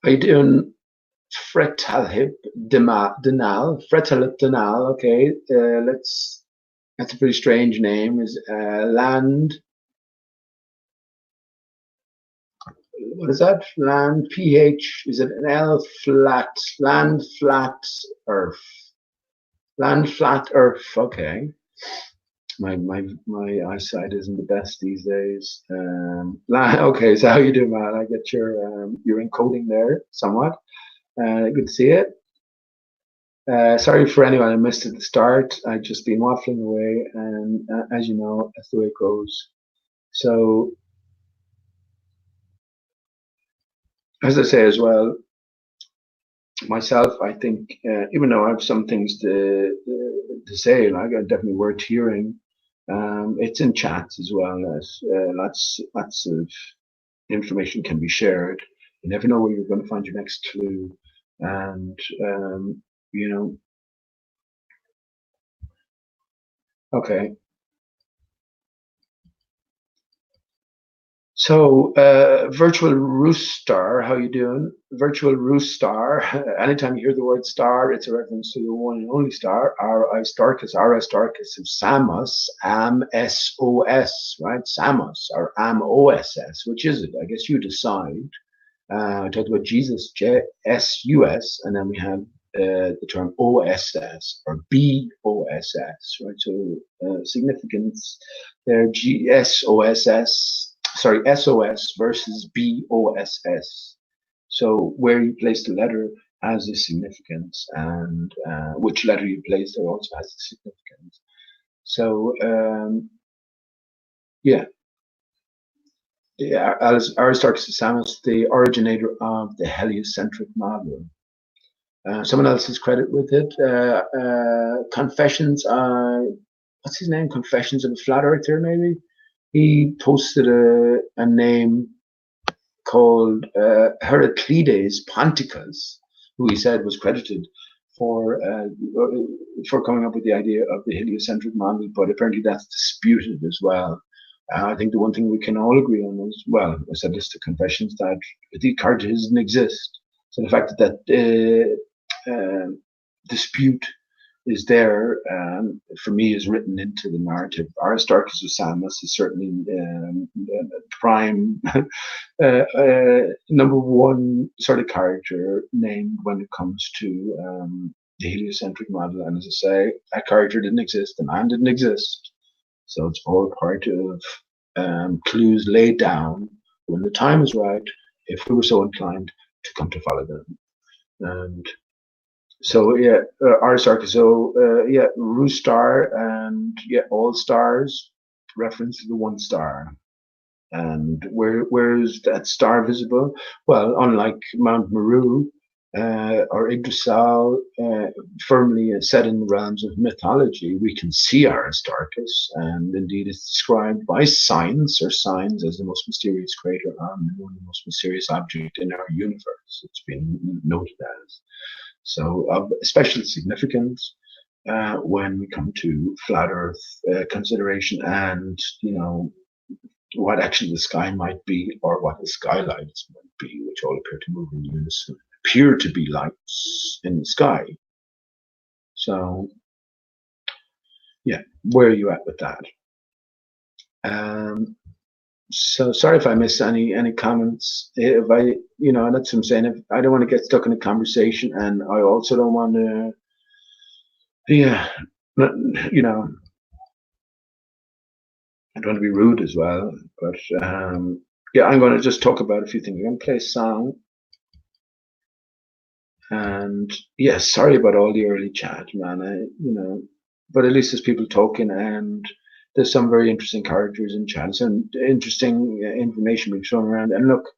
How you doing? Fretalhip Denal. Fretalhip Denal. Okay, that's a pretty strange name. Is land. What is that? Land PH, is it an L flat? Land flat earth. Land flat earth. Okay. My eyesight isn't the best these days. Okay, so how you doing, man? I get your encoding there somewhat. Good to see it. Sorry for anyone I missed at the start. I've just been waffling away, and as you know, that's the way it goes. So, as I say as well, myself, I think, even though I have some things to say, like definitely worth hearing, it's in chats as well. Lots of information can be shared. You never know where you're going to find your next clue, and you know. Okay. So, virtual rooster, how you doing? Virtual rooster. Anytime you hear the word star, it's a reference to the one and only star, Aristarchus of Samos, Am-S-O-S, right? Samos, or Am-O-S-S. Which is it? I guess you decide. I talked about Jesus, J-S-U-S, and then we have the term O-S-S or B-O-S-S, right? So, significance there, G-S-O-S-S. Sorry, SOS versus BOSS. So where you place the letter has a significance, and which letter you place there also has a significance. So yeah, Aristarchus of Samos, the originator of the heliocentric model. Someone else's credit with it. Confessions. What's his name? Confessions of a Flat Earther, maybe. He posted a name called Heraclides Ponticus, who he said was credited for coming up with the idea of the heliocentric model, but apparently that's disputed as well. I think the one thing we can all agree on is, well, I said this to Confessions, that the cartridge doesn't exist. So the fact that dispute is there, for me, is written into the narrative. Aristarchus of Samos is certainly prime number one sort of character named when it comes to the heliocentric model. And as I say, that character didn't exist, the man didn't exist. So it's all part of clues laid down when the time is right, if we were so inclined to come to follow them. And so yeah, Aristarchus. So yeah, Roostar and yeah, all stars reference to the one star. And where is that star visible? Well, unlike Mount Meru or Yggdrasil, firmly set in the realms of mythology, we can see Aristarchus, and indeed it's described by science or signs as the most mysterious crater on the Moon, the most mysterious object in our universe. It's been noted as. So of special significance when we come to flat Earth consideration, and what actually the sky might be, or what the skylights might be, which all appear to move in unison, appear to be lights in the sky. So yeah, where are you at with that? So sorry if I miss any comments. If I, that's what I'm saying. If I don't want to get stuck in a conversation, and I also don't want to, I don't want to be rude as well. But yeah, I'm going to just talk about a few things. I'm going to play a song, and yeah, sorry about all the early chat, man. But at least there's people talking, and there's some very interesting characters in chat, and interesting information being thrown around. And look,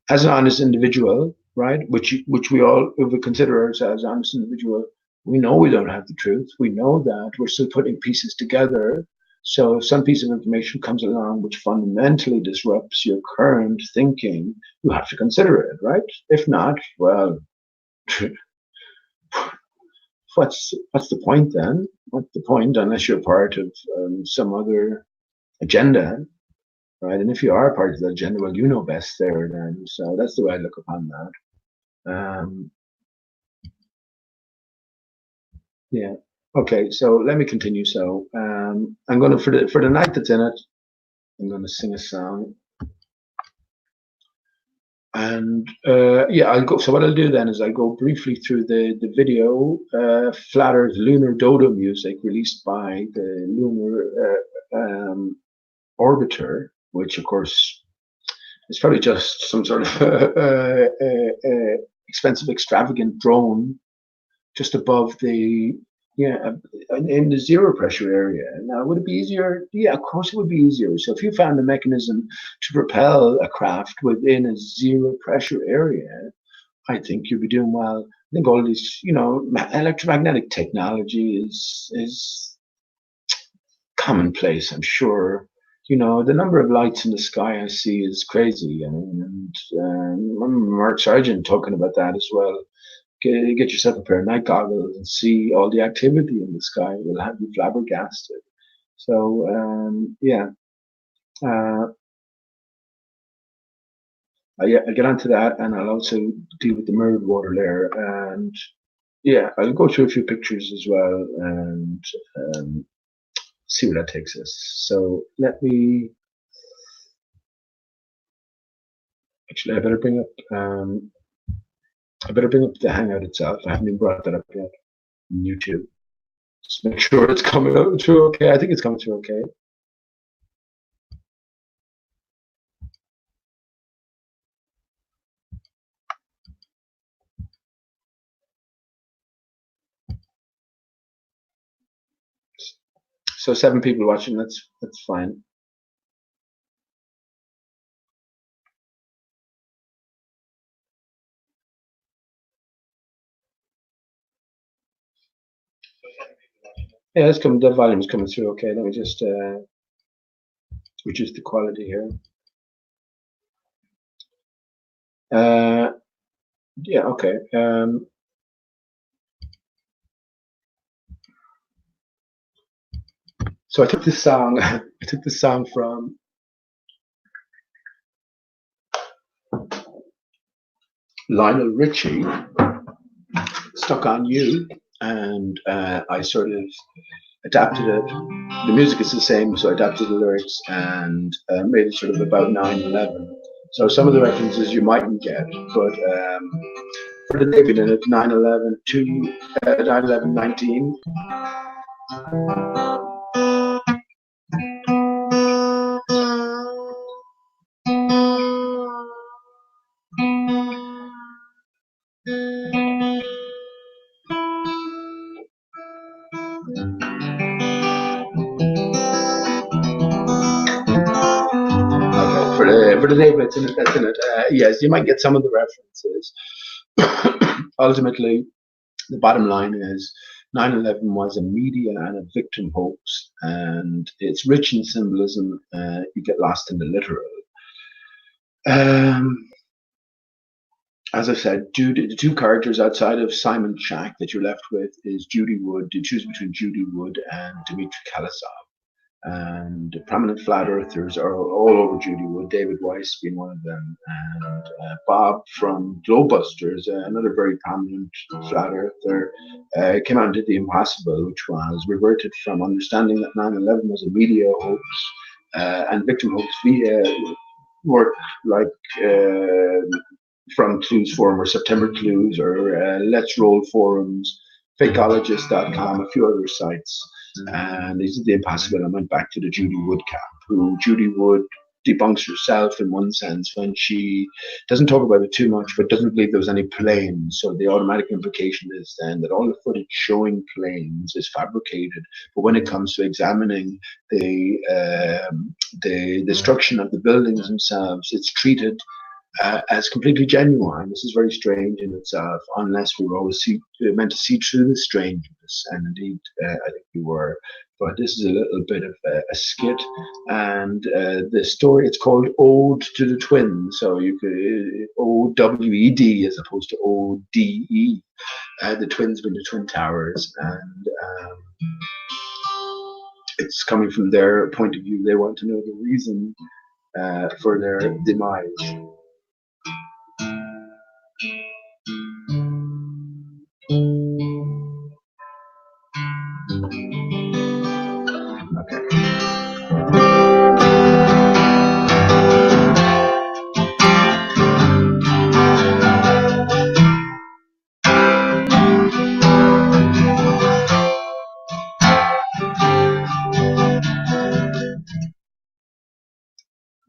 as an honest individual, right, which we all, if we consider ourselves honest individual, we know we don't have the truth. We know that we're still putting pieces together. So if some piece of information comes along which fundamentally disrupts your current thinking, you have to consider it, right? If not, well, what's the point then? What's the point, unless you're part of some other agenda, right? And if you are part of the agenda, well, you know best there then. So that's the way I look upon that. Yeah. Okay. So let me continue. So I'm going to, for the night that's in it, I'm going to sing a song. And yeah, I'll go. So what I'll do then is I'll go briefly through the video, Flat Earth Lunar Dodo music released by the Lunar Orbiter, which of course is probably just some sort of expensive, extravagant drone just above the, in the zero pressure area. Now, would it be easier? Yeah, of course it would be easier. So if you found a mechanism to propel a craft within a zero pressure area, I think you'd be doing well. think all these, electromagnetic technology is commonplace. I'm sure. The number of lights in the sky I see is crazy, and Mark Sargent talking about that as well. Get yourself a pair of night goggles and see all the activity in the sky. It will have you flabbergasted. So yeah, I'll get onto that, and I'll also deal with the mirrored water layer, and yeah, I'll go through a few pictures as well, and see where that takes us. So let me. Actually, I better bring up. I better bring up the Hangout itself. I haven't even brought that up yet on YouTube. Just make sure it's coming out through okay. I think it's coming through okay. So 7 people watching. That's fine. Yeah, it's coming. The volume is coming through okay. Let me just reduce the quality here. Yeah, okay. So I took this song. I took this song from Lionel Richie, "Stuck on You," and I sort of adapted it. The music is the same, so I adapted the lyrics and made it sort of about 9/11. So some of the references you mightn't get, but for the David in it, 9/11 to 9/11/19. For the David that's in it, yes, you might get some of the references. Ultimately, the bottom line is 9/11 was a media and a victim hoax, and it's rich in symbolism. You get lost in the literal. As I said, the 2 characters outside of Simon Shack that you're left with is Judy Wood. You choose between Judy Wood and Dmitry Kalasov. And prominent flat earthers are all over Judy Wood, David Weiss being one of them, and Bob from Globebusters, another very prominent flat earther, came out and did the impossible, which was reverted from understanding that 9/11 was a media hoax and victim hoax via work like From Clues Forum or September Clues or Let's Roll Forums, Fakeologist.com, a few other sites. And they did the impossible and went back to the Judy Wood camp, who Judy Wood debunks herself in one sense when she doesn't talk about it too much, but doesn't believe there was any planes. So the automatic implication is then that all the footage showing planes is fabricated. But when it comes to examining the destruction of the buildings themselves, it's treated as completely genuine. This is very strange in itself, unless we were always meant to see through the strangeness, and indeed, I think we were. But this is a little bit of a skit, and the story, it's called Ode to the Twins, so you could OWED as opposed to ODE. The twins being the Twin Towers, and it's coming from their point of view. They want to know the reason for their demise.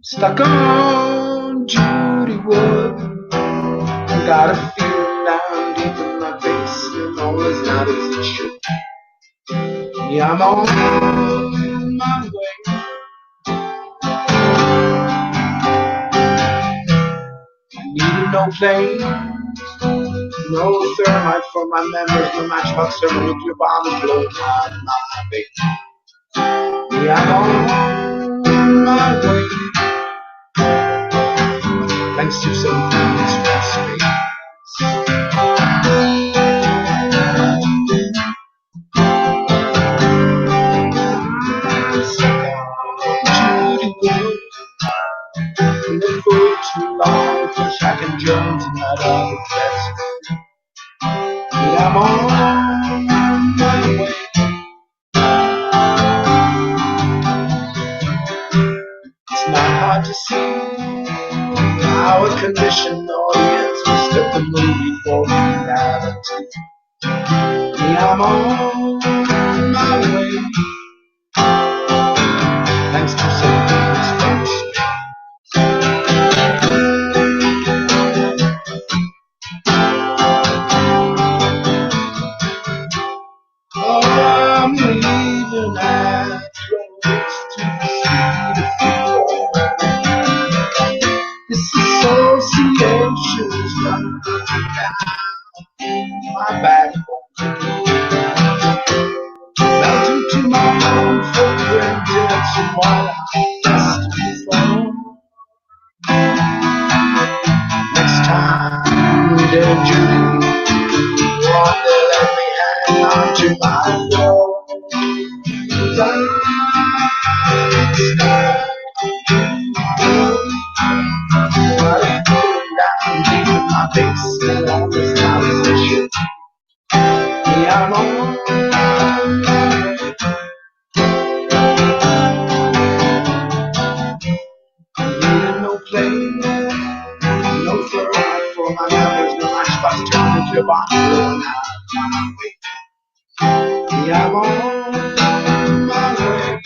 Stuck on Judy Wood. I got a feeling down deep in my basement, all is not as it should. Yeah, I'm on my way. I needed no planes, no thermite for my members, no matchbox thermonuclear bombs blowing out my base. Yeah, I'm on my way. Thanks to some space. Look for too long, for Jack and Jones and that other best. Yeah, I'm on my way. It's not hard to see how a conditioned audience mistook the movie for reality. Yeah, I'm on my way. Thanks to some space. I'm leaving at close to see the future. This association is running down my backbone. Melting to my own footprint, it's what I just before. Next time we did a journey, one day let me hang on to my wall. No plane, no flight for my members, no matchbox thermonuclear bomb blowing out my way. Yeah, I'm on my way.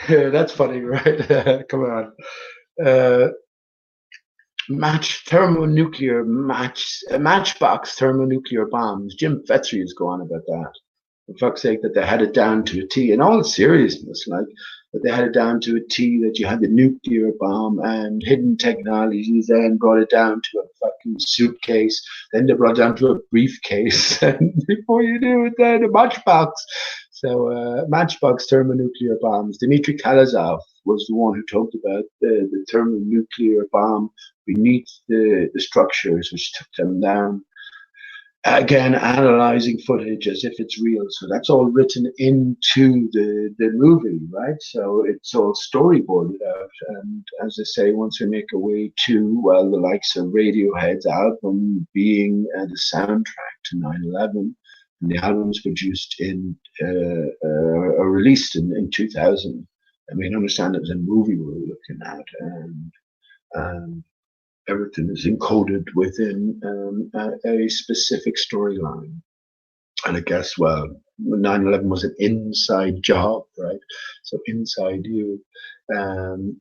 That's funny, right? Come on. Matchbox thermonuclear bombs. Jim Fetzer used to go on about that. For fuck's sake, that they had it down to a T. In all seriousness, like, that they had it down to a T, that you had the nuclear bomb and hidden technologies, then brought it down to a fucking suitcase, then they brought it down to a briefcase, and before you knew it, then a matchbox. So, matchbox thermonuclear bombs. Dmitry Kalazov was the one who talked about the thermonuclear bomb beneath the structures which took them down. Again, analyzing footage as if it's real. So that's all written into the movie, right? So it's all storyboarded out. And as I say, once we make our way to, well, the likes of Radiohead's album being the soundtrack to 9/11, and the album was produced or released in 2000. I mean, I understand it was a movie we were looking at, and everything is encoded within a specific storyline. And I guess, well, 9/11 was an inside job, right? So inside you.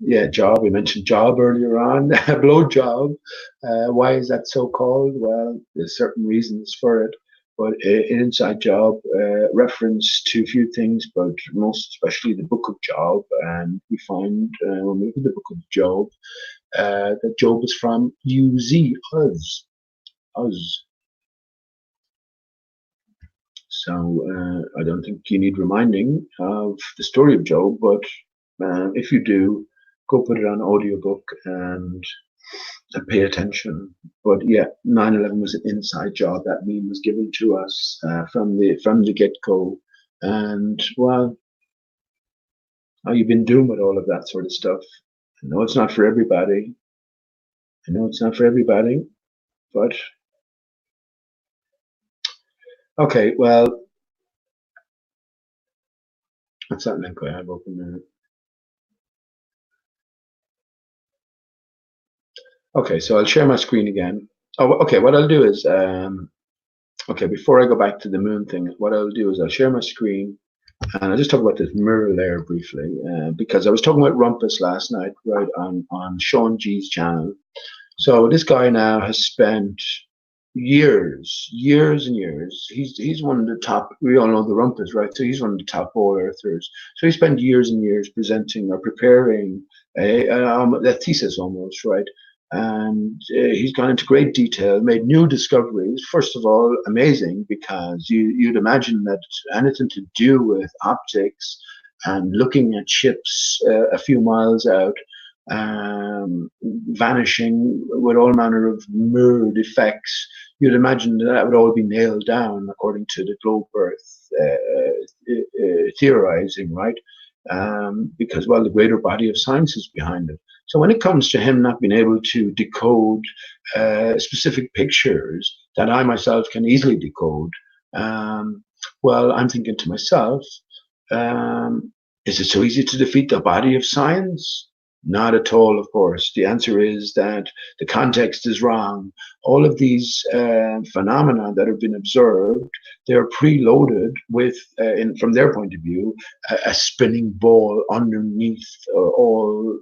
Yeah, job. We mentioned job earlier on. Blow job. Why is that so called? Well, there's certain reasons for it. But an inside job reference to a few things, but most especially the Book of Job. And we find when we look at the Book of Job, that Job is from Uz. So I don't think you need reminding of the story of Job, but if you do, go put it on audiobook and pay attention. But yeah, 9/11 was an inside job. That meme was given to us from the get-go. And well, how you been doing with all of that sort of stuff? I know it's not for everybody. But okay, well, What's that link I have open there? Okay, so I'll share my screen again. Oh, okay, what I'll do is, okay, before I go back to the moon thing, what I'll do is I'll share my screen and I'll just talk about this mirror layer briefly, because I was talking about Rumpus last night, right, on Sean G's channel. So this guy now has spent years and years. He's one of the top. We all know the Rumpus, right? So he's one of the top ball earthers. So he spent years and years presenting or preparing a thesis almost, right? And he's gone into great detail, made new discoveries. First of all, amazing, because you'd imagine that anything to do with optics and looking at ships a few miles out, vanishing with all manner of mirrored effects, you'd imagine that would all be nailed down according to the globe earth theorizing, right? Because, well, the greater body of science is behind it. So when it comes to him not being able to decode specific pictures that I myself can easily decode, well, I'm thinking to myself, is it so easy to defeat the body of science? Not at all, of course. The answer is that the context is wrong. All of these phenomena that have been observed, they're preloaded with, from their point of view, a spinning ball underneath all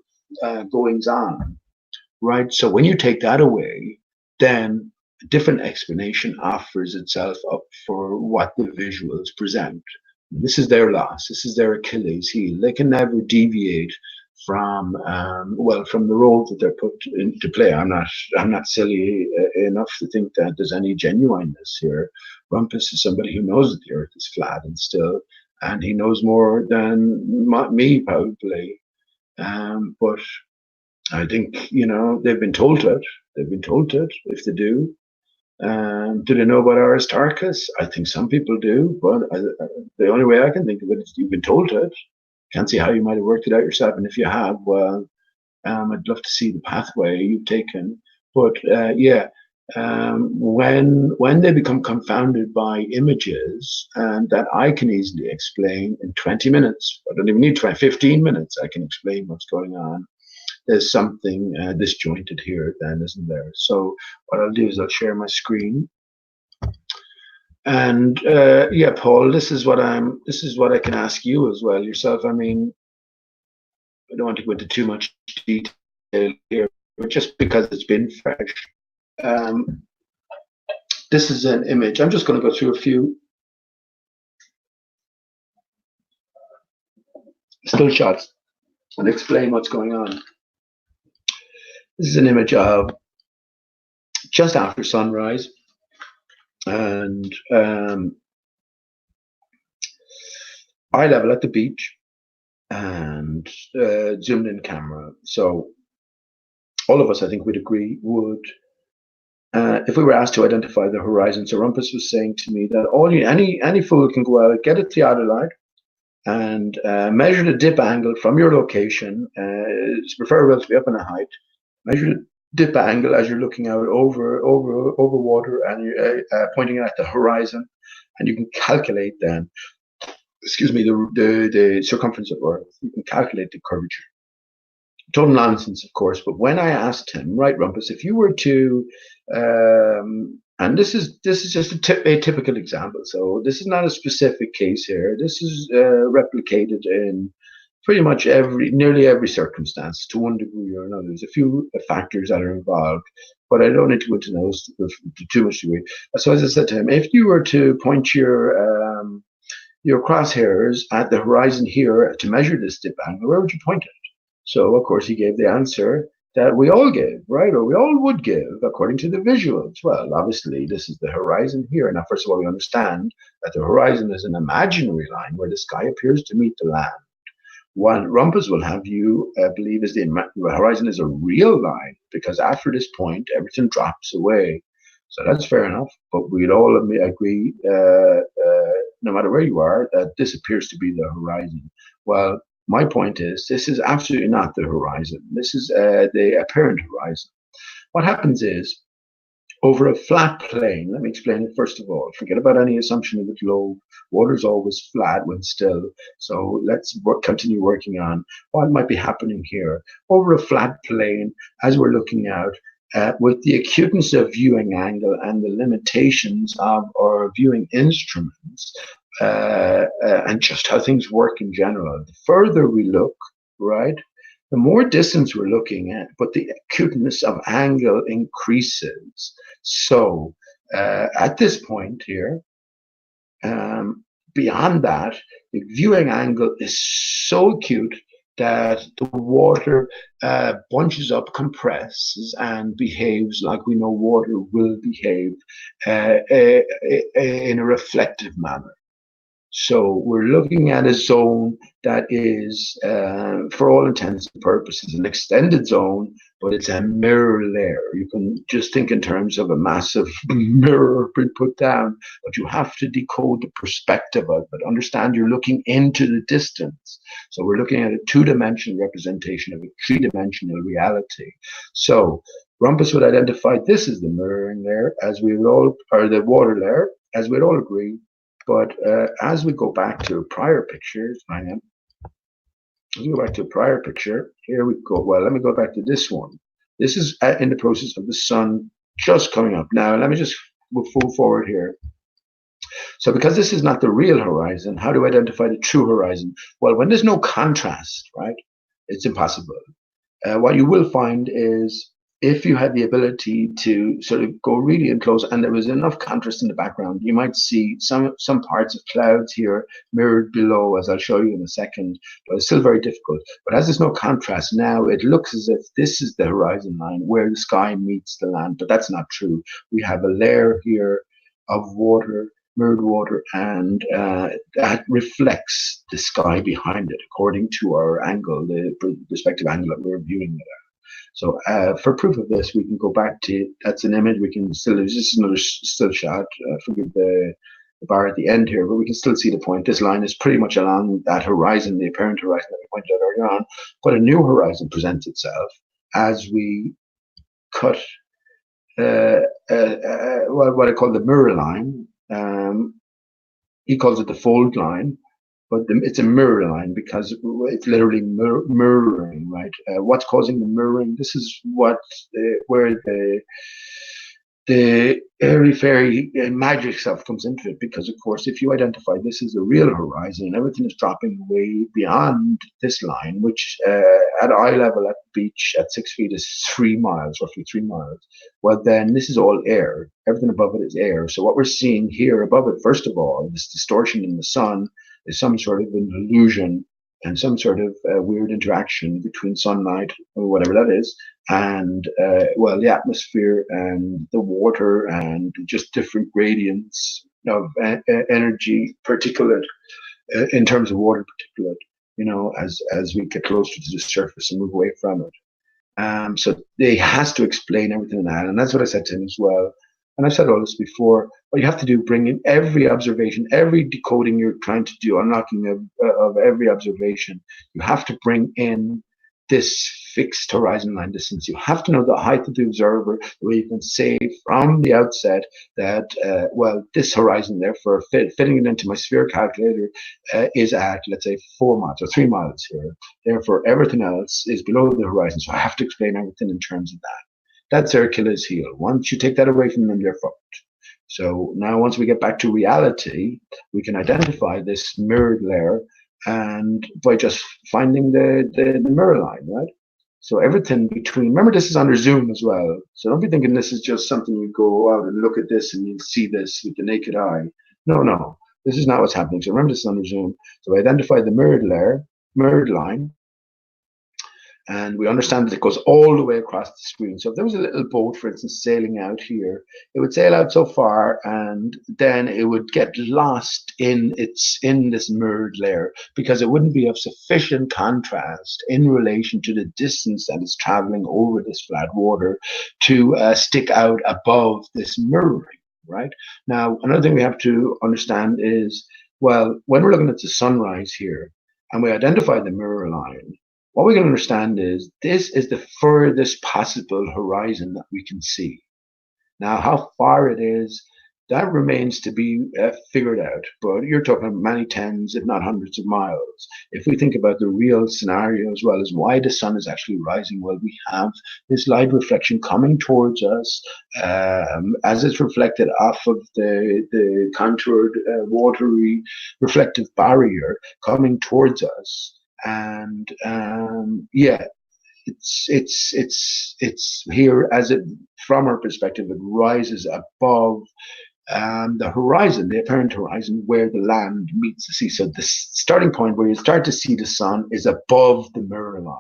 goings on, right? So when you take that away, then a different explanation offers itself up for what the visuals present. This is their loss. This is their Achilles heel. They can never deviate from from the role that they're put into play. I'm not silly enough to think that there's any genuineness here. Rumpus is somebody who knows that the Earth is flat and still, and he knows more than me probably. But I think they've been told it. They've been told it. If they do, do they know about Aristarchus? I think some people do, but the only way I can think of it is you've been told it. Can't see how you might have worked it out yourself, and if you have, well, I'd love to see the pathway you've taken. But when they become confounded by images that I can easily explain in 20 minutes, I don't even need 15 minutes, I can explain what's going on. There's something disjointed here then, isn't there? So what I'll do is I'll share my screen. And Paul, this is what I can ask you as well yourself. I mean, I don't want to go into too much detail here, but just because it's been fresh, this is an image. I'm just going to go through a few still shots and explain what's going on. This is an image of just after sunrise, and eye level at the beach, and zoomed in camera. So all of us, I think, would agree, would if we were asked to identify the horizon. So Rumpus was saying to me that any fool can go out, get a theodolite, and measure the dip angle from your location. It's preferable to be up in a height. Measure the dip angle as you're looking out over water, and you're pointing at the horizon, and you can calculate then, the circumference of Earth. You can calculate the curvature. Total nonsense, of course. But when I asked him, right, Rumpus, if you were to, and this is just a typical example. So this is not a specific case here. This is replicated in pretty much nearly every circumstance to one degree or another. There's a few factors that are involved, but I don't need to go into those to too much degree. So as I said to him, if you were to point your crosshairs at the horizon here to measure this dip angle, where would you point it? So of course he gave the answer that we all give, right? Or we all would give according to the visuals. Well, obviously this is the horizon here. Now, first of all, we understand that the horizon is an imaginary line where the sky appears to meet the land. What Rumpus will have you believe is the horizon is a real line, because after this point, everything drops away. So that's fair enough, but we'd all agree, no matter where you are, that this appears to be the horizon. Well, my point is, this is absolutely not the horizon. This is the apparent horizon. What happens is, over a flat plane. Let me explain it first of all. Forget about any assumption of the globe. Water's always flat when still. So let's continue working on what might be happening here. Over a flat plane, as we're looking out, with the acuteness of viewing angle and the limitations of our viewing instruments, and just how things work in general. The further we look, right, the more distance we're looking at, but the acuteness of angle increases. So at this point here, beyond that, the viewing angle is so acute that the water bunches up, compresses, and behaves like we know water will behave in a reflective manner. So we're looking at a zone that is, for all intents and purposes, an extended zone, but it's a mirror layer. You can just think in terms of a massive mirror being put down, but you have to decode the perspective of it. Understand you're looking into the distance. So we're looking at a two-dimensional representation of a three-dimensional reality. So Rumpus would identify this as the mirroring layer, as we would all, or the water layer, as we'd all agree. But as we go back to prior pictures, as we go back to a prior picture, here we go. Well, let me go back to this one. This is in the process of the sun just coming up. Now, let me just move forward here. So because this is not the real horizon, how do I identify the true horizon? Well, when there's no contrast, right, it's impossible. What you will find is if you had the ability to sort of go really in close and there was enough contrast in the background, you might see some parts of clouds here mirrored below, as I'll show you in a second, but it's still very difficult. But as there's no contrast now, it looks as if this is the horizon line where the sky meets the land, but that's not true. We have a layer here of water, mirrored water, and that reflects the sky behind it according to our angle, the respective angle that we're viewing it at. So for proof of this, we can go back to, that's an image, we can still, this is another still shot, forgive the bar at the end here, but we can still see the point. This line is pretty much along that horizon, the apparent horizon that we pointed out earlier on, but a new horizon presents itself as we cut what I call the mirror line. He calls it the fold line, but it's a mirror line because it's literally mirroring, right? What's causing the mirroring? This is what where the airy-fairy magic stuff comes into it, because of course if you identify this as a real horizon and everything is dropping way beyond this line, which at eye level at the beach at 6 feet is 3 miles, roughly 3 miles, well then this is all air. Everything above it is air. So what we're seeing here above it, first of all, this distortion in the sun is some sort of an illusion and some sort of weird interaction between sunlight or whatever that is and well, the atmosphere and the water and just different gradients of energy particulate in terms of water particulate, you know, as we get closer to the surface and move away from it. So they has to explain everything in that, and that's what I said to him as well. And I've said all this before. What you have to do, bring in every observation, every decoding you're trying to do, unlocking of every observation. You have to bring in this fixed horizon line distance. You have to know the height of the observer, where you can say from the outset that, well, this horizon there, for fitting it into my sphere calculator, is at, let's say, 4 miles or 3 miles here. Therefore, everything else is below the horizon. So I have to explain everything in terms of that. That's their Achilles heel. Once you take that away from them, they're fucked. So now once we get back to reality, we can identify this mirrored layer and by just finding the mirror line, right? So everything between, remember this is under zoom as well. So don't be thinking this is just something you go out and look at this and you'll see this with the naked eye. No, this is not what's happening. So remember this is under zoom. So I identify the mirrored layer, mirrored line, and we understand that it goes all the way across the screen. So if there was a little boat, for instance, sailing out here, it would sail out so far and then it would get lost in this mirrored layer because it wouldn't be of sufficient contrast in relation to the distance that it's traveling over this flat water to stick out above this mirroring, right? Now, another thing we have to understand is, well, when we're looking at the sunrise here and we identify the mirror line, what we can understand is this is the furthest possible horizon that we can see. Now, how far it is, that remains to be figured out. But you're talking many tens, if not hundreds of miles. If we think about the real scenario as well as why the sun is actually rising, well, we have this light reflection coming towards us as it's reflected off of the contoured, watery reflective barrier coming towards us. And yeah, it's here as it, from our perspective, it rises above the horizon, the apparent horizon, where the land meets the sea. So the starting point where you start to see the sun is above the mirror line.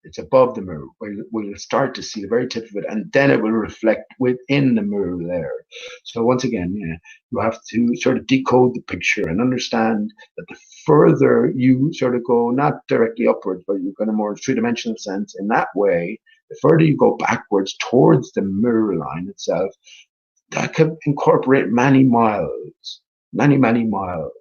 It's above the mirror where you'll start to see the very tip of it, and then it will reflect within the mirror there. So once again, yeah, you have to sort of decode the picture and understand that the further you sort of go, not directly upwards, but you go in a more three-dimensional sense in that way, the further you go backwards towards the mirror line itself, that could incorporate many miles, many miles.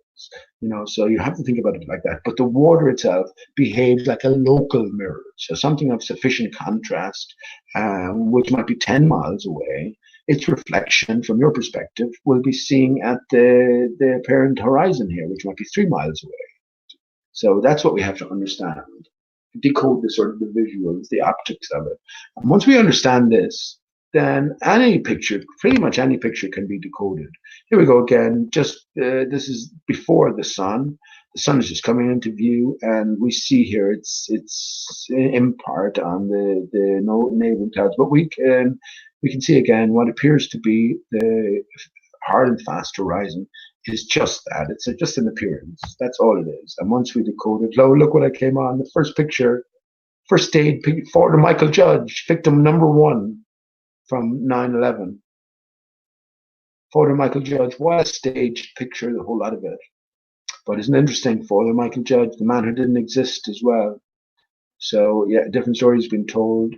So you have to think about it like that. But the water itself behaves like a local mirror. So something of sufficient contrast, which might be 10 miles away, its reflection from your perspective will be seeing at the apparent horizon here, which might be 3 miles away. So that's what we have to understand. Decode the sort of the visuals, the optics of it. And once we understand this, then any picture, pretty much any picture, can be decoded. Here we go again. Just this is before the sun. The sun is just coming into view, and we see here it's in part on the neighboring clouds, but we can see again what appears to be the hard and fast horizon is just that. It's just an appearance. That's all it is. And once we decode it, look what I came on. The first picture, first stage photo, Michael Judge, victim number 1 from 9/11. Photo Michael Judge. What a staged picture, the whole lot of it. But isn't it interesting? Photo Michael Judge, the man who didn't exist as well. So yeah, different stories been told,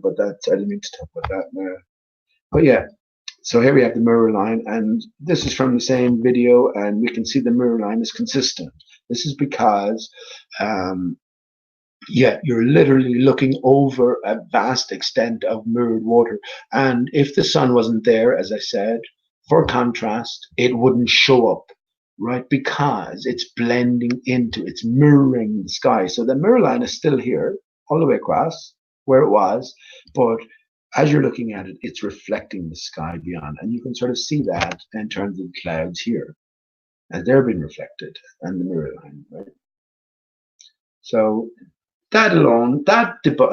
but that's, I didn't mean to talk about that now. But yeah, so here we have the mirror line, and this is from the same video, and we can see the mirror line is consistent. This is because you're literally looking over a vast extent of mirrored water. And if the sun wasn't there, as I said, for contrast, it wouldn't show up, right? Because it's blending into, it's mirroring the sky. So the mirror line is still here, all the way across where it was, but as you're looking at it, it's reflecting the sky beyond. And you can sort of see that in terms of clouds here, as they're being reflected and the mirror line, right? So that alone,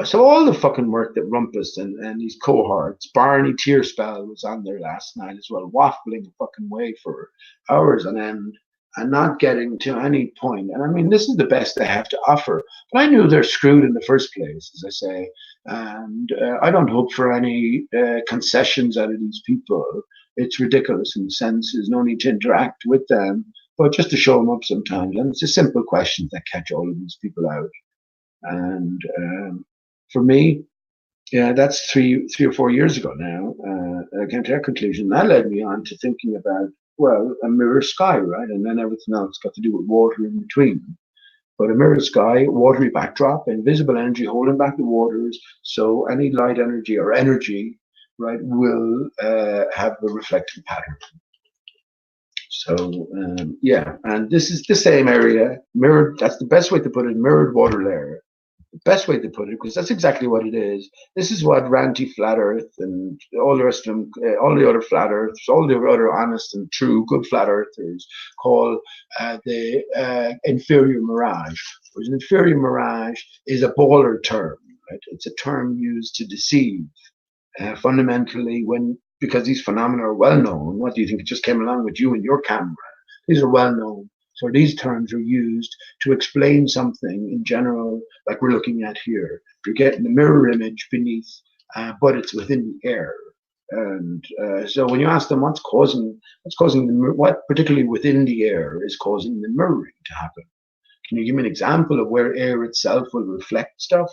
so all the fucking work that Rumpus and these cohorts, Barney Tearspell was on there last night as well, waffling a fucking way for hours on end and not getting to any point. And I mean, this is the best they have to offer. But I knew they're screwed in the first place, as I say. And I don't hope for any concessions out of these people. It's ridiculous in the sense there's no need to interact with them, but just to show them up sometimes. And it's a simple questions that catch all of these people out. And for me, yeah, that's three or 4 years ago now. I came to that conclusion. That led me on to thinking about, well, a mirror sky, right? And then everything else got to do with water in between. But a mirror sky, watery backdrop, invisible energy holding back the waters. So any light energy or energy, right, will have a reflecting pattern. So yeah, and this is the same area, mirrored. That's the best way to put it, mirrored water layer. The best way to put it, because that's exactly what it is. This is what Ranty Flat Earth and all the rest of them, all the other flat earthers, all the other honest and true good flat earthers call the inferior mirage. Whereas an inferior mirage is a baller term, right? It's a term used to deceive. Fundamentally, because these phenomena are well known, what do you think? It just came along with you and your camera. These are well known. So these terms are used to explain something in general, like we're looking at here. You're getting the mirror image beneath, but it's within the air. And so when you ask them what particularly within the air is causing the mirroring to happen, can you give me an example of where air itself will reflect stuff?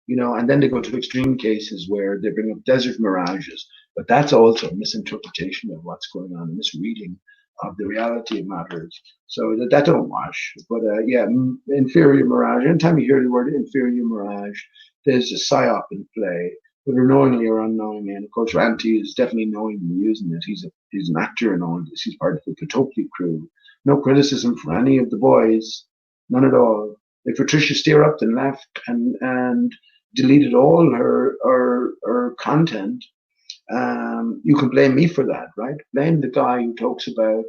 And then they go to extreme cases where they bring up desert mirages, but that's also a misinterpretation of what's going on, a misreading of the reality of matters. So that don't wash. But yeah, inferior mirage. Anytime you hear the word inferior mirage, there's a psyop in play, whether knowingly or unknowingly. And of course, Ranty is definitely knowingly using it. He's an actor in all this. He's part of the Patopli crew. No criticism for any of the boys, none at all. If Patricia Steer up and left and deleted all her content, you can blame me for that, right? Blame the guy who talks about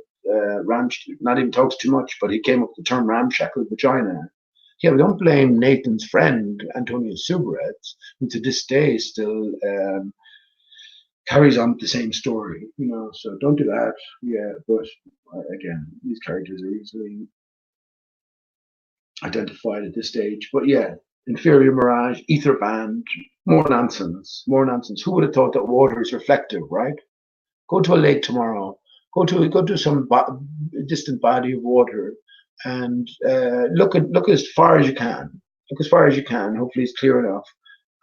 not even talks too much, but he came up with the term ramshackle vagina. Yeah, we don't blame Nathan's friend, Antonio Subarez, who to this day still carries on the same story, so don't do that. Yeah, but again, these characters are easily identified at this stage. But yeah, inferior mirage, ether band, more nonsense. Who would have thought that water is reflective, right? Go to a lake tomorrow. Go to some distant body of water and look as far as you can. Look as far as you can. Hopefully, it's clear enough,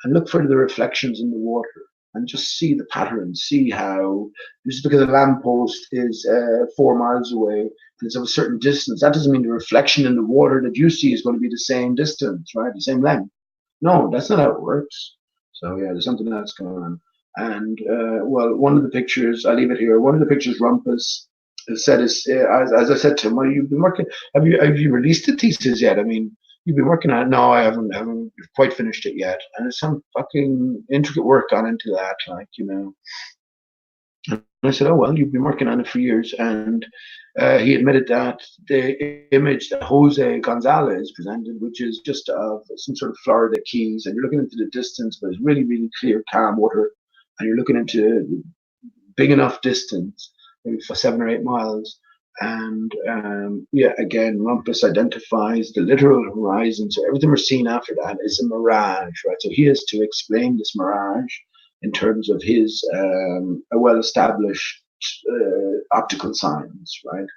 and look for the reflections in the water and just see the patterns. See how just because a lamppost is 4 miles away and it's of a certain distance, that doesn't mean the reflection in the water that you see is going to be the same distance, right? The same length. No, that's not how it works. So yeah, there's something else going on. And well, one of the pictures, I'll leave it here. One of the pictures, Rumpus said is, as I said to him, well, you've been working. Have you released the thesis yet? I mean, you've been working on it. No, I haven't quite finished it yet. And there's some fucking intricate work gone into that, And I said, oh well, you've been working on it for years. And he admitted that the image that Jose Gonzalez presented, which is just of some sort of Florida Keys, and you're looking into the distance, but it's really, really clear, calm water. And you're looking into big enough distance, maybe for 7 or 8 miles. And yeah, again, Rumpus identifies the literal horizon. So everything we're seeing after that is a mirage, right? So he has to explain this mirage in terms of his a well-established optical science, right?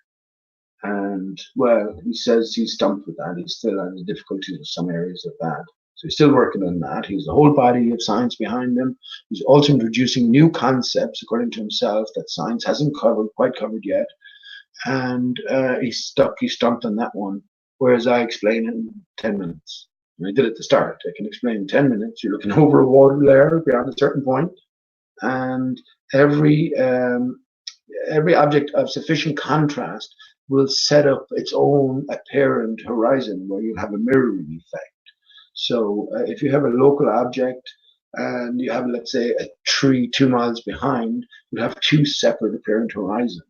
And well, he says he's stumped with that. He still has difficulties with some areas of that. So he's still working on that. He's a whole body of science behind him. He's also introducing new concepts, according to himself, that science hasn't quite covered yet. And he's stumped on that one. Whereas I explain in 10 minutes. And I did it at the start. I can explain in 10 minutes. You're looking over a water layer beyond a certain point, and every object of sufficient contrast will set up its own apparent horizon where you have a mirroring effect. So if you have a local object and you have, let's say, a tree 2 miles behind, you have 2 separate apparent horizons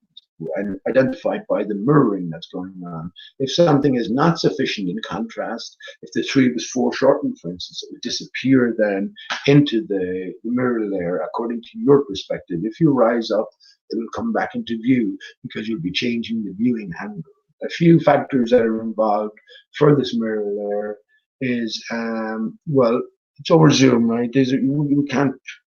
and identified by the mirroring that's going on. If something is not sufficient in contrast, if the tree was foreshortened, for instance, it would disappear then into the mirror layer according to your perspective. If you rise up, it will come back into view because you'll be changing the viewing angle. A few factors that are involved for this mirror layer is, well, it's over Zoom, right?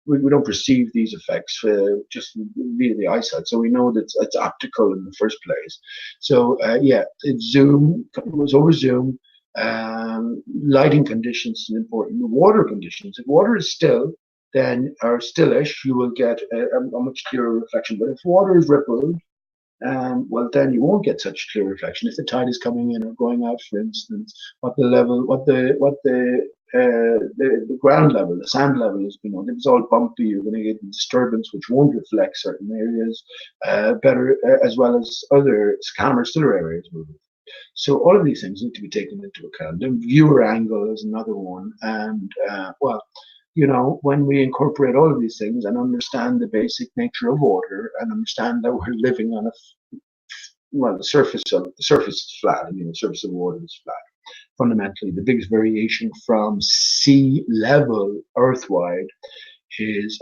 We don't perceive these effects just via the eyesight, so we know that it's optical in the first place. So yeah, it's Zoom. It was over Zoom. Lighting conditions is important. The water conditions. If water is still, then or stillish, you will get a much clearer reflection. But if water is rippled, well, then you won't get such clear reflection. If the tide is coming in or going out, for instance, what the ground level, the sand level is, if it's all bumpy, you're going to get disturbance which won't reflect certain areas better, as well as other calmer, stiller areas. So all of these things need to be taken into account. The viewer angle is another one, and well, when we incorporate all of these things and understand the basic nature of water and understand that we're living on the surface is flat. The surface of water is flat. Fundamentally, the biggest variation from sea level earthwide is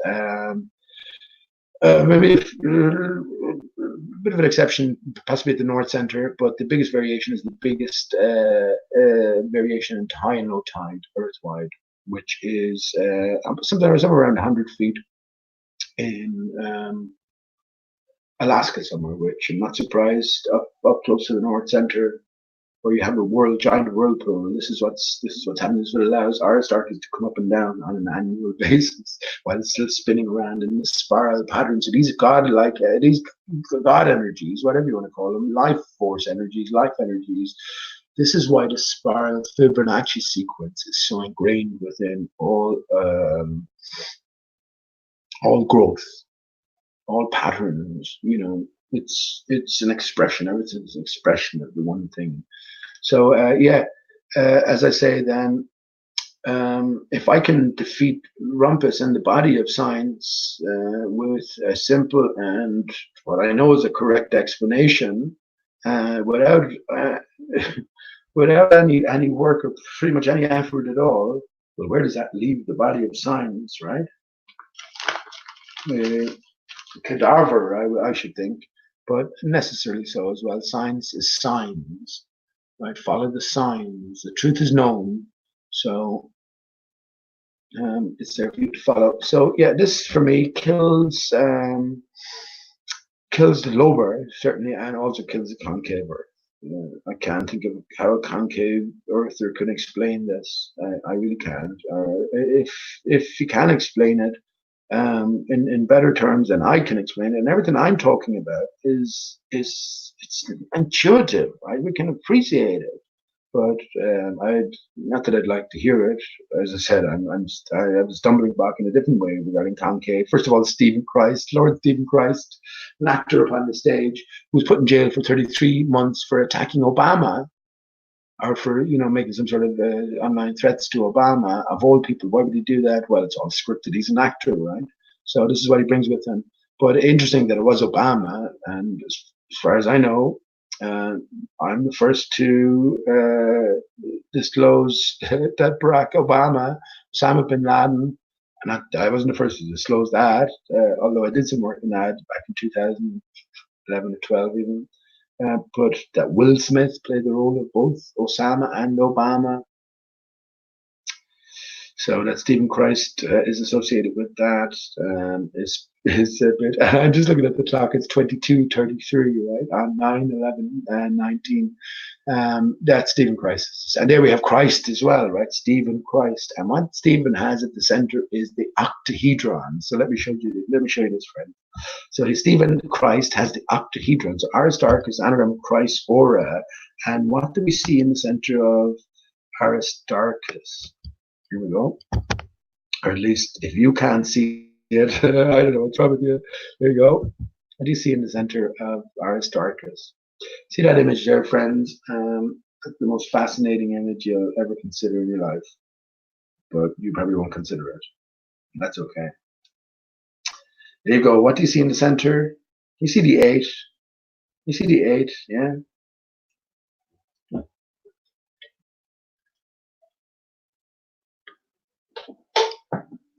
maybe a bit of an exception, possibly at the North Center, but the biggest variation is the biggest variation in high and low tide earthwide, which is somewhere around 100 feet in Alaska somewhere, which I'm not surprised up close to the North Center, where you have a giant whirlpool. This is what's happening. This is what allows Aristarchus to come up and down on an annual basis while it's still spinning around in the spiral patterns. So these god-like, these god energies, whatever you want to call them, life force energies, life energies. This is why the spiral Fibonacci sequence is so ingrained within all all growth, all patterns. You know, it's an expression. Everything's an expression of the one thing. So as I say, then if I can defeat Rumpus and the body of science with a simple and what I know is a correct explanation, without without any work or pretty much any effort at all, well, where does that leave the body of science, right? Cadaver, I should think, but necessarily so as well. Science is signs, right? Follow the signs. The truth is known, so it's there for you to follow. So yeah, this for me kills the lobar certainly, and also kills the concave earth. I can't think of how a concave earther can explain this. I really can't. If you can explain it in better terms than I can explain it, and everything I'm talking about is it's intuitive, right? We can appreciate it, but not that I'd like to hear it. As I said, I was stumbling back in a different way regarding concave. First of all, Stephen Christ, Lord Stephen Christ, an actor upon the stage who was put in jail for 33 months for attacking Obama, or for making some sort of online threats to Obama. Of all people, why would he do that? Well, it's all scripted. He's an actor, right? So this is what he brings with him. But interesting that it was Obama, and as far as I know, I'm the first to disclose that Barack Obama, Osama bin Laden, and I wasn't the first to disclose that, although I did some work on that back in 2011 or 12 even. But that Will Smith played the role of both Osama and Obama. So that Stephen Christ is associated with that is a bit. I'm just looking at the clock. It's 22:33, right? On 9/11 and 19. That's Stephen Christ, and there we have Christ as well, right? Stephen Christ, and what Stephen has at the center is the octahedron. So let me show you this, friend. So Stephen Christ has the octahedron. So Aristarchus, anagram of Christ's aura, and what do we see in the center of Aristarchus? Here we go. Or at least if you can't see it, I don't know what's wrong with you. There you go. What do you see in the center of Aristarchus? See that image there, friends? That's the most fascinating image you'll ever consider in your life. But you probably won't consider it. That's okay. There you go. What do you see in the center? You see the 8. You see the 8, yeah?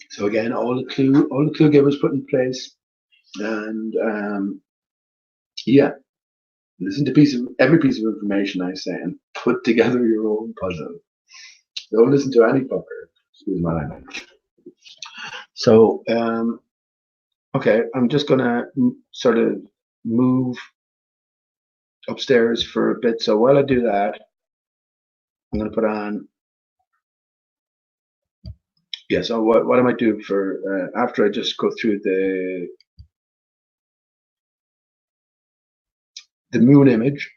So again, all the clue givers put in place, and yeah, listen to every piece of information I say, and put together your own puzzle. Don't listen to any fucker. Excuse my language. So okay, I'm just gonna sort of move upstairs for a bit. So while I do that, I'm gonna put on. Yeah, so what I might do for after I just go through the moon image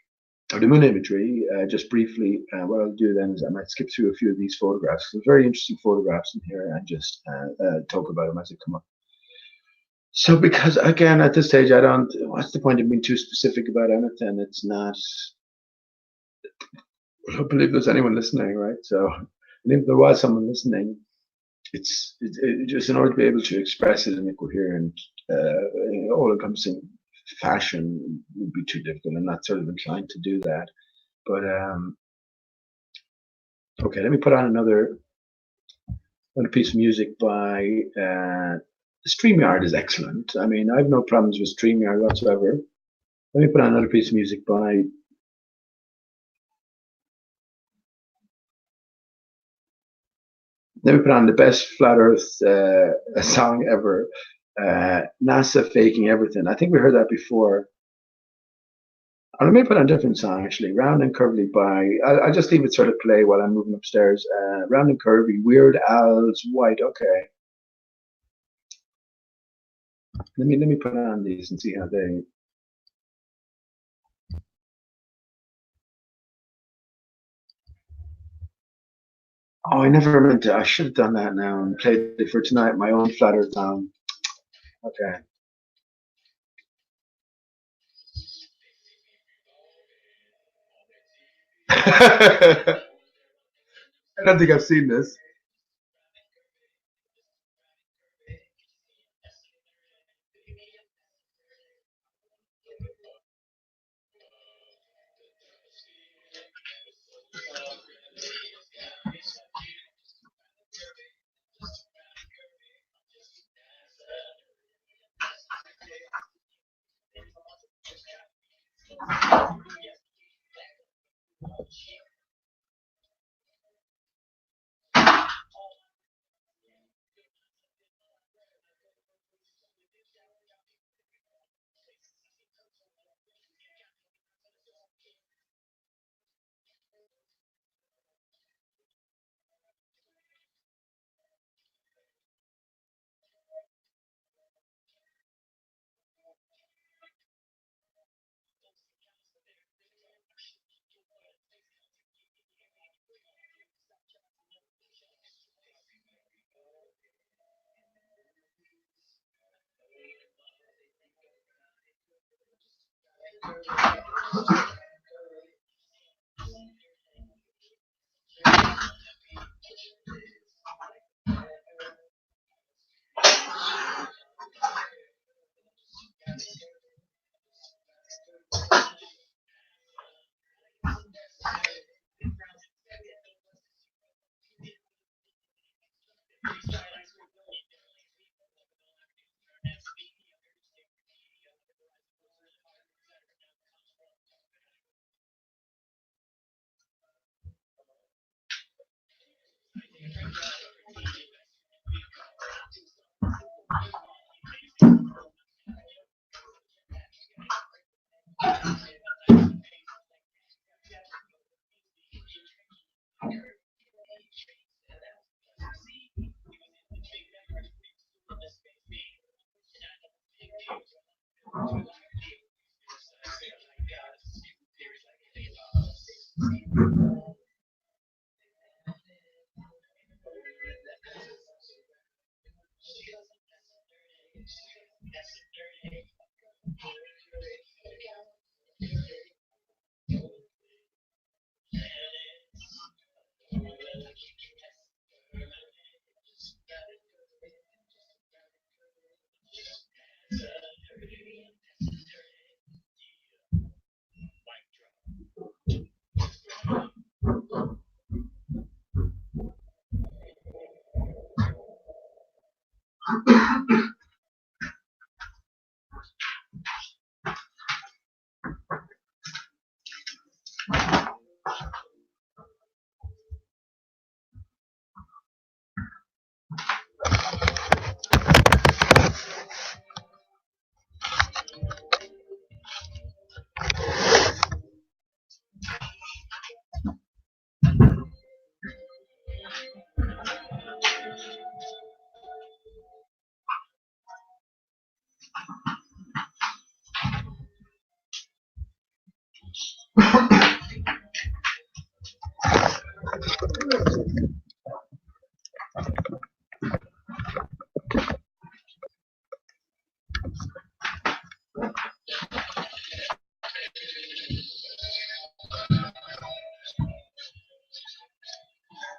or the moon imagery, just briefly, what I'll do then is I might skip through a few of these photographs. Some very interesting photographs in here, and just talk about them as they come up. So because again, at this stage, what's the point of being too specific about anything? It's not. I don't believe there's anyone listening, right? So, and if there was someone listening, it's just in order to be able to express it in a coherent, all-encompassing fashion would be too difficult. I'm not sort of inclined to do that. But okay, let me put on another piece of music by StreamYard is excellent. I mean, I have no problems with StreamYard whatsoever. Let me put on another piece of music by Let me put on the best flat Earth song ever. NASA Faking Everything. I think we heard that before. Or let me put on a different song actually. Round and Curvy by. I'll just leave it sort of play while I'm moving upstairs. Round and Curvy, Weird Al's White. Okay. Let me put on these and see how they. Oh, I never meant to. I should have done that now and played it for tonight. My own flat Earth song. Okay. I don't think I've seen this.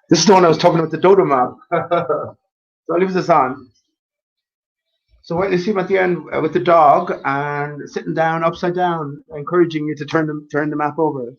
This is the one I was talking about, the Dodonomore. So I'll leave this on. So what you see him at the end with the dog and sitting down upside down, encouraging you to turn the map over.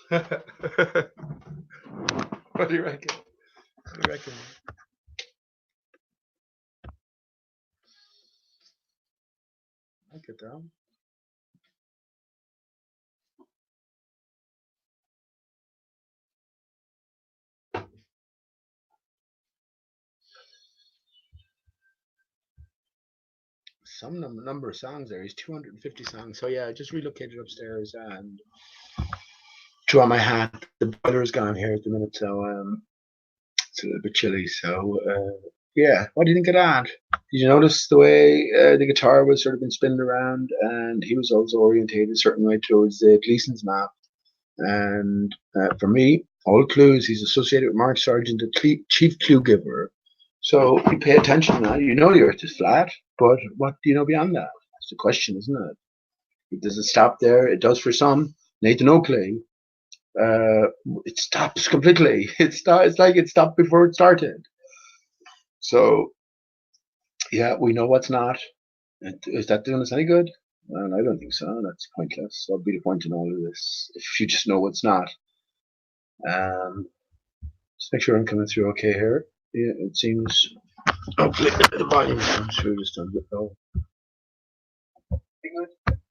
What do you reckon? What do you reckon? I get that. Some number of songs there. He's 250 songs. So yeah, I just relocated upstairs and threw on my hat. The boiler is gone here at the minute, so it's a little bit chilly. So yeah, what do you think of that? Did you notice the way the guitar was sort of been spinning around, and he was also orientated a certain way towards the Gleason's map? And for me, all clues, he's associated with Mark Sargent, the chief clue giver. So you pay attention now. You know the Earth is flat, but what do you know beyond that? That's the question, isn't it? Does it stop there? It does for some. Nathan Oakley, it stops completely. It's like it stopped before it started. So yeah, we know what's not. Is that doing us any good? Well, I don't think so. That's pointless. That'll be the point in all of this. If you just know what's not. Just make sure I'm coming through okay here. Yeah, it seems. Hopefully the volume comes through just a little.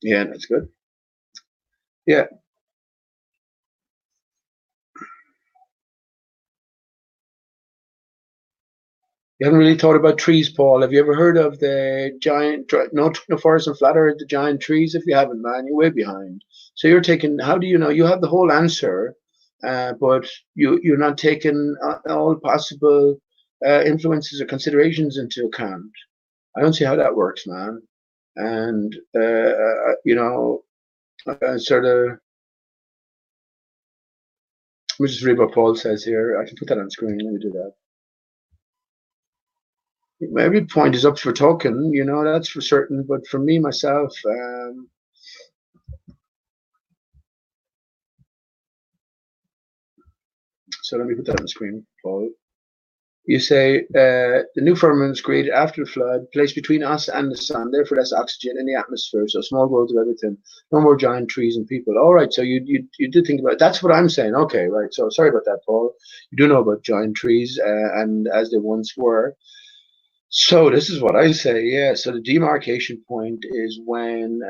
Yeah, that's good. Yeah. You haven't really thought about trees, Paul. Have you ever heard of the giant, no forest and flat earth, the giant trees? If you haven't, man, you're way behind. So you're taking, how do you know? You have the whole answer, but you're not taking all possible influences or considerations into account. I don't see how that works, man. And, sort of, let me just read what Paul says here. I can put that on screen. Let me do that. Every point is up for talking, that's for certain. But for me, myself, so let me put that on the screen, Paul. You say the new firmament was created after the flood, placed between us and the sun, therefore less oxygen in the atmosphere, so small growth of everything, no more giant trees and people. All right, so you did think about it. That's what I'm saying. Okay, right. So sorry about that, Paul. You do know about giant trees, and as they once were. So this is what I say. Yeah. So the demarcation point is when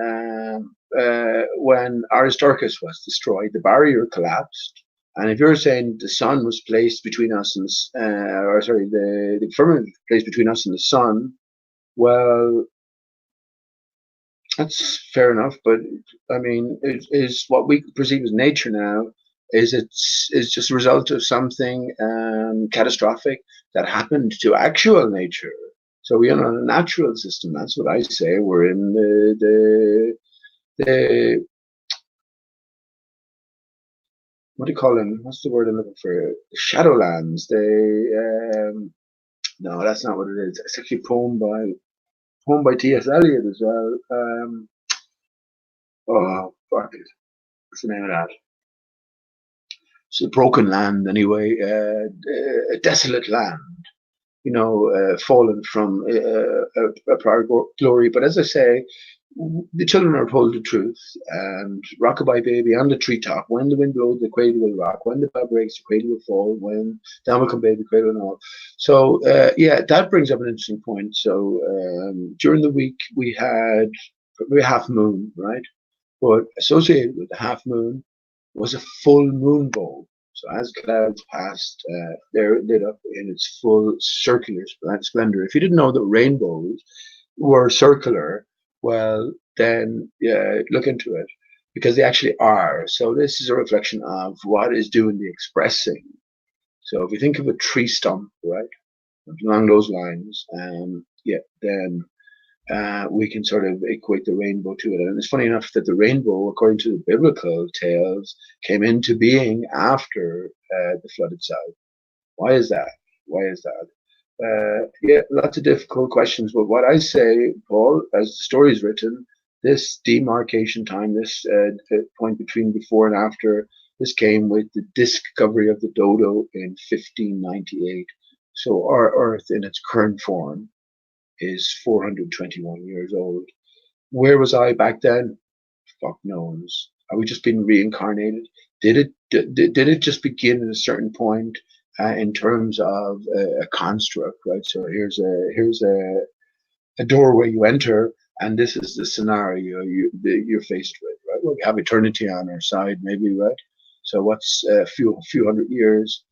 Aristarchus was destroyed, the barrier collapsed. And if you're saying the sun was placed between us and the firmament was placed between us and the sun, well, that's fair enough. But I mean, it is what we perceive as nature now. Is just a result of something catastrophic that happened to actual nature. So we're in a natural system. That's what I say. We're in the what do you call them? What's the word I'm looking for? Shadowlands. No, that's not what it is. It's actually a poem by T.S. Eliot as well. Oh, fuck it. What's the name of that? It's a broken land, anyway. A desolate land. Fallen from a prior glory. But as I say, the children are told the truth, and rockabye baby on the treetop. When the wind blows, the cradle will rock. When the bough breaks, the cradle will fall. When down will come baby, the cradle will fall. So yeah, that brings up an interesting point. So during the week we had half moon, right? But associated with the half moon was a full moon bowl. So as clouds passed, they're lit up in its full circular splendor. If you didn't know that rainbows were circular, well, then look into it, because they actually are. So this is a reflection of what is doing the expressing. So if you think of a tree stump, right, along those lines, then we can sort of equate the rainbow to it. And it's funny enough that the rainbow, according to the biblical tales, came into being after the flood itself. Why is that? Yeah, lots of difficult questions. But what I say, Paul, as the story is written, this demarcation time, this point between before and after, this came with the discovery of the dodo in 1598. So our Earth in its current form is 421 years old. Where was I back then? Fuck knows. Are we just being reincarnated? did it just begin at a certain point in terms of a construct, right? So here's a doorway you enter, and this is the scenario you're faced with, right? Well, we have eternity on our side, maybe, right? So what's a few hundred years?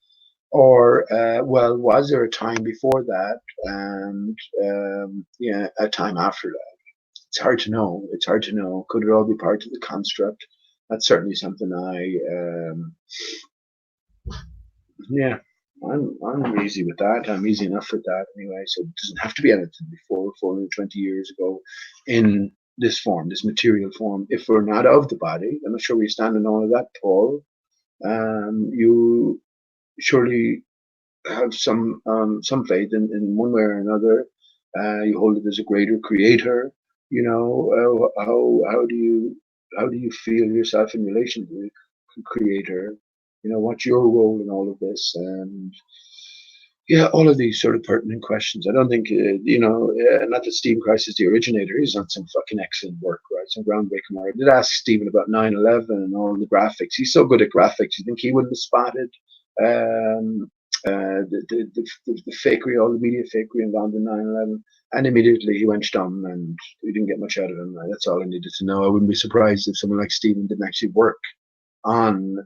Or well, was there a time before that, and yeah, a time after that? It's hard to know. It's hard to know. Could it all be part of the construct? That's certainly something yeah, I'm easy with that. I'm easy enough with that anyway. So it doesn't have to be anything before 420 years ago in this form, this material form. If we're not of the body, I'm not sure we stand in all of that, Paul. You surely have some faith in one way or another. You hold it as a greater creator. You know, how do you feel yourself in relation to the creator? You know, what's your role in all of this? And yeah, all of these sort of pertinent questions. I don't think, not that Stephen Christ is the originator. He's done some fucking excellent work, right? Some groundbreaking work. I did ask Stephen about 9/11 and all the graphics. He's so good at graphics. You think he wouldn't have spotted um, the fakery, all the media fakery involved in 9/11? And immediately he went dumb, and we didn't get much out of him. That's all I needed to know. I wouldn't be surprised if someone like Stephen didn't actually work on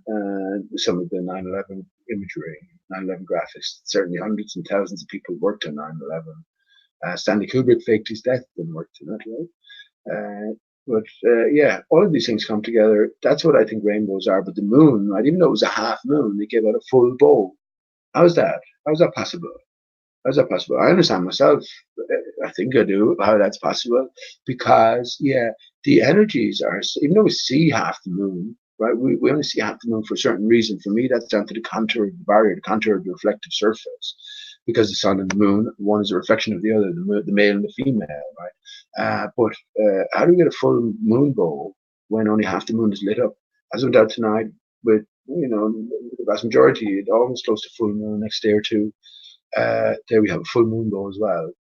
some of the 9/11 imagery, 9/11 graphics. Certainly hundreds and thousands of people worked on 9/11. Stanley Kubrick faked his death and worked on it, right? Yeah, all of these things come together. That's what I think rainbows are. But the moon, right, even though it was a half moon, they gave out a full bow. How's that? How's that possible? How's that possible? I understand myself. I think I do how that's possible because, yeah, the energies are, even though we see half the moon, right? We only see half the moon for a certain reason. For me, that's down to the contour of the barrier, the contour of the reflective surface, because the sun and the moon, one is a reflection of the other, the male and the female, right? But how do we get a full moon bow when only half the moon is lit up? As I went out tonight with, the vast majority, almost close to full moon, next day or two. There we have a full moon bow as well.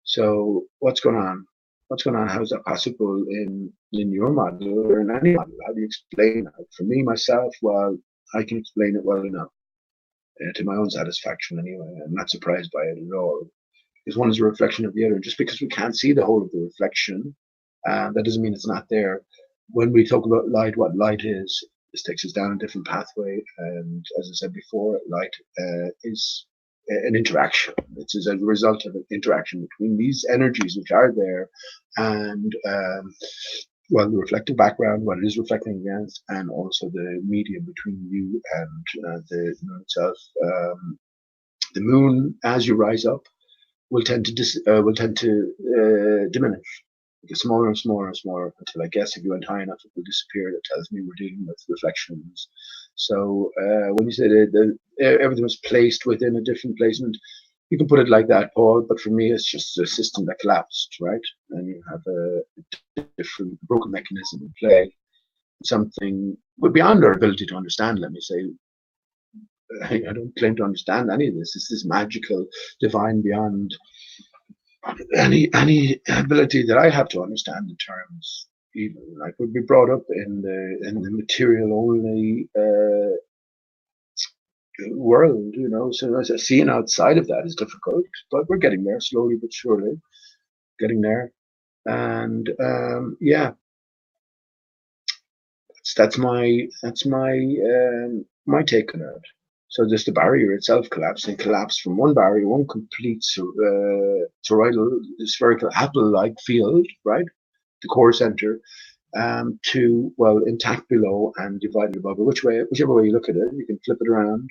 So what's going on? What's going on? How is that possible in your model or in any model? How do you explain that? For me, myself, well, I can explain it well enough to my own satisfaction anyway. I'm not surprised by it at all. Because one is a reflection of the other. Just because we can't see the whole of the reflection, that doesn't mean it's not there. When we talk about light, what light is, this takes us down a different pathway. And as I said before, light is an interaction. It's as a result of an interaction between these energies which are there and the reflective background, what it is reflecting against, and also the medium between you and the moon itself. The moon, as you rise up, will tend to diminish. It gets smaller and smaller and smaller until, I guess, if you went high enough, it will disappear. That tells me we're dealing with reflections. So when you say that everything was placed within a different placement, you can put it like that, Paul. But for me, it's just a system that collapsed, right? And you have a different broken mechanism in play. Something beyond our ability to understand. Let me say, I don't claim to understand any of this. This is magical, divine, beyond any ability that I have to understand in terms, even like would be brought up in the material only world, So seeing outside of that is difficult, but we're getting there slowly but surely, getting there, and yeah, that's my my take on it. So just the barrier itself collapsed from one barrier, one complete toroidal spherical apple-like field, right? The core center, to, well, intact below and divided above. Whichever way you look at it, you can flip it around.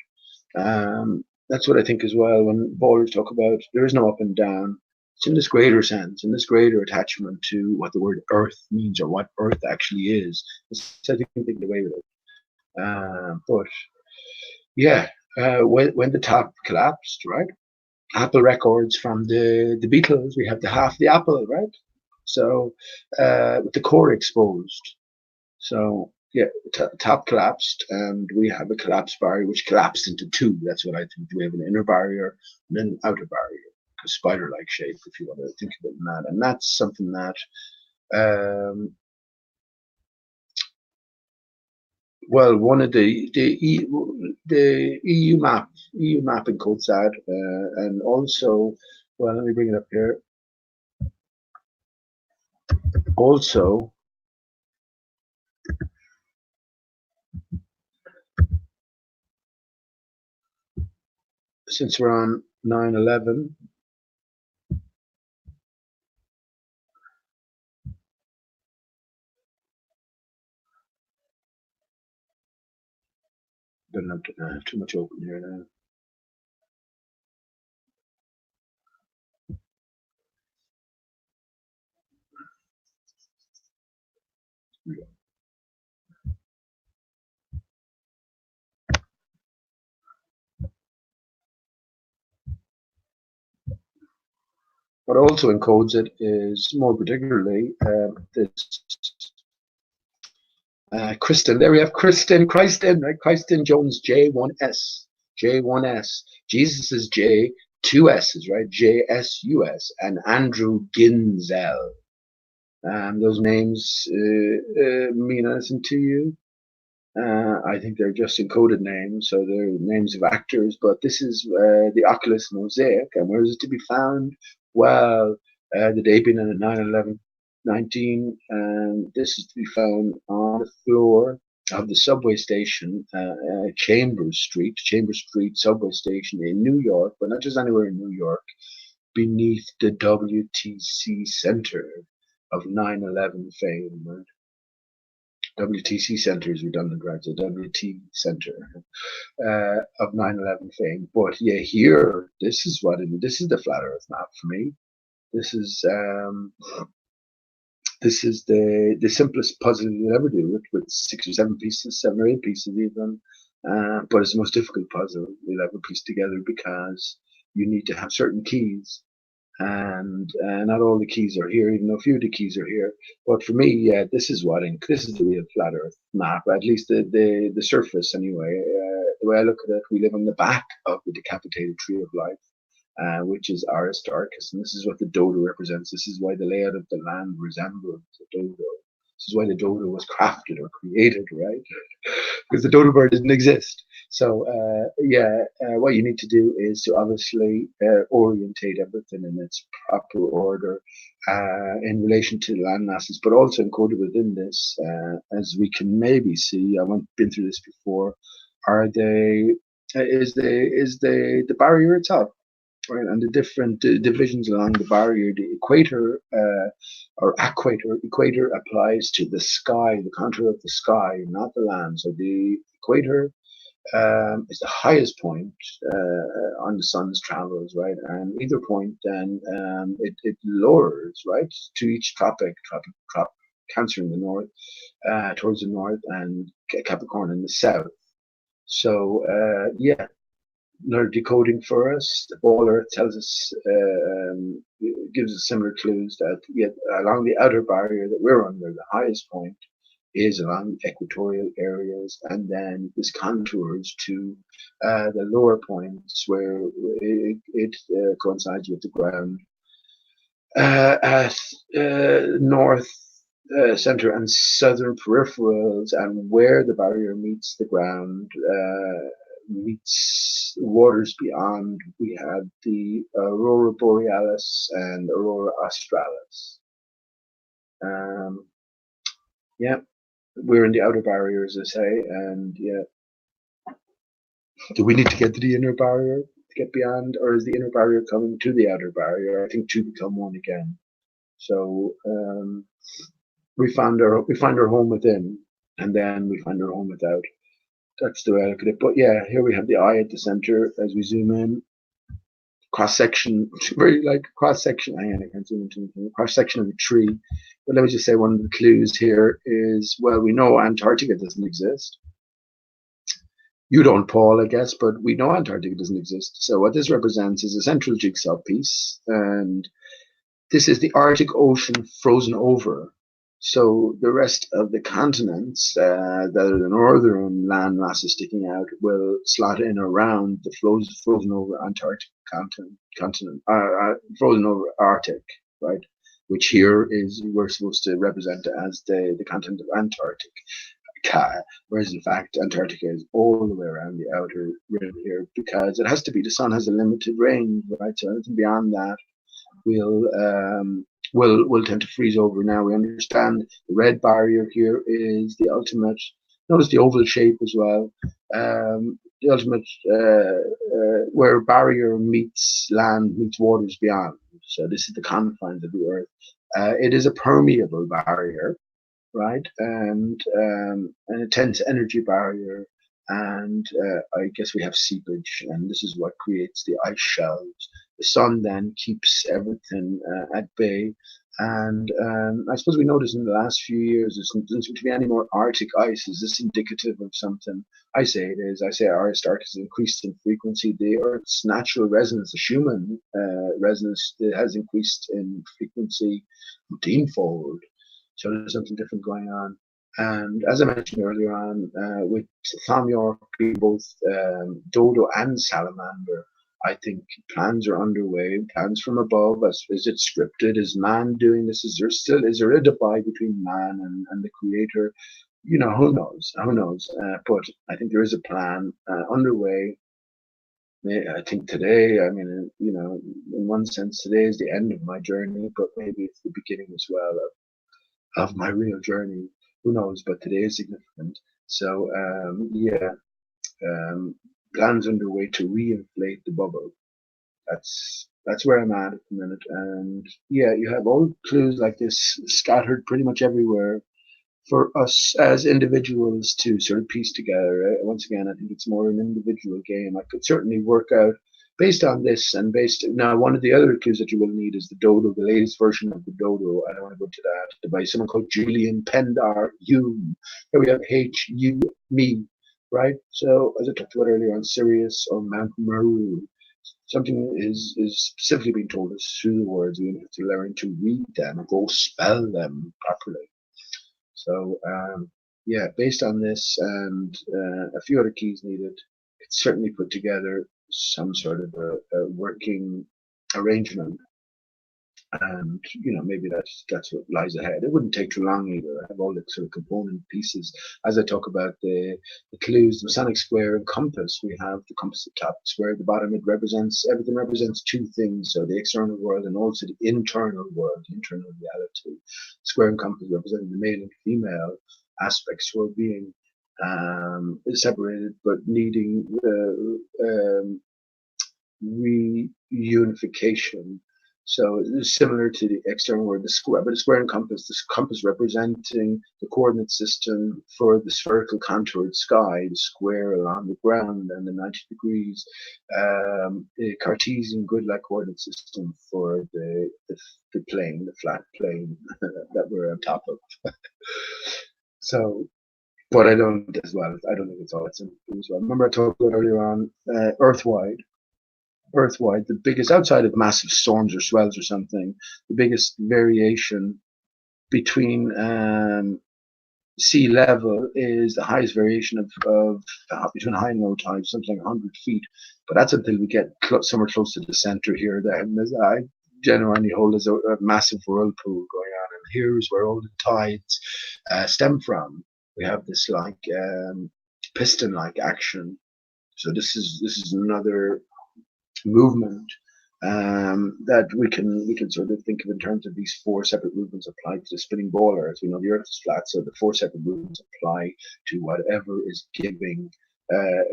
That's what I think as well when ballers talk about there is no up and down. It's in this greater sense, in this greater attachment to what the word earth means or what earth actually is. I think they get away with it. But yeah, when the top collapsed, right? Apple Records from the Beatles, we have the half the apple, right? So with the core exposed. So yeah, top collapsed, and we have a collapsed barrier which collapsed into two. That's what I think. We have an inner barrier and an outer barrier, a spider-like shape, if you want to think of it in that. And that's something that Well, one of the EU map encodes that, and also, well, let me bring it up here. Also, since we're on 9/11, don't have too much open here now. What also encodes it is more particularly this Kristen. There we have Kristen Jones, J1S. Jesus is J, two S's, right? JSUS, and Andrew Ginzel. Those names mean anything to you? I think they're just encoded names, so they're names of actors, but this is the Oculus Mosaic, and where is it to be found? Well, the day being at 9/11/19, and this is to be found on the floor of the subway station, Chambers Street subway station in New York, but not just anywhere in New York, beneath the WTC Center of 9/11 fame, right? WTC Center is redundant, right? So WT Center of 9/11 fame. But yeah, here, this is the flat Earth map for me. This is the simplest puzzle you'll ever do with 6 or 7 pieces, 7 or 8 pieces even. But it's the most difficult puzzle you'll ever piece together because you need to have certain keys. And not all the keys are here, even though a few of the keys are here. But for me, yeah, this is the real flat Earth map, at least the surface anyway. The way I look at it, we live on the back of the decapitated tree of life, which is Aristarchus, and this is what the dodo represents. This is why the layout of the land resembles the dodo. This is why the dodo was crafted or created, right? Because the dodo bird didn't exist. So what you need to do is to obviously orientate everything in its proper order in relation to land masses, but also encoded within this, as we can maybe see. I've been through this before. Is the barrier itself, right? And the different divisions along the barrier, the equator equator applies to the sky, the contour of the sky, not the land. So the equator is the highest point on the sun's travels, right? And either point, then it lowers, right, to each tropic, Cancer in the north, towards the north, and Capricorn in the south. So they're decoding for us. The ball Earth tells us, gives us similar clues that yet along the outer barrier that we're under, the highest point is along the equatorial areas, and then this contours to the lower points where it coincides with the ground at north, center, and southern peripherals, and where the barrier meets the ground, meets waters beyond. We have the Aurora Borealis and Aurora Australis. We're in the outer barrier, as I say, and do we need to get to the inner barrier to get beyond, or is the inner barrier coming to the outer barrier? I think two become one again. So we find our home within, and then we find our home without. That's the way I look at it. But yeah, here we have the eye at the center as we zoom in. Cross section, very like cross section. I can't zoom into anything. Cross section of a tree. But let me just say one of the clues here is, well, we know Antarctica doesn't exist. You don't, Paul, I guess, but we know Antarctica doesn't exist. So what this represents is a central jigsaw piece, and this is the Arctic Ocean frozen over. So the rest of the continents that are the northern land masses sticking out will slot in around the frozen over Antarctic continent, frozen over Arctic, right? Which here is we're supposed to represent as the continent of Antarctic. whereas in fact Antarctica is all the way around the outer rim here, because it has to be. The sun has a limited range, right? So anything beyond that will tend to freeze over. Now we understand the red barrier here is the ultimate. Notice the oval shape as well. The ultimate where barrier meets land, meets waters beyond. So this is the confines of the Earth. It is a permeable barrier, right? And an intense energy barrier. And I guess we have seepage, and this is what creates the ice shelves. The sun then keeps everything at bay. And I suppose we noticed in the last few years there doesn't seem to be any more Arctic ice. Is this indicative of something? I say it is. I say Aristarchus has increased in frequency. The Earth's natural resonance, the Schumann resonance, has increased in frequency 15-fold. So there's something different going on. And as I mentioned earlier on, with Thom Yorke being both dodo and salamander, I think plans are underway, plans from above. Is it scripted? Is man doing this? Is there a divide between man and the creator? Who knows? Who knows? But I think there is a plan underway. I think today, I mean, in one sense, today is the end of my journey, but maybe it's the beginning as well of my real journey. Who knows? But today is significant. So plans underway to reinflate the bubble. That's where I'm at the minute. And yeah, you have all clues like this scattered pretty much everywhere for us as individuals to sort of piece together. Right? Once again, I think it's more an individual game. I could certainly work out based on this and now one of the other clues that you will need is the dodo, the latest version of the dodo. I don't want to go to that. By someone called Julian Pendar Hume. Here we have H-U, me, right? So as I talked about earlier on Sirius or Mount Meru, something is specifically being told us through the words. We have to learn to read them, go spell them properly. So yeah, based on this and a few other keys needed, it's certainly put together some sort of a working arrangement. And maybe that's what lies ahead. It wouldn't take too long either. I have all the sort of component pieces as I talk about the clues, the Masonic square and compass. We have the compass at the top, the square at the bottom. Everything represents two things: so the external world and also the internal world, the internal reality. Square and compass representing the male and female aspects who are being separated but needing reunification. So it's similar to the external world, the square, but the square and compass, the compass representing the coordinate system for the spherical contoured sky, the square along the ground and the 90 degrees, the Cartesian grid-like coordinate system for the plane, the flat plane that we're on top of. So, but I don't think it's all that simple as well. Remember I talked about earlier on Earthwide, the biggest, outside of massive storms or swells or something, the biggest variation between sea level is the highest variation of between high and low tide, something like 100 feet. But that's until we get somewhere close to the center here. Then I genuinely hold as a massive whirlpool going on, and here's where all the tides stem from. We have this like piston-like action. So this is another movement that we can sort of think of in terms of these four separate movements applied to the spinning ball. As we know, the Earth is flat, so the four separate movements apply to whatever is giving,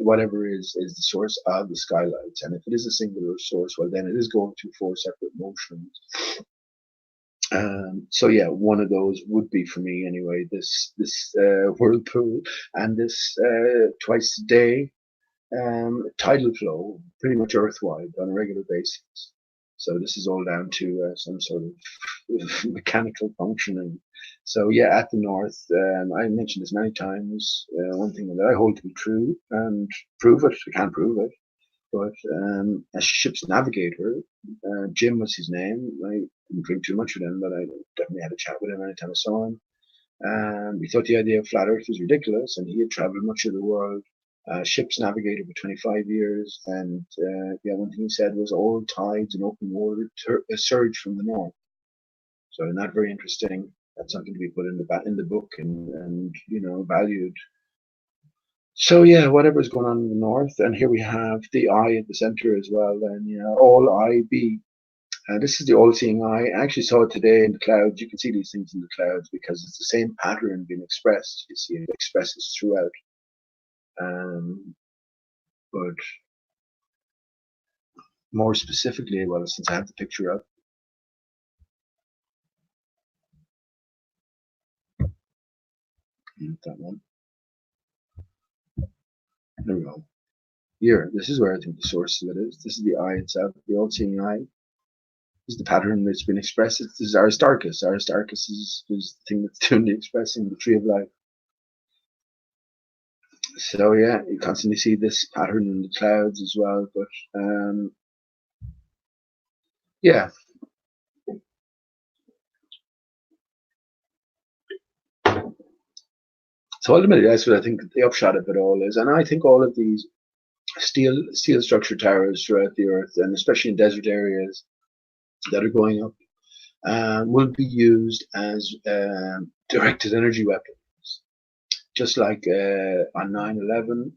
whatever is the source of the skylights. And if it is a singular source, well, then it is going through four separate motions. So yeah, one of those would be for me anyway. This whirlpool and this twice a day tidal flow, pretty much earthwide on a regular basis. So this is all down to some sort of mechanical functioning. So yeah, at the north, I mentioned this many times. One thing that I hold to be true, and prove it, I can't prove it, but a ship's navigator, Jim was his name. I didn't drink too much with him, but I definitely had a chat with him anytime I saw him. He thought the idea of flat Earth was ridiculous, and he had traveled much of the world. Ships navigated for 25 years, and one thing he said was all tides and open water surge from the north. So not very interesting. That's something to be put in the book and valued. So yeah, whatever's going on in the north, and here we have the eye at the center as well. Then all eye be. This is the all-seeing eye. I actually saw it today in the clouds. You can see these things in the clouds because it's the same pattern being expressed. You see, it expresses throughout. But more specifically, well, since I have the picture up, that one. There we go. Here, this is where I think the source of it is. This is the eye itself, the all-seeing eye. This is the pattern that's been expressed. This is Aristarchus. Aristarchus is the thing that's doing the expressing, the tree of life. So yeah, you constantly see this pattern in the clouds as well. But yeah. So ultimately, that's what I think the upshot of it all is. And I think all of these steel structure towers throughout the earth, and especially in desert areas that are going up, will be used as directed energy weapons. Just like on 9/11,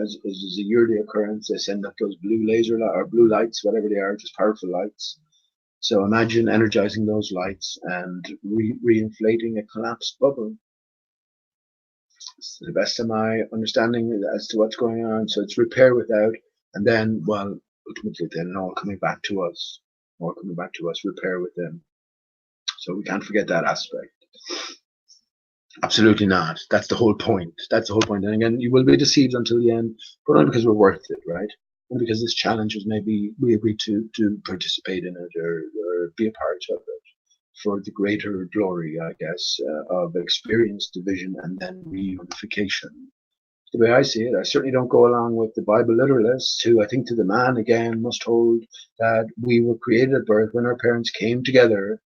as is a yearly occurrence, they send up those blue laser or blue lights, whatever they are, just powerful lights. So imagine energizing those lights and re-inflating a collapsed bubble. To the best of my understanding as to what's going on. So it's repair without, and then, well, ultimately then all coming back to us, repair within. So we can't forget that aspect. Absolutely not. That's the whole point. And again, you will be deceived until the end, but only because we're worth it, right? Only because this challenge was maybe we agreed to participate in it or be a part of it for the greater glory, I guess, of experience, division, and then reunification. The way I see it, I certainly don't go along with the Bible literalists who, I think, to the man again must hold that we were created at birth when our parents came together.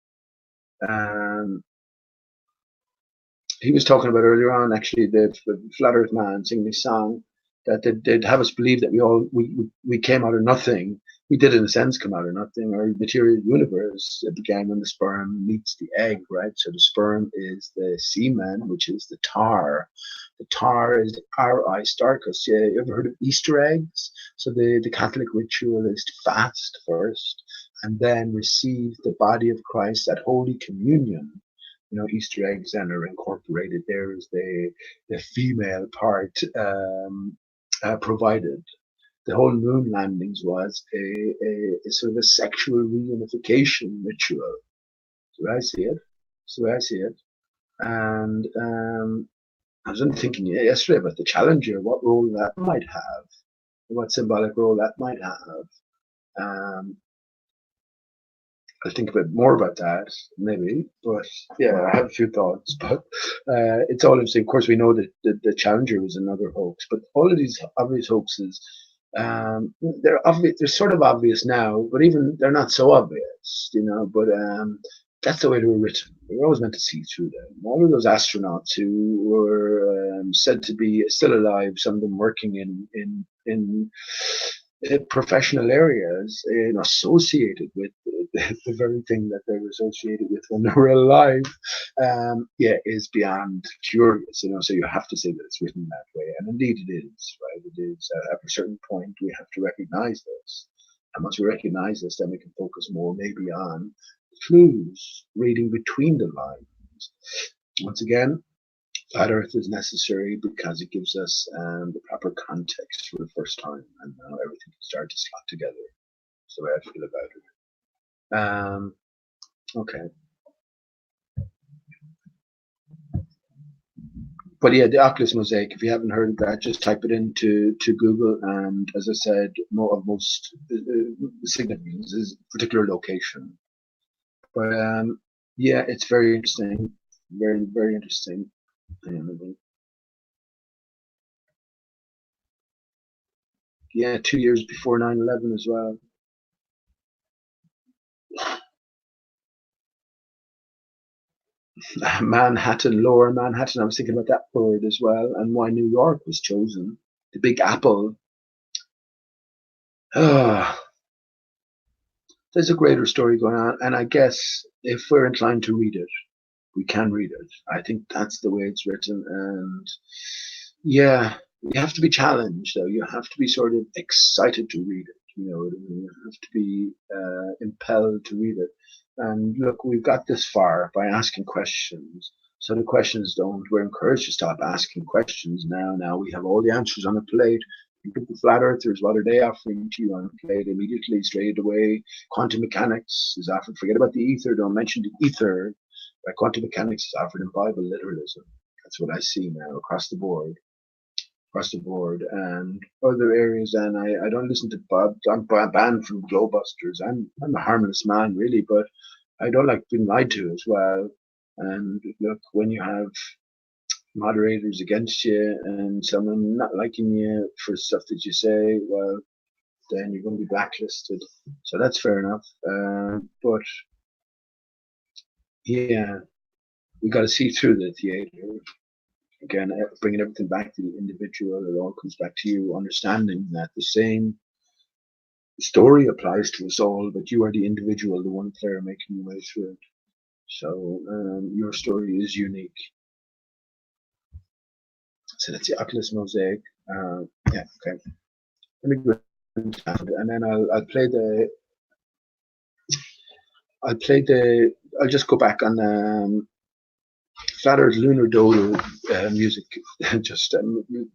He was talking about earlier on, actually, the Flat Earth man singing this song, that they'd have us believe that we came out of nothing. We did, in a sense, come out of nothing. Our material universe began when the sperm meets the egg, right? So the sperm is the semen, which is the tar. The tar is the Aristarchus. Yeah, you ever heard of Easter eggs? So the Catholic ritual is to fast first and then receive the body of Christ at Holy Communion. Easter eggs then are incorporated. There is the female part provided. The whole moon landings was a sort of a sexual reunification ritual. So I see it. And I was thinking yesterday about the Challenger, what role that might have, what symbolic role that might have. I'll think a bit more about that, maybe. But yeah, I have a few thoughts. But it's all interesting. Of course, we know that the Challenger was another hoax. But all of these obvious hoaxes, they're obvious. They're sort of obvious now, but even they're not so obvious, But that's the way they were written. We were always meant to see through them. All of those astronauts who were said to be still alive, some of them working in professional areas, associated with the very thing that they were associated with when they were alive, is beyond curious. So you have to say that it's written that way, and indeed it is. Right? It is. At a certain point, we have to recognize this, and once we recognize this, then we can focus more maybe on clues, reading between the lines. Once again, Flat Earth is necessary because it gives us the proper context for the first time, and now everything can start to slot together. That's the way I feel about it. Okay. But yeah, the Oculus mosaic, if you haven't heard of that, just type it into Google, and as I said, most significance is a particular location. But yeah, it's very interesting. Very, very interesting. Yeah, 2 years before 9/11 as well. Manhattan, Lower Manhattan. I was thinking about that word as well, and why New York was chosen. The Big Apple. There's a greater story going on, and I guess if we're inclined to read it, we can read it. I think that's the way it's written, and yeah, you have to be challenged though. You have to be sort of excited to read it. You know what I mean? You have to be impelled to read it. And look, we've got this far by asking questions. So the questions don't. We're encouraged to stop asking questions now. Now we have all the answers on a plate. Think of the flat earthers. What are they offering to you on a plate immediately, straight away? Quantum mechanics is offered. Forget about the ether. Don't mention the ether. Quantum mechanics is offered in Bible literalism. That's what I see now across the board. And other areas. And I don't listen to Bob. I'm banned from Glowbusters. I'm a harmless man, really, but I don't like being lied to as well. And look, when you have moderators against you and someone not liking you for stuff that you say, well, then you're going to be blacklisted. So that's fair enough. But yeah, we got to see through the theater. Again, bringing everything back to the individual, it all comes back to you understanding that the same story applies to us all, but you are the individual, the one player making your way through it. So your story is unique. So that's the Oculus Mosaic. Yeah, okay. Let me go and then I'll just go back on Flat Earth Lunar Dodo music. Just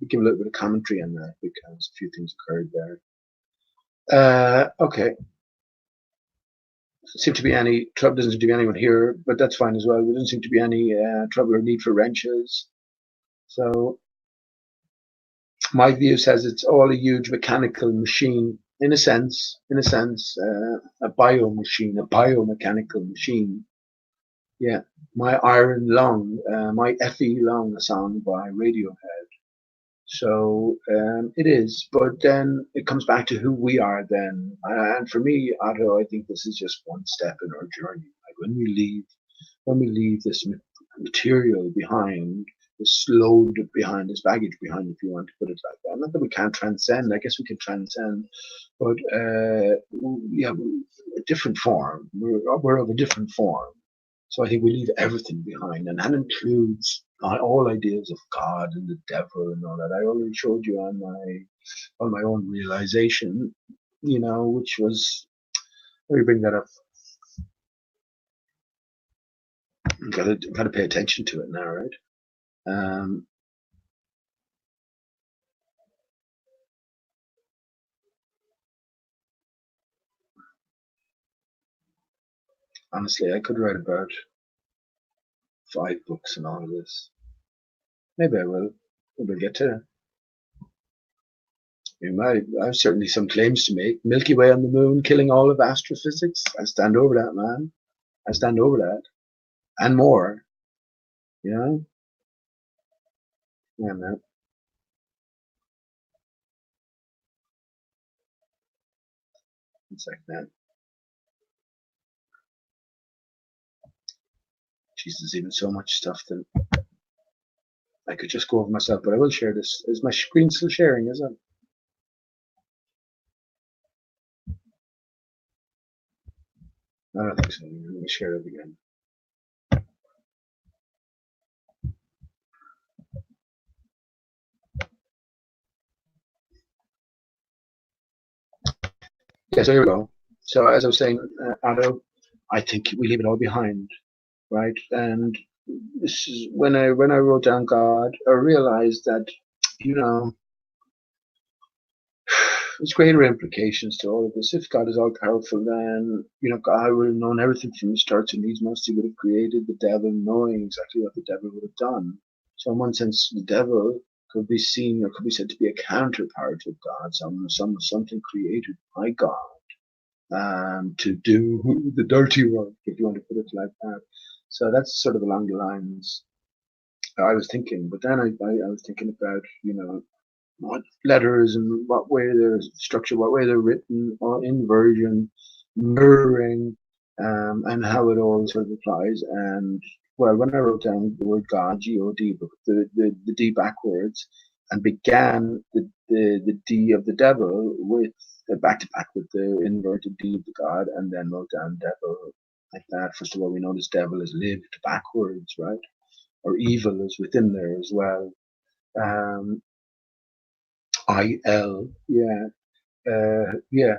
give a little bit of commentary on that because a few things occurred there. Okay. Seem to be any trouble. Doesn't seem to be anyone here, but that's fine as well. There doesn't seem to be any trouble or need for wrenches. So my view says it's all a huge mechanical machine, in a sense, a biomachine, a biomechanical machine. Yeah, my iron lung, my Fe lung, a song by Radiohead. So it is, but then it comes back to who we are then. And for me, Otto, I think this is just one step in our journey. Like when we leave this material behind, this load behind, this baggage behind, if you want to put it like that. Not that we can't transcend. I guess we can transcend, but yeah, a different form. We're of a different form. So I think we leave everything behind, and that includes all ideas of God and the devil and all that. I already showed you on my own realization, you know, which was, let me bring that up. Got to pay attention to it now, right? Honestly, I could write about 5 books and all of this. Maybe I will. Maybe I'll get to it. I have certainly some claims to make. Milky Way on the moon, killing all of astrophysics. I stand over that, man. I stand over that. And more. You know? Yeah, man. It's like that. Jesus, there's even so much stuff that I could just go over myself, but I will share this. Is my screen still sharing, is it? I don't think so. Let me share it again. Yeah, so here we go. So as I was saying, Otto, I think we leave it all behind, right? And this is when I wrote down God, I realized that, you know, there's greater implications to all of this. If God is all powerful, then, you know, God would have known everything from the start to needs must. He would have created the devil knowing exactly what the devil would have done. So in one sense, the devil could be seen or could be said to be a counterpart of God, something created by God to do the dirty work, if you want to put it like that. So that's sort of along the lines I was thinking. But then I was thinking about, you know, what letters and what way they're structured, what way they're written, or inversion, mirroring, and how it all sort of applies. And well, when I wrote down the word God, G-O-D, but the D backwards, and began the D of the devil with back to back with the inverted D of the God, and then wrote down devil like that. First of all, we notice devil is lived backwards, right? Or evil is within there as well. IL, yeah, yeah.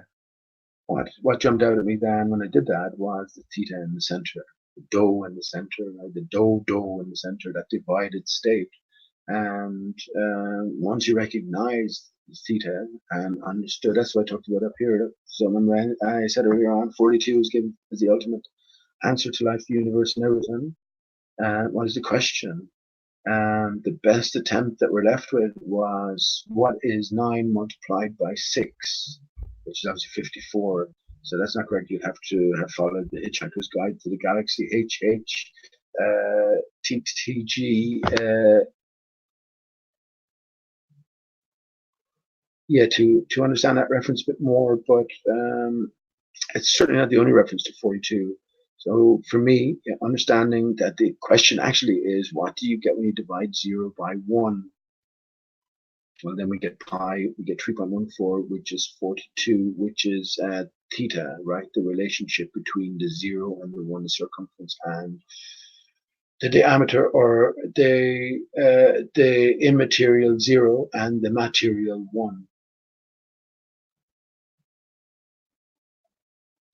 What jumped out at me then when I did that was the theta in the center, the do in the center, right? The do in the center, that divided state. And once you recognize theta and understood, that's what I talked about up here. So when I said earlier on, 42 is given as the ultimate answer to life, the universe, and everything. What is the question? The best attempt that we're left with was, what is 9 multiplied by 6, which is obviously 54. So that's not correct. You'd have to have followed the Hitchhiker's Guide to the Galaxy, HH, TTG, to understand that reference a bit more, but it's certainly not the only reference to 42. So for me, understanding that the question actually is, what do you get when you divide 0 by 1? Well, then we get pi, we get 3.14, which is 42, which is theta, right? The relationship between the 0 and the 1 circumference, and the diameter, or the immaterial 0 and the material 1.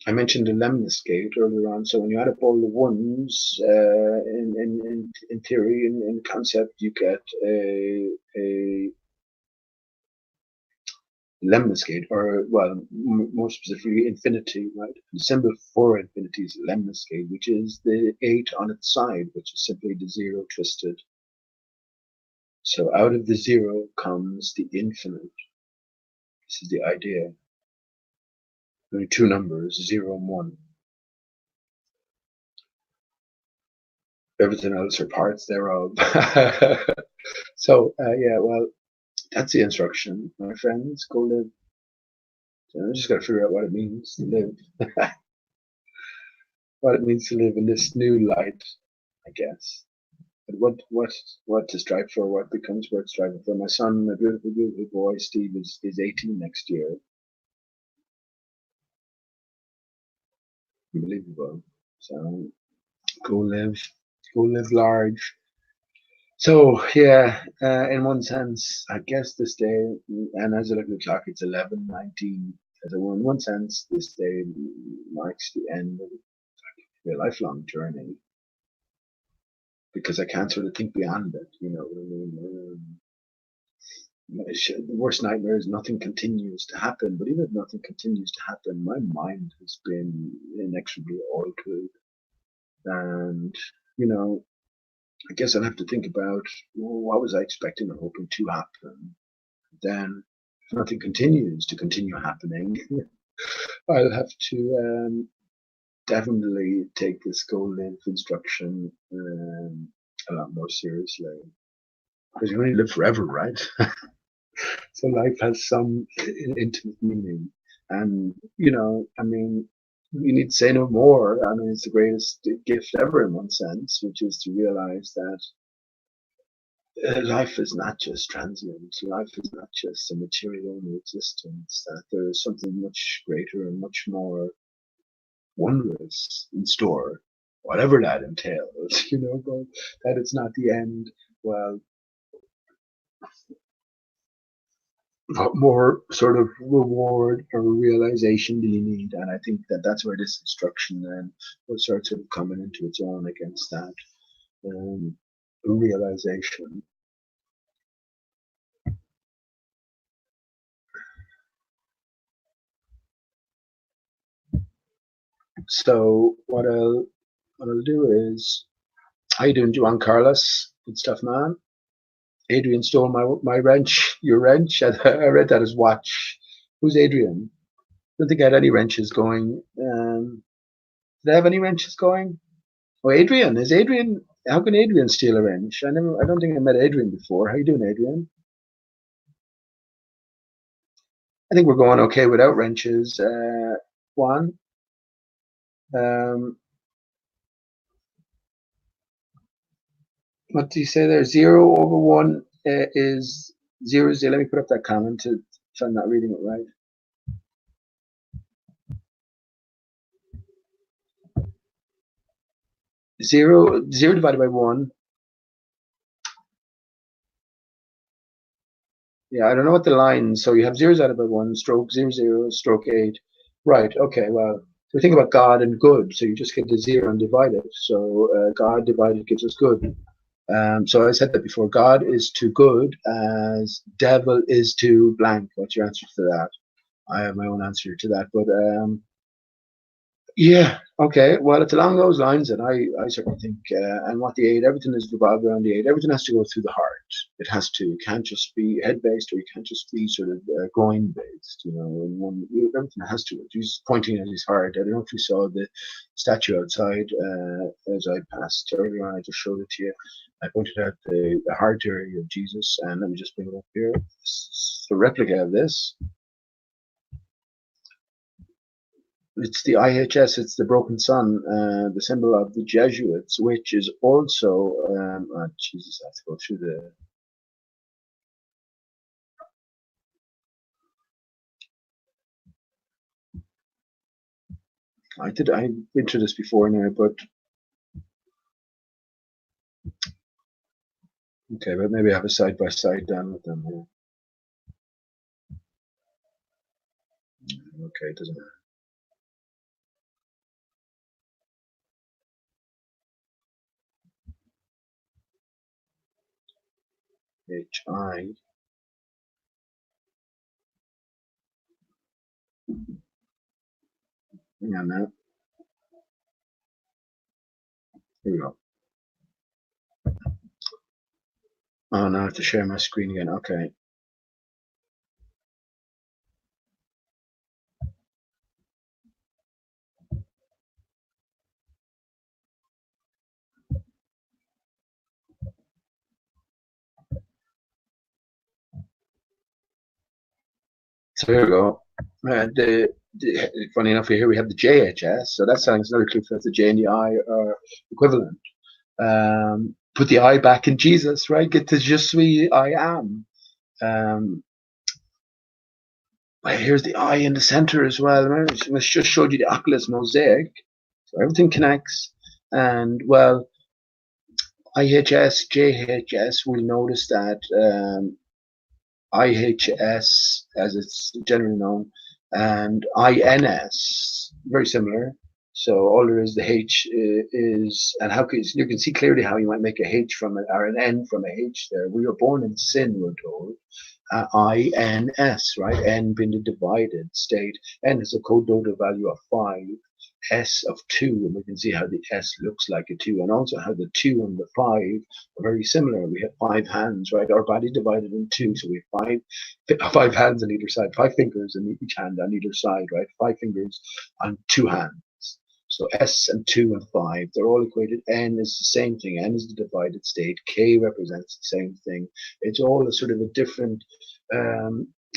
I mentioned the lemniscate earlier on. So when you add up all the ones, in theory, in concept, you get a lemniscate, or well, more specifically, infinity, right? The symbol for infinity is lemniscate, which is the 8 on its side, which is simply the 0 twisted. So out of the 0 comes the infinite. This is the idea. There are 2 numbers, 0 and 1. Everything else are parts thereof. So, yeah, well, that's the instruction, my friends. Go live. So I just got to figure out what it means to live. What it means to live in this new light, I guess. But what to strive for, what becomes worth striving for. My son, my beautiful, beautiful boy, Steve, is 18 next year. Unbelievable. So go live large. So yeah, in one sense, I guess this day, and as I look at the clock, it's 11:19. So in one sense, this day marks the end of a lifelong journey, because I can't sort of think beyond it. You know what I mean? The worst nightmare is nothing continues to happen. But even if nothing continues to happen, my mind has been inexorably altered, and I guess I'll have to think about, well, what was I expecting or hoping to happen. Then, if nothing continues to continue happening, I'll have to definitely take this Go Live instruction a lot more seriously. Because you only live forever, right? So life has some intimate meaning. And, I mean, you need to say no more. I mean, it's the greatest gift ever in one sense, which is to realize that life is not just transient. Life is not just a material only existence. That there is something much greater and much more wondrous in store, whatever that entails. But that it's not the end. Well, what more sort of reward or realization do you need? And I think that that's where this instruction then will start sort of coming into its own against that realization. So what I'll do is, how you doing, Juan Carlos? Good stuff, man. Adrian stole my wrench, your wrench. I read that as watch. Who's Adrian? I don't think I had any wrenches going. Did I have any wrenches going? Oh, Adrian. Is Adrian? How can Adrian steal a wrench? I don't think I met Adrian before. How you doing, Adrian? I think we're going okay without wrenches. Juan. What do you say there? 0 over 1 is 0, 0. Let me put up that comment if I'm not reading it right. 0 divided by 1. Yeah, I don't know what the line. So you have 0 divided by 1, stroke 0, 0, stroke 8. Right. Okay. Well, so we think about God and good. So you just get the 0 and divide it. So God divided gives us good. So I said that before. God is to good as devil is to blank. What's your answer to that? I have my own answer to that, but yeah, okay. Well, it's along those lines, and I certainly think, and what the 8, everything is revolved around the 8. Everything has to go through the heart. It has to. It can't just be head based, or you can't just be sort of groin based. And everything has to. He's pointing at his heart. I don't know if you saw the statue outside as I passed earlier on. I just showed it to you. I pointed out the heart area of Jesus, and let me just bring it up here. It's a replica of this. It's the IHS, it's the broken sun, the symbol of the Jesuits, which is also, Jesus, I have to go through the. I've been through this before now, but. Okay, but maybe I have a side by side down with them here. Okay, it doesn't matter. HI. Hang on now. Here we go. Oh, now I have to share my screen again. Okay. So here we go. Funny enough, here we have the JHS. So that's another clue that the J and the I are equivalent. Put the I back in Jesus, right? Get to je suis, I am. Well, here's the I in the center as well. Right? I just showed you the Oculus mosaic. So everything connects. And well, IHS, JHS, we'll notice that IHS, as it's generally known, and INS, very similar. So all there is, the H is, and you can see clearly how you might make a H from it, or an N from a H there. We were born in sin, we're told. INS, right? N being the divided state. N is a cododo value of 5. S of 2, and we can see how the S looks like a 2, and also how the 2 and the 5 are very similar. We have 5 hands, right? Our body divided in 2, so we have 5 hands on either side, 5 fingers in each hand on either side, right? 5 fingers on 2 hands. So S and 2 and 5, they're all equated. N is the same thing. N is the divided state. K represents the same thing. It's all a sort of a different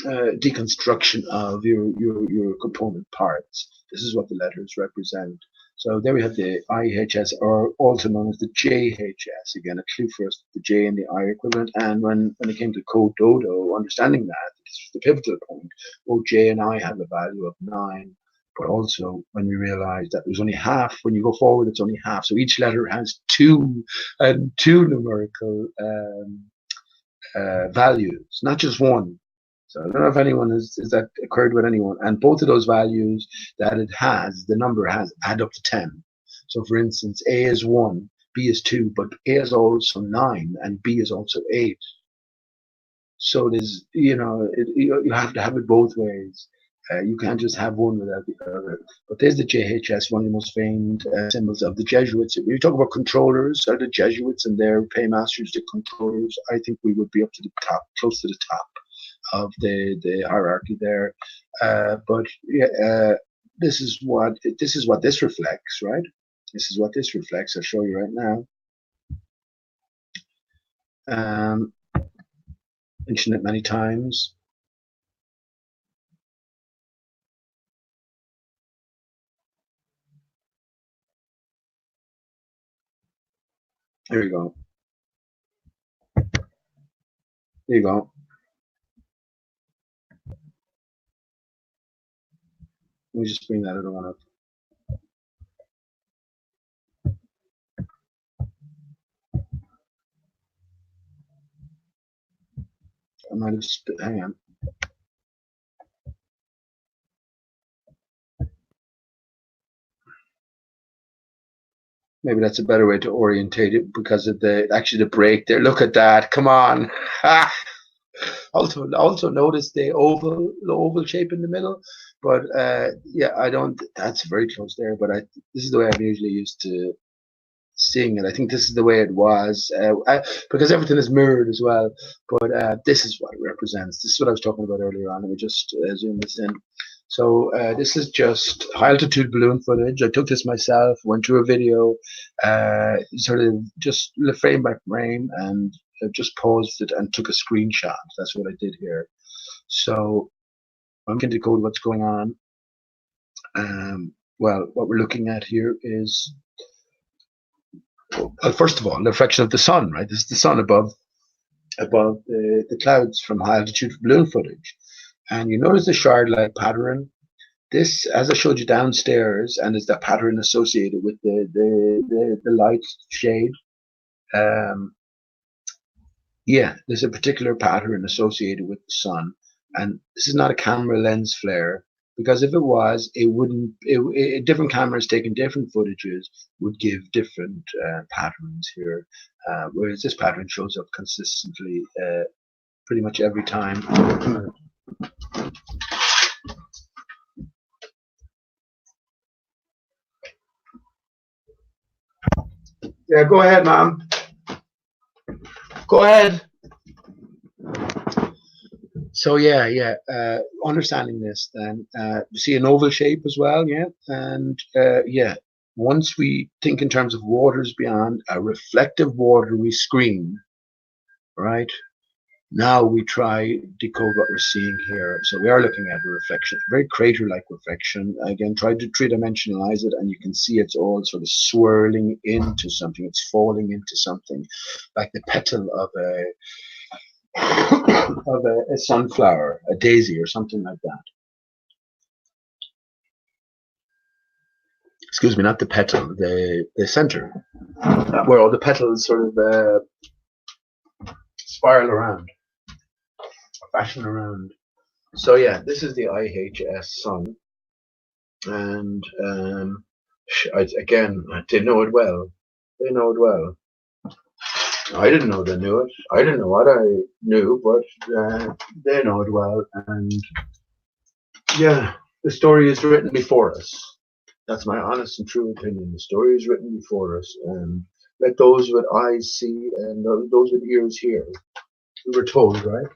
deconstruction of your component parts. This is what the letters represent. So there we have the IHS, or also known as the JHS. Again, a clue for us, the J and the I equivalent. And when it came to code Dodo, understanding that, this was the pivotal point. Both J and I have a value of 9. But also when we realize that there's only half, when you go forward, it's only half. So each letter has two numerical values, not just one. So I don't know if anyone has that occurred with anyone. And both of those values that it has, the number has, add up to 10. So for instance, A is 1, B is 2, but A is also 9 and B is also 8. So it is, you have to have it both ways. You can't just have one without the other. But there's the JHS, one of the most famed symbols of the Jesuits. If we talk about controllers, are the Jesuits and their paymasters the controllers? I think we would be up to the top, close to the top of the hierarchy there. But this is what this reflects, right? This is what this reflects. I'll show you right now. Mentioned it many times. There you go. There you go. Let me just bring that other one up. I might have hang on. Maybe that's a better way to orientate it because of the break there. Look at that. Come on. Also notice the oval shape in the middle. But yeah, that's very close there. But this is the way I'm usually used to seeing it. I think this is the way it was because everything is mirrored as well. But this is what it represents. This is what I was talking about earlier on. Let me just zoom this in. So this is just high altitude balloon footage. I took this myself, went through a video, sort of just frame by frame, and just paused it and took a screenshot. That's what I did here. So I'm going to decode what's going on. Well, what we're looking at here is, well, first of all, the reflection of the sun, right? This is the sun above the clouds from high altitude balloon footage. And you notice the shard-like pattern. This, as I showed you downstairs, and is that pattern associated with the light shade. Yeah, there's a particular pattern associated with the sun, and this is not a camera lens flare, because if it was, it wouldn't. Different cameras taking different footages would give different patterns here, whereas this pattern shows up consistently pretty much every time. Yeah, go ahead, Mom. Go ahead. So yeah. Understanding this, then you see an oval shape as well, yeah, and yeah. Once we think in terms of waters beyond a reflective watery screen, right? Now we try decode what we're seeing here. So we are looking at a reflection, very crater-like reflection. Again, try to three-dimensionalize it, and you can see it's all sort of swirling into something. It's falling into something, like the petal of a sunflower, a daisy, or something like that. Excuse me, not the petal, the center, where all the petals sort of spiral around, fashion around. So yeah, this is the IHS sun, and again, they know it well. They know it well. I didn't know they knew it. I didn't know what I knew, but they know it well. And yeah, the story is written before us. That's my honest and true opinion. The story is written before us, and let those with eyes see and those with ears hear. We were told, right?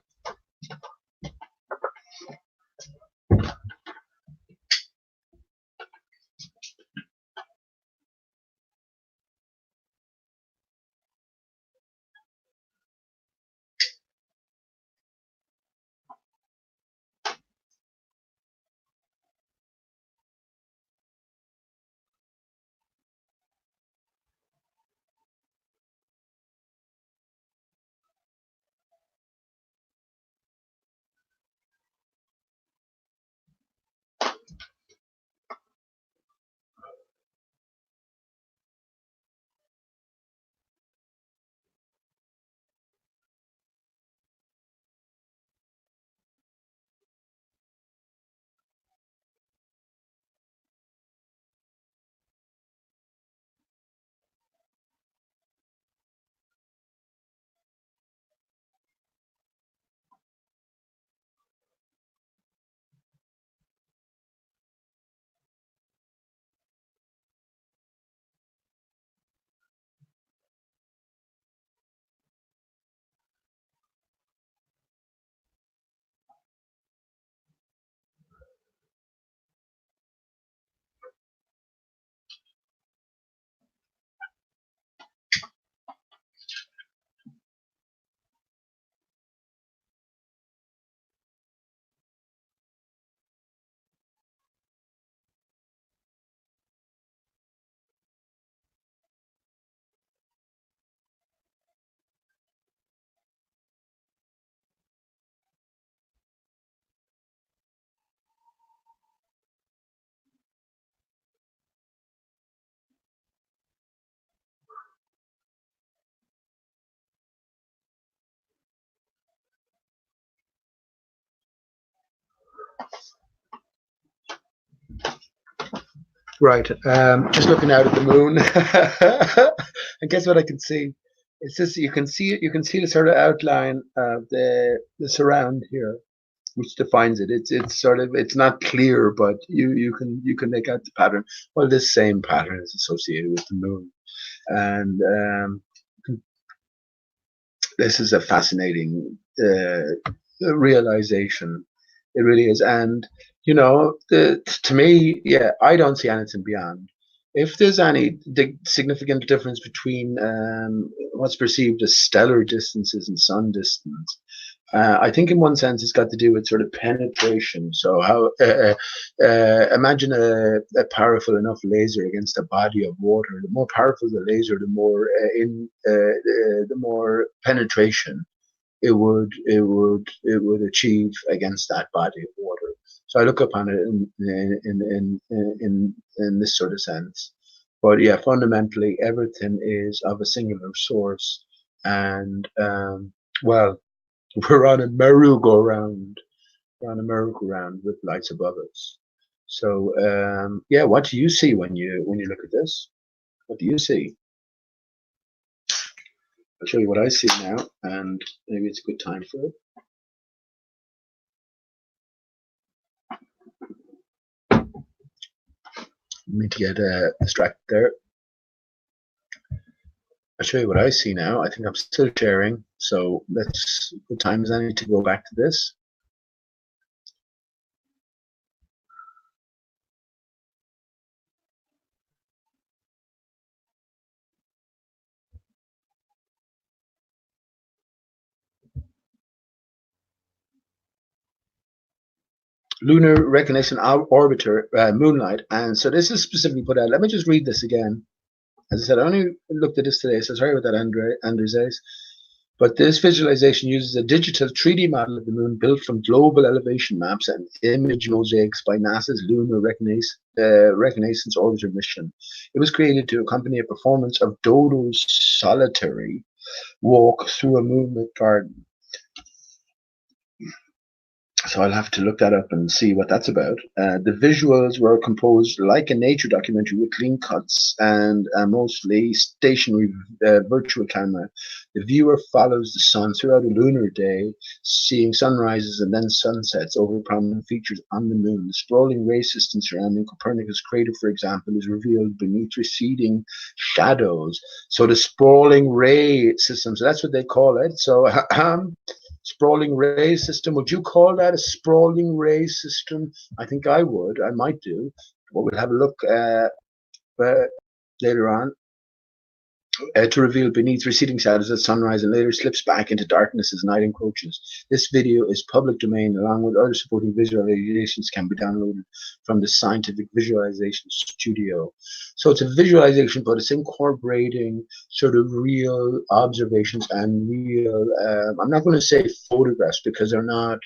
Right. Just looking out at the moon, and guess what I can see? It's just you can see it. You can see the sort of outline of the surround here, which defines it. It's sort of it's not clear, but you can make out the pattern. Well, this same pattern is associated with the moon, and this is a fascinating realization. It really is, and to me, yeah, I don't see anything beyond. If there's any significant difference between what's perceived as stellar distances and sun distance, I think in one sense it's got to do with sort of penetration. So how imagine a powerful enough laser against a body of water. The more powerful the laser, the more penetration it would achieve against that body of water. So I look upon it in this sort of sense. But yeah, fundamentally everything is of a singular source, and well, we're on a merry-go-round. We're on a merry-go-round with lights above us. So yeah, what do you see when you look at this? What do you see? I'll show you what I see now, and maybe it's a good time for it. Need to get distracted there. I'll show you what I see now. I think I'm still sharing, so let's. What time is I need to go back to this? Lunar Recognition Orbiter, Moonlight, and so this is specifically put out. Let me just read this again. As I said, I only looked at this today, so sorry about that, Andres. But this visualization uses a digital 3D model of the moon built from global elevation maps and image mosaics by NASA's Lunar Reconnaissance Orbiter mission. It was created to accompany a performance of Dodo's solitary walk through a moonlit garden. So I'll have to look that up and see what that's about. The visuals were composed like a nature documentary with clean cuts and mostly stationary virtual camera. The viewer follows the sun throughout a lunar day, seeing sunrises and then sunsets over prominent features on the moon. The sprawling ray system surrounding Copernicus crater, for example, is revealed beneath receding shadows. So the sprawling ray system, so that's what they call it. So sprawling ray system. Would you call that a sprawling ray system? I think I would. I might do. But we'll have a look later on. To reveal beneath receding shadows at sunrise and later slips back into darkness as night encroaches. This video is public domain along with other supporting visualizations can be downloaded from the Scientific Visualization Studio. So it's a visualization, but it's incorporating sort of real observations and real, I'm not going to say photographs because they're not,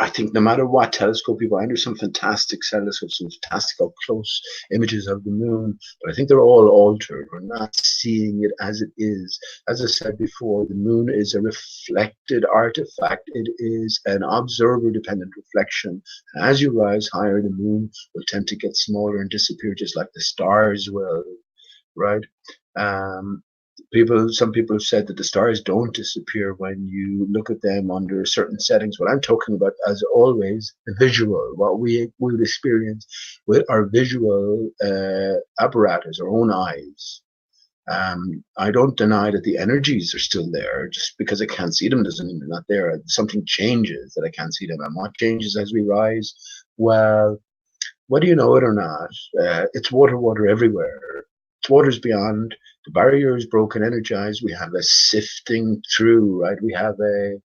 I think no matter what telescope you buy, there's some fantastic telescopes, some fantastic up close images of the moon, but I think they're all altered. We're not seeing it as it is. As I said before, the moon is a reflected artifact. It is an observer dependent reflection. As you rise higher, the moon will tend to get smaller and disappear just like the stars will, right? Some people have said that the stars don't disappear when you look at them under certain settings. What I'm talking about, as always, the visual, what we would experience with our visual apparatus, our own eyes. I don't deny that the energies are still there. Just because I can't see them doesn't mean they're not there. Something changes that I can't see them. And what changes as we rise? Well, whether you know it or not, it's water everywhere. It's waters beyond. The barrier is broken, energized. We have a sifting through, right? We have an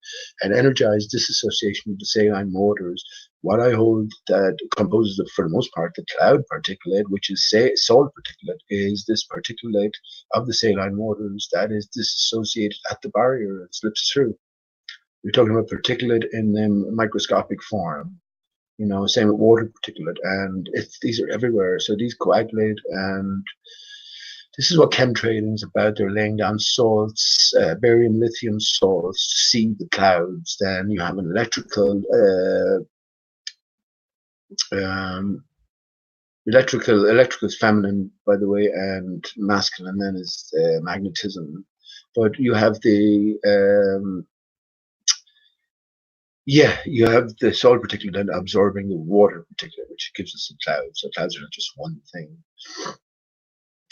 energized disassociation of the saline motors. What I hold that composes, for the most part, the cloud particulate, which is salt particulate, is this particulate of the saline motors that is disassociated at the barrier and slips through. We're talking about particulate in microscopic form. Same with water particulate, and these are everywhere. So these coagulate, and this is what chemtrailing is about. They're laying down salts, barium, lithium salts to seed the clouds. Then you have an electrical Electrical is feminine, by the way, and masculine then is magnetism. But you have the you have the soil particular then absorbing the water particular, which gives us the clouds. So clouds are not just one thing.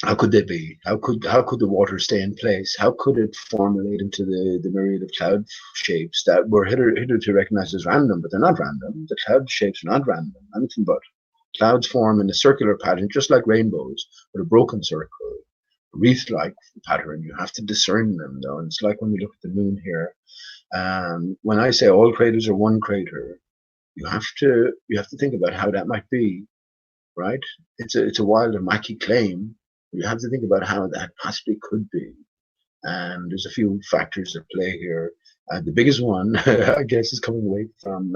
How could they be? How could the water stay in place? How could it formulate into the myriad of cloud shapes that were hitherto recognized as random, but they're not random. The cloud shapes are not random, anything but. Clouds form in a circular pattern, just like rainbows, with a broken circle, wreath-like pattern. You have to discern them, though. And it's like when we look at the moon here. When I say all craters are one crater, you have to think about how that might be, right? It's a wild and wacky claim. You have to think about how that possibly could be. And there's a few factors at play here. The biggest one, I guess, is coming away from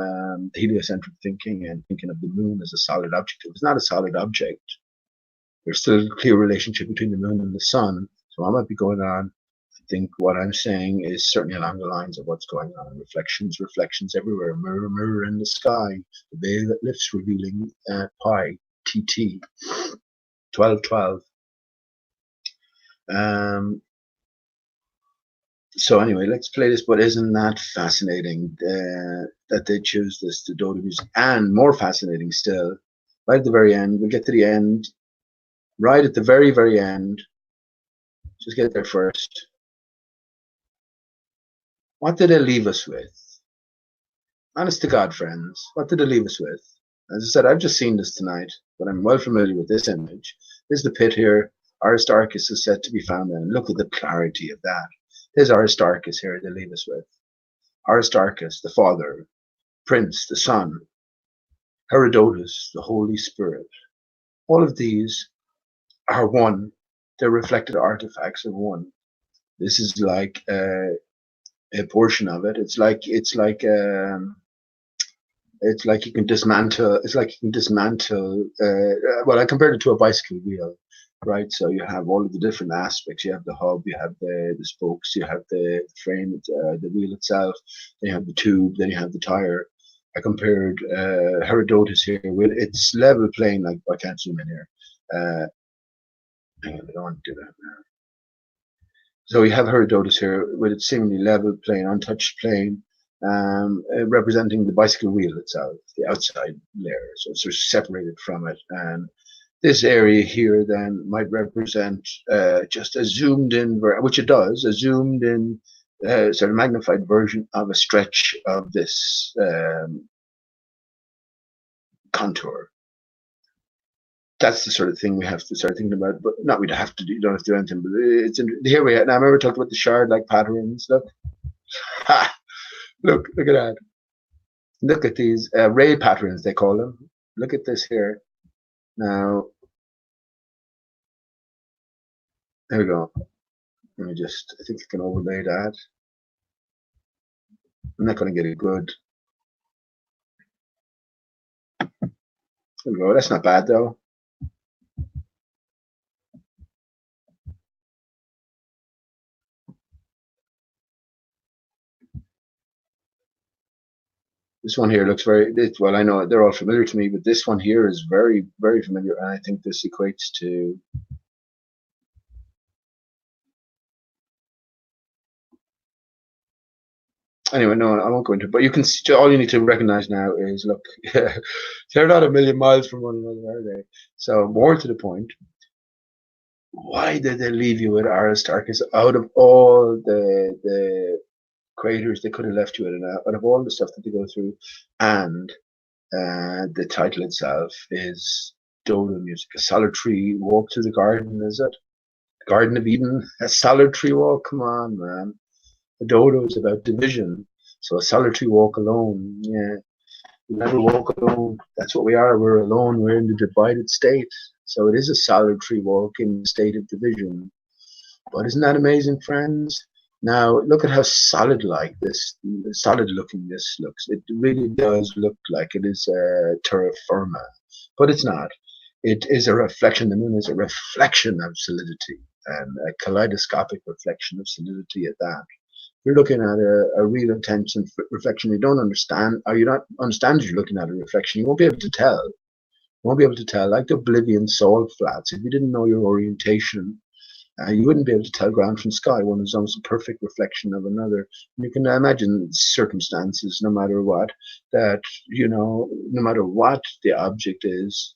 heliocentric thinking and thinking of the moon as a solid object. It was not a solid object. There's still a clear relationship between the moon and the sun. So I might be going on. I think what I'm saying is certainly along the lines of what's going on. Reflections everywhere. Mirror, mirror in the sky. The veil that lifts, revealing pi, TT, 1212. So anyway, let's play this. But isn't that fascinating that they choose this, the Dodo music? And more fascinating still, right at the very end, we'll get to the end, right at the very, very end. Just get there first. What did they leave us with? Honest to God, friends, what did they leave us with? As I said, I've just seen this tonight, but I'm well familiar with this image. This is the pit here. Aristarchus is said to be found in. Look at the clarity of that. There's Aristarchus here they leave us with. Aristarchus, the Father, Prince, the Son, Herodotus, the Holy Spirit. All of these are one. They're reflected artifacts of one. This is like a portion of it. It's like you can dismantle. It's like you can dismantle. Well, I compared it to a bicycle wheel. Right, so you have all of the different aspects. You have the hub, you have the spokes, you have the frame, the wheel itself. Then you have the tube, then you have the tire. I compared Herodotus here with its level plane. Like I can't zoom in here. Hang on, I don't want to do that now. So you have Herodotus here with its seemingly level plane, untouched plane, representing the bicycle wheel itself, the outside layer. So it's sort of separated from it, and this area here then might represent just a zoomed in, which it does, a zoomed in sort of magnified version of a stretch of this contour. That's the sort of thing we have to start thinking about, but not we have to do, you don't have to do anything, but it's in, here we are. Now I remember talked about the shard-like patterns. Look, ha! Look at that. Look at these ray patterns, they call them. Look at this here. Now, there we go. Let me just, I think I can overlay that. I'm not going to get it good. There we go. That's not bad though. This one here looks very, well, I know they're all familiar to me, but this one here is very, very familiar. And I think this equates to, anyway, no, I won't go into it, but you can see, all you need to recognize now is, look, they're not a million miles from one another, are they? So more to the point, why did they leave you with Aristarchus out of all the craters they could have left you with, out of all the stuff that they go through? And the title itself is Dodo music, a solitary walk through the garden, is it? Garden of Eden, a solitary walk, come on, man. The Dodo is about division, so a solitary walk alone, yeah. We never walk alone, that's what we are, we're alone, we're in the divided state. So it is a solitary walk in the state of division. But isn't that amazing, friends? Now, look at how solid-like this, solid-looking this looks. It really does look like it is terra firma, but it's not. It is a reflection. The moon is a reflection of solidity, and a kaleidoscopic reflection of solidity at that. you're looking at a real intense reflection, you don't understand, or you not understand you're looking at a reflection, you won't be able to tell. You won't be able to tell, like the oblivion salt flats. If you didn't know your orientation, you wouldn't be able to tell ground from sky. One is almost a perfect reflection of another. You can imagine circumstances, no matter what, that, no matter what the object is,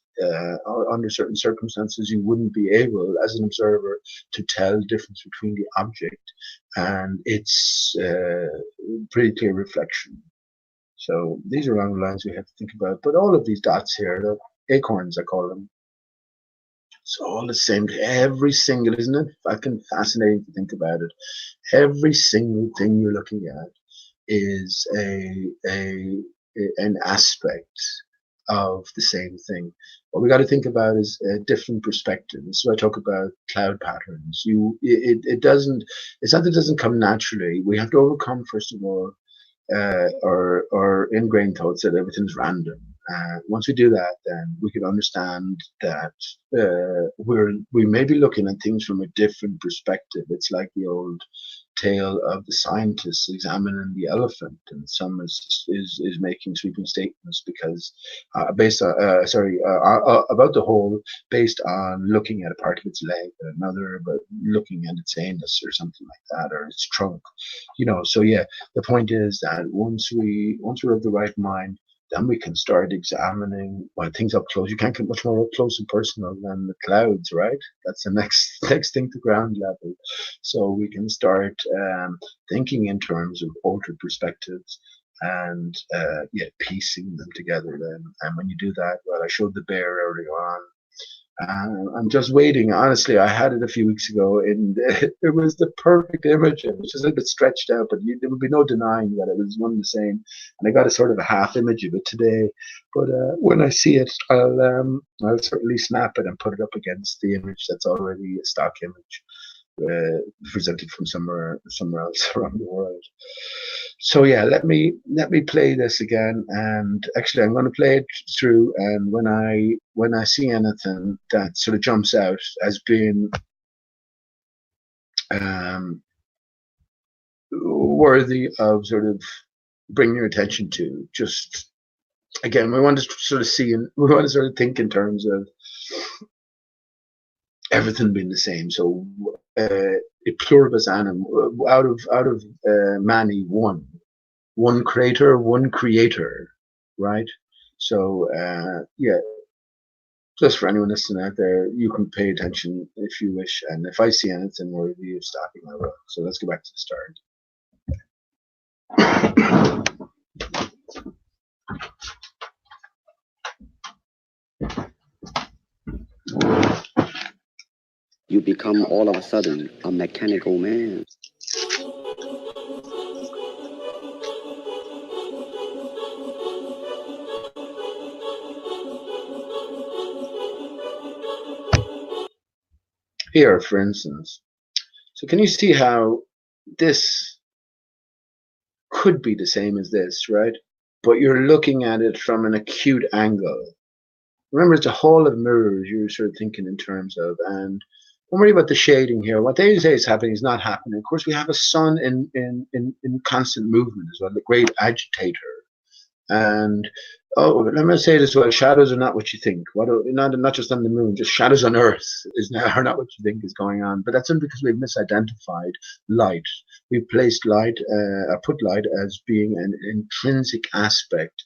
under certain circumstances, you wouldn't be able, as an observer, to tell the difference between the object and its pretty clear reflection. So these are along the lines we have to think about. But all of these dots here, the acorns, I call them, it's all the same. Every single, isn't it fucking fascinating to think about it? Every single thing you're looking at is an aspect of the same thing. What we got to think about is a different perspective. This is why I talk about cloud patterns. It's not that it doesn't come naturally. We have to overcome, first of all, or ingrained thoughts that everything's random. Once we do that, then we can understand that we may be looking at things from a different perspective. It's like the old tale of the scientists examining the elephant, and some is making sweeping statements because based on about the whole, based on looking at a part of its leg, and another about looking at its anus or something like that, or its trunk. So yeah, the point is that once we're of the right mind, then we can start examining things up close. You can't get much more up close and personal than the clouds, right? That's the next thing to ground level. So we can start thinking in terms of altered perspectives and piecing them together then. And when you do that, I showed the bear earlier on. I'm just waiting. Honestly, I had it a few weeks ago, and it was the perfect image. It was just a little bit stretched out, but there would be no denying that it was one and the same. And I got a sort of a half image of it today. But when I see it, I'll certainly snap it and put it up against the image that's already a stock image, presented from somewhere else around the world. So yeah, let me play this again, and actually I'm going to play it through, and when I see anything that sort of jumps out as being worthy of sort of bringing your attention to, just again, we want to sort of think in terms of everything being the same. So a pluribus anum, out of many, one creator, one creator, right? So just for anyone listening out there, you can pay attention if you wish, and if I see anything worthy of stopping, I will. So let's go back to the start. You become all of a sudden a mechanical man. Here, for instance. So can you see how this could be the same as this, right? But you're looking at it from an acute angle. Remember, it's a hall of mirrors you're sort of thinking in terms of, and don't worry about the shading here. What they say is happening is not happening. Of course, we have a sun in constant movement as well, the great agitator. And let me say this: shadows are not what you think. Not just on the moon, just shadows on Earth are not what you think is going on. But that's only because we've misidentified light. We've placed light, put light as being an intrinsic aspect,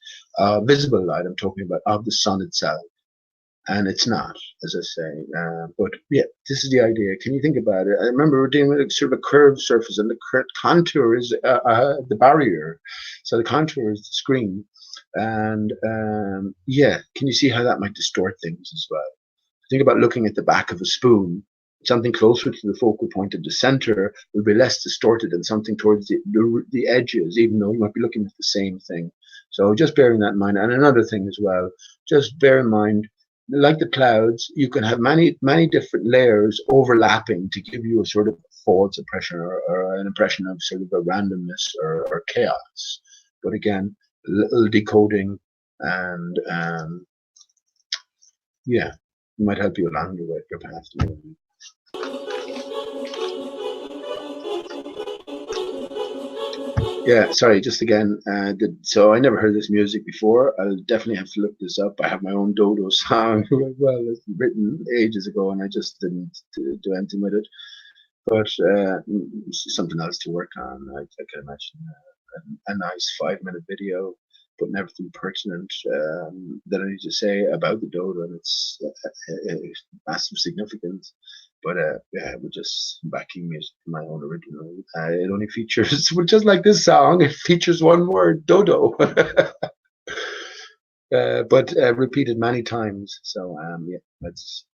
visible light. I'm talking about of the sun itself. And it's not, as I say. But yeah, this is the idea. Can you think about it? I remember we're dealing with sort of a curved surface, and the contour is the barrier. So the contour is the screen. And can you see how that might distort things as well? Think about looking at the back of a spoon. Something closer to the focal point of the center will be less distorted than something towards the edges, even though you might be looking at the same thing. So just bearing that in mind. And another thing as well, just bear in mind, like the clouds, you can have many different layers overlapping to give you a sort of false impression or an impression of sort of a randomness or chaos. But again, a little decoding and it might help you along your path. Yeah, sorry, just again. So I never heard this music before. I'll definitely have to look this up. I have my own Dodo song, well, it's written ages ago, and I just didn't do anything with it. But something else to work on. I can imagine a nice 5-minute video, putting everything pertinent that I need to say about the Dodo and its massive significance. But yeah, we're just backing music, my own original. It only features, just like this song, it features one word, Dodo, but repeated many times. So yeah, let's.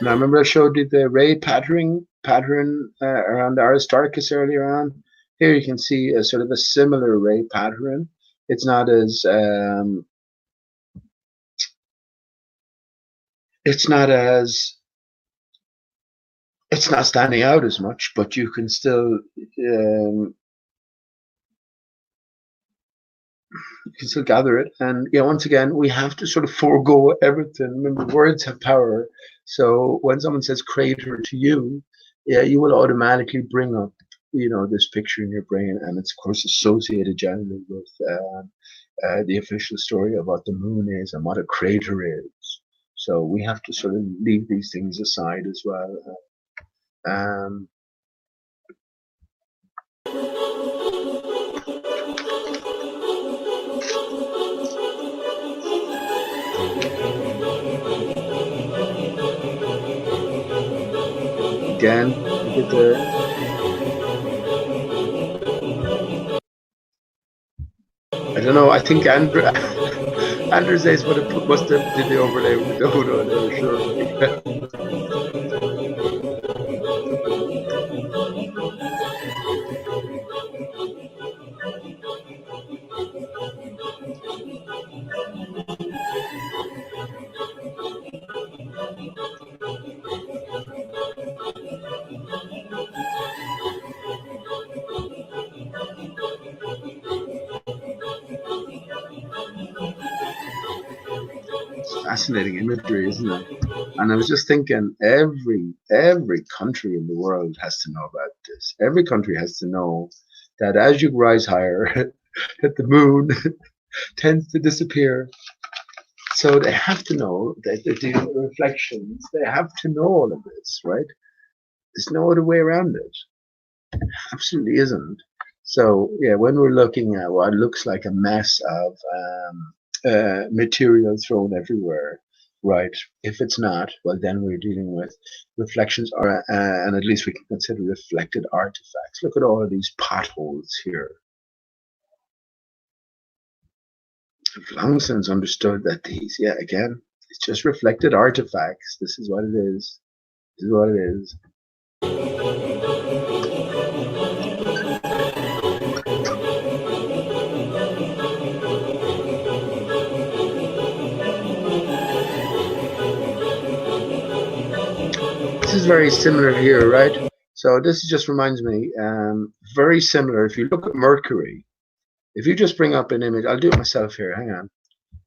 Now, remember I showed you the ray pattern around Aristarchus earlier on? Here you can see a sort of a similar ray pattern. It's not as it's not standing out as much, but you can still gather it. And once again, we have to sort of forego everything. Remember, words have power. So when someone says crater to you, yeah, you will automatically bring up this picture in your brain, and it's of course associated generally with the official story of what the moon is and what a crater is. So we have to sort of leave these things aside as well. Again, look at I don't know. I think Andrew says must have did the overlay with the Dodo there, sure. It's fascinating imagery, isn't it? And I was just thinking, every country in the world has to know about this. Every country has to know that as you rise higher, that the moon tends to disappear. So they have to know that the reflections. They have to know all of this, right? There's no other way around it. Absolutely isn't. So yeah, when we're looking at what looks like a mess of material thrown everywhere, right? If it's not, well, then we're dealing with reflections, or and at least we can consider reflected artifacts. Look at all of these potholes here. I've long since understood that these, yeah, again, it's just reflected artifacts. This is what it is. This is what it is. This is very similar here, right? So this just reminds me, very similar. If you look at Mercury, if you just bring up an image, I'll do it myself here. Hang on.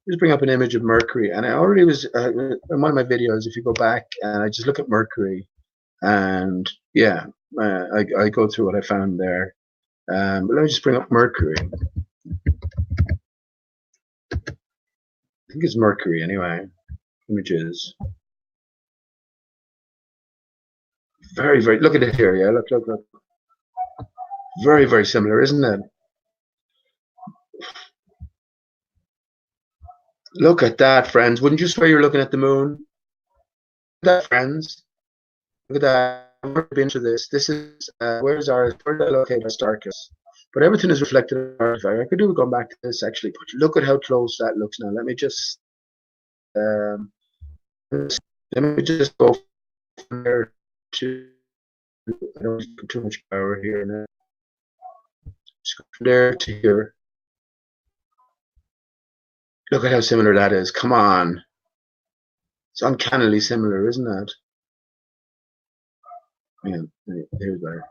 Just bring up an image of Mercury, and I already was in one of my videos. If you go back and I just look at Mercury, and yeah, I go through what I found there. But let me just bring up Mercury. I think it's Mercury anyway. Images. Very, very. Look at it here. Yeah, look. Very, very similar, isn't it? Look at that, friends. Wouldn't you swear you're looking at the moon? Look at that, friends. Look at that. never been to this. This is where did I locate Aristarchus? But everything is reflected in artifact. I could do going back to this actually, but look at how close that looks now. Let me just go from there to. I don't put too much power here now. Just go from there to here. Look at how similar that is. Come on. It's uncannily similar, isn't it? Yeah, there's better.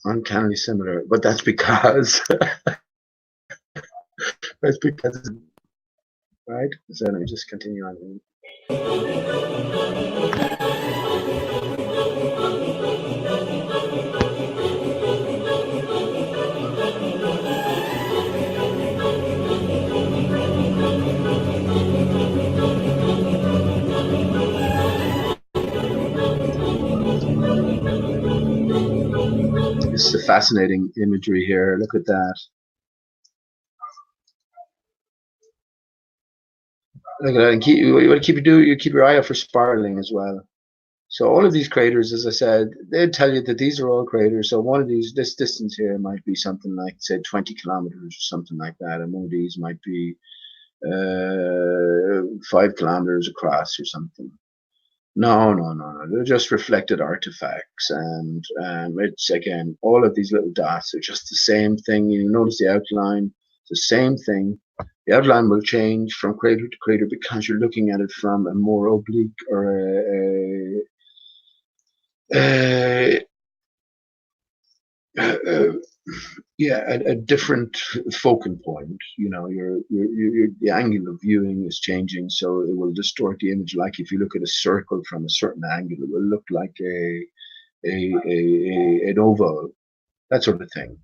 Uncannily similar, but that's because that's because, right? So let me just continue on. This is a fascinating imagery here. Look at that. Look at that. And you keep your eye out for spiraling as well. So all of these craters, as I said, they tell you that these are all craters. So one of these, this distance here might be something like, say, 20 kilometers or something like that. And one of these might be 5 kilometers across or something. No. They're just reflected artifacts, and it's again all of these little dots are just the same thing. You notice the outline, the same thing. The outline will change from crater to crater because you're looking at it from a more oblique or a different focal point. You know, your the angle of viewing is changing, so it will distort the image. Like if you look at a circle from a certain angle, it will look like an oval, that sort of thing.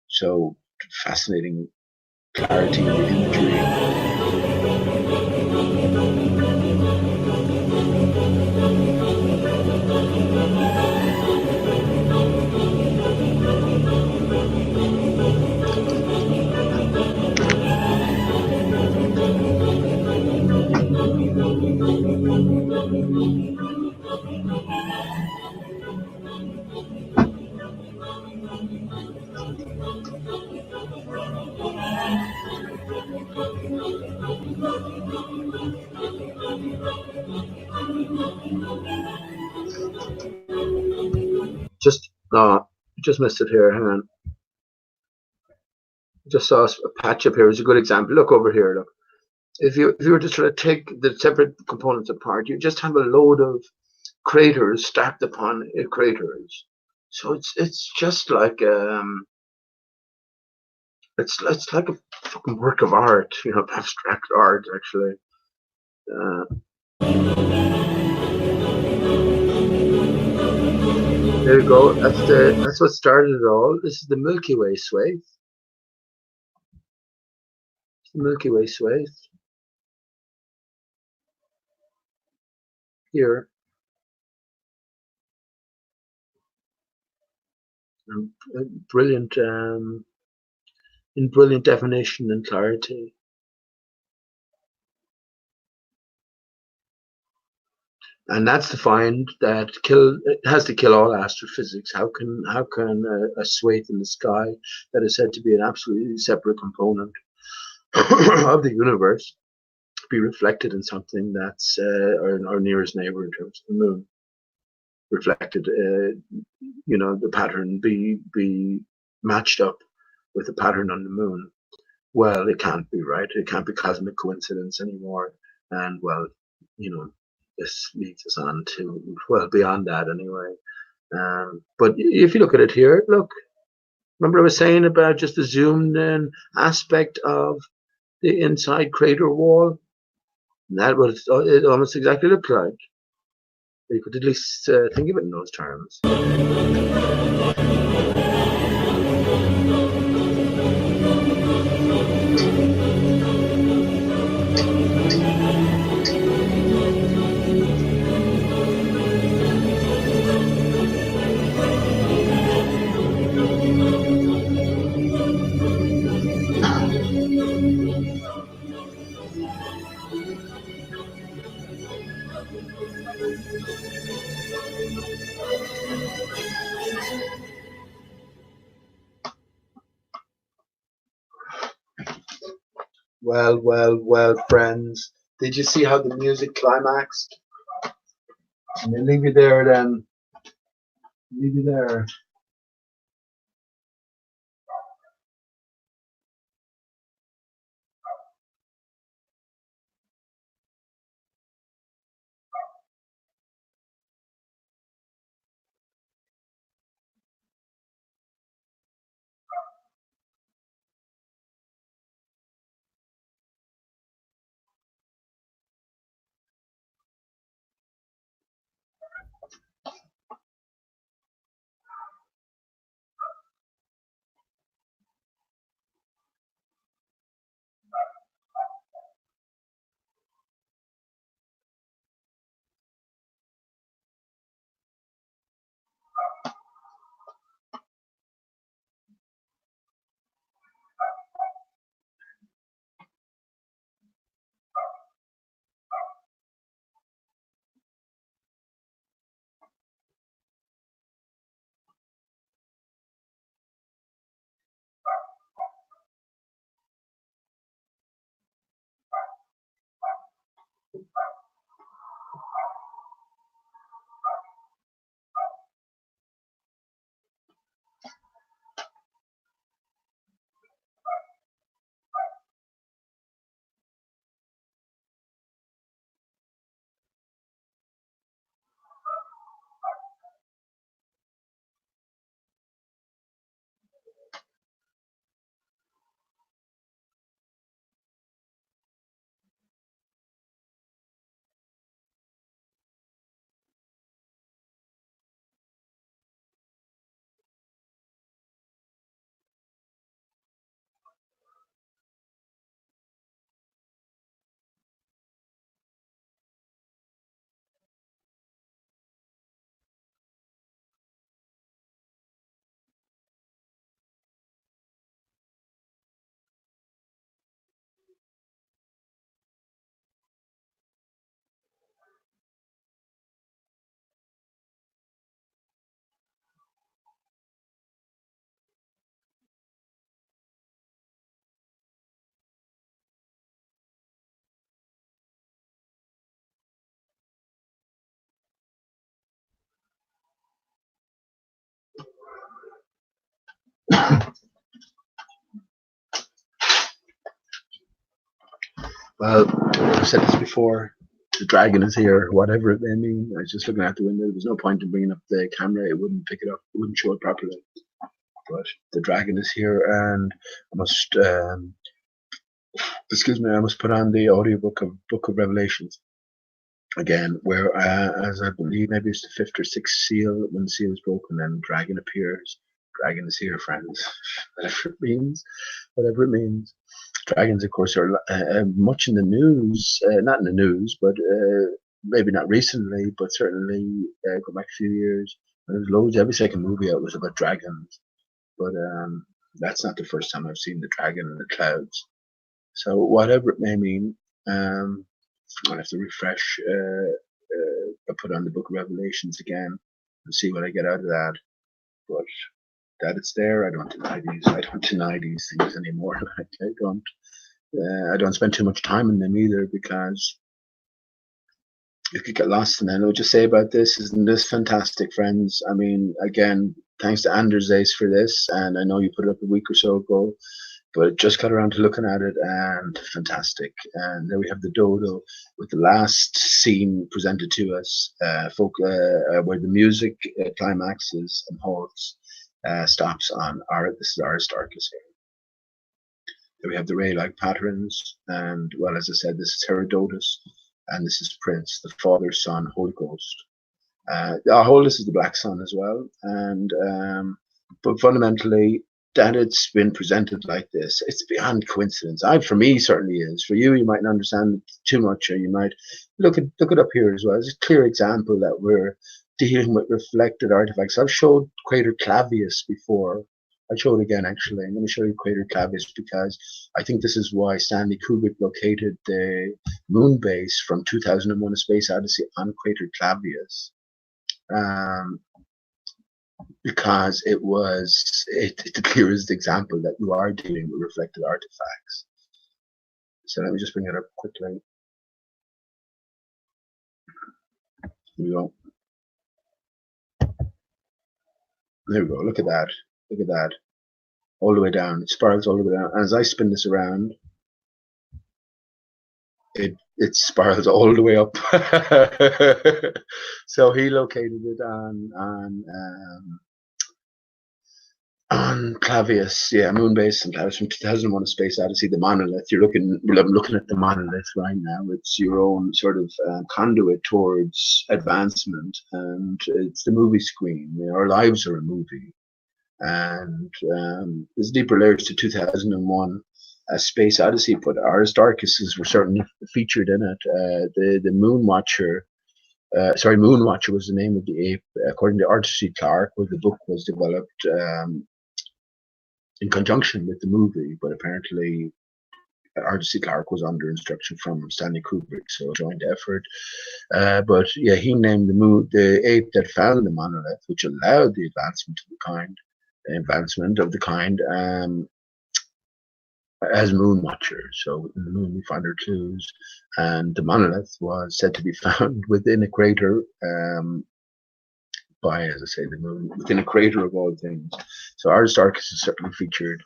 So fascinating clarity in the imagery. Just missed it here. Hang on. Just saw a patch up here. It's a good example. Look over here. Look, if you were to try to take the separate components apart, you just have a load of craters stacked upon craters. So it's just like it's like a fucking work of art, you know, abstract art actually. There you go. That's what started it all. This is the Milky Way swathe. The Milky Way swathe. Here. Brilliant in brilliant definition and clarity. And that's the find that it has to kill all astrophysics. How can a swathe in the sky that is said to be an absolutely separate component of the universe be reflected in something that's our nearest neighbor in terms of the moon? Reflected, you know, the pattern be matched up with the pattern on the moon. Well, it can't be, right? It can't be cosmic coincidence anymore. And well, you know, this leads us on to, well, beyond that anyway. But if you look at it here, look, remember I was saying about just the zoomed in aspect of the inside crater wall? And that was it almost exactly looked like. You could at least think of it in those terms. Well, well, well, friends. Did you see how the music climaxed? I'm gonna leave you there then. Leave you there. Well, I've said this before. The dragon is here, whatever it may mean. I was just looking out the window. There was no point in bringing up the camera. It wouldn't pick it up. It wouldn't show it properly. But the dragon is here, and I must, excuse me, I must put on the audiobook of Book of Revelations again, where, as I believe, maybe it's the fifth or sixth seal. When the seal is broken, then dragon appears. Dragon is here, friends. Whatever it means, whatever it means. Dragons, of course, are much in the news. Not in the news, but maybe not recently, but certainly go back a few years. There's loads. Every second movie out was about dragons. But that's not the first time I've seen the dragon in the clouds. So whatever it may mean, I'll have to refresh. I put on the Book of Revelations again and see what I get out of that. But that it's there, I don't deny these. I don't deny these things anymore. I don't spend too much time in them either, because you could get lost in it. And I would just say about this, isn't this fantastic, friends? I mean, again, thanks to Anders Ace for this, and I know you put it up a week or so ago, but just got around to looking at it, and fantastic. And there we have the dodo with the last scene presented to us, where the music climaxes and halts, stops on this is Aristarchus here. There we have the ray-like patterns, and well, as I said, this is Herodotus, and this is Prince, the Father, Son, Holy Ghost. This is the Black Sun as well, and but fundamentally, that it's been presented like this, it's beyond coincidence. For me, certainly is. For you, you might not understand it too much, or you might look it up here as well. It's a clear example that we're dealing with reflected artifacts. I've showed Crater Clavius before, I'll show it again actually. I'm going to show you Crater Clavius because I think this is why Stanley Kubrick located the moon base from 2001: A Space Odyssey on Crater Clavius. Because it's the clearest example that you are dealing with reflected artifacts. So let me just bring it up quickly. Here we go. There we go. Look at that. Look at that. All the way down. It spirals all the way down. And as I spin this around, it spirals all the way up. So he located it on Clavius, yeah, Moonbase and Clavius from 2001: A Space Odyssey, the monolith. I'm looking at the monolith right now. It's your own sort of conduit towards advancement, and it's the movie screen. You know, our lives are a movie, and there's deeper layers to 2001: A Space Odyssey, but Aristarchus were certainly featured in it. The Moon Watcher. Moon Watcher was the name of the ape, according to Arthur C. Clarke, where the book was developed in conjunction with the movie, but apparently Arthur C. Clarke was under instruction from Stanley Kubrick, so a joint effort. But yeah, he named the ape that found the monolith, which allowed the advancement of the kind, as Moon Watcher. So in the moon we find our clues, and the monolith was said to be found within a crater, by, as I say, the moon, within a crater of all things. So Aristarchus is certainly featured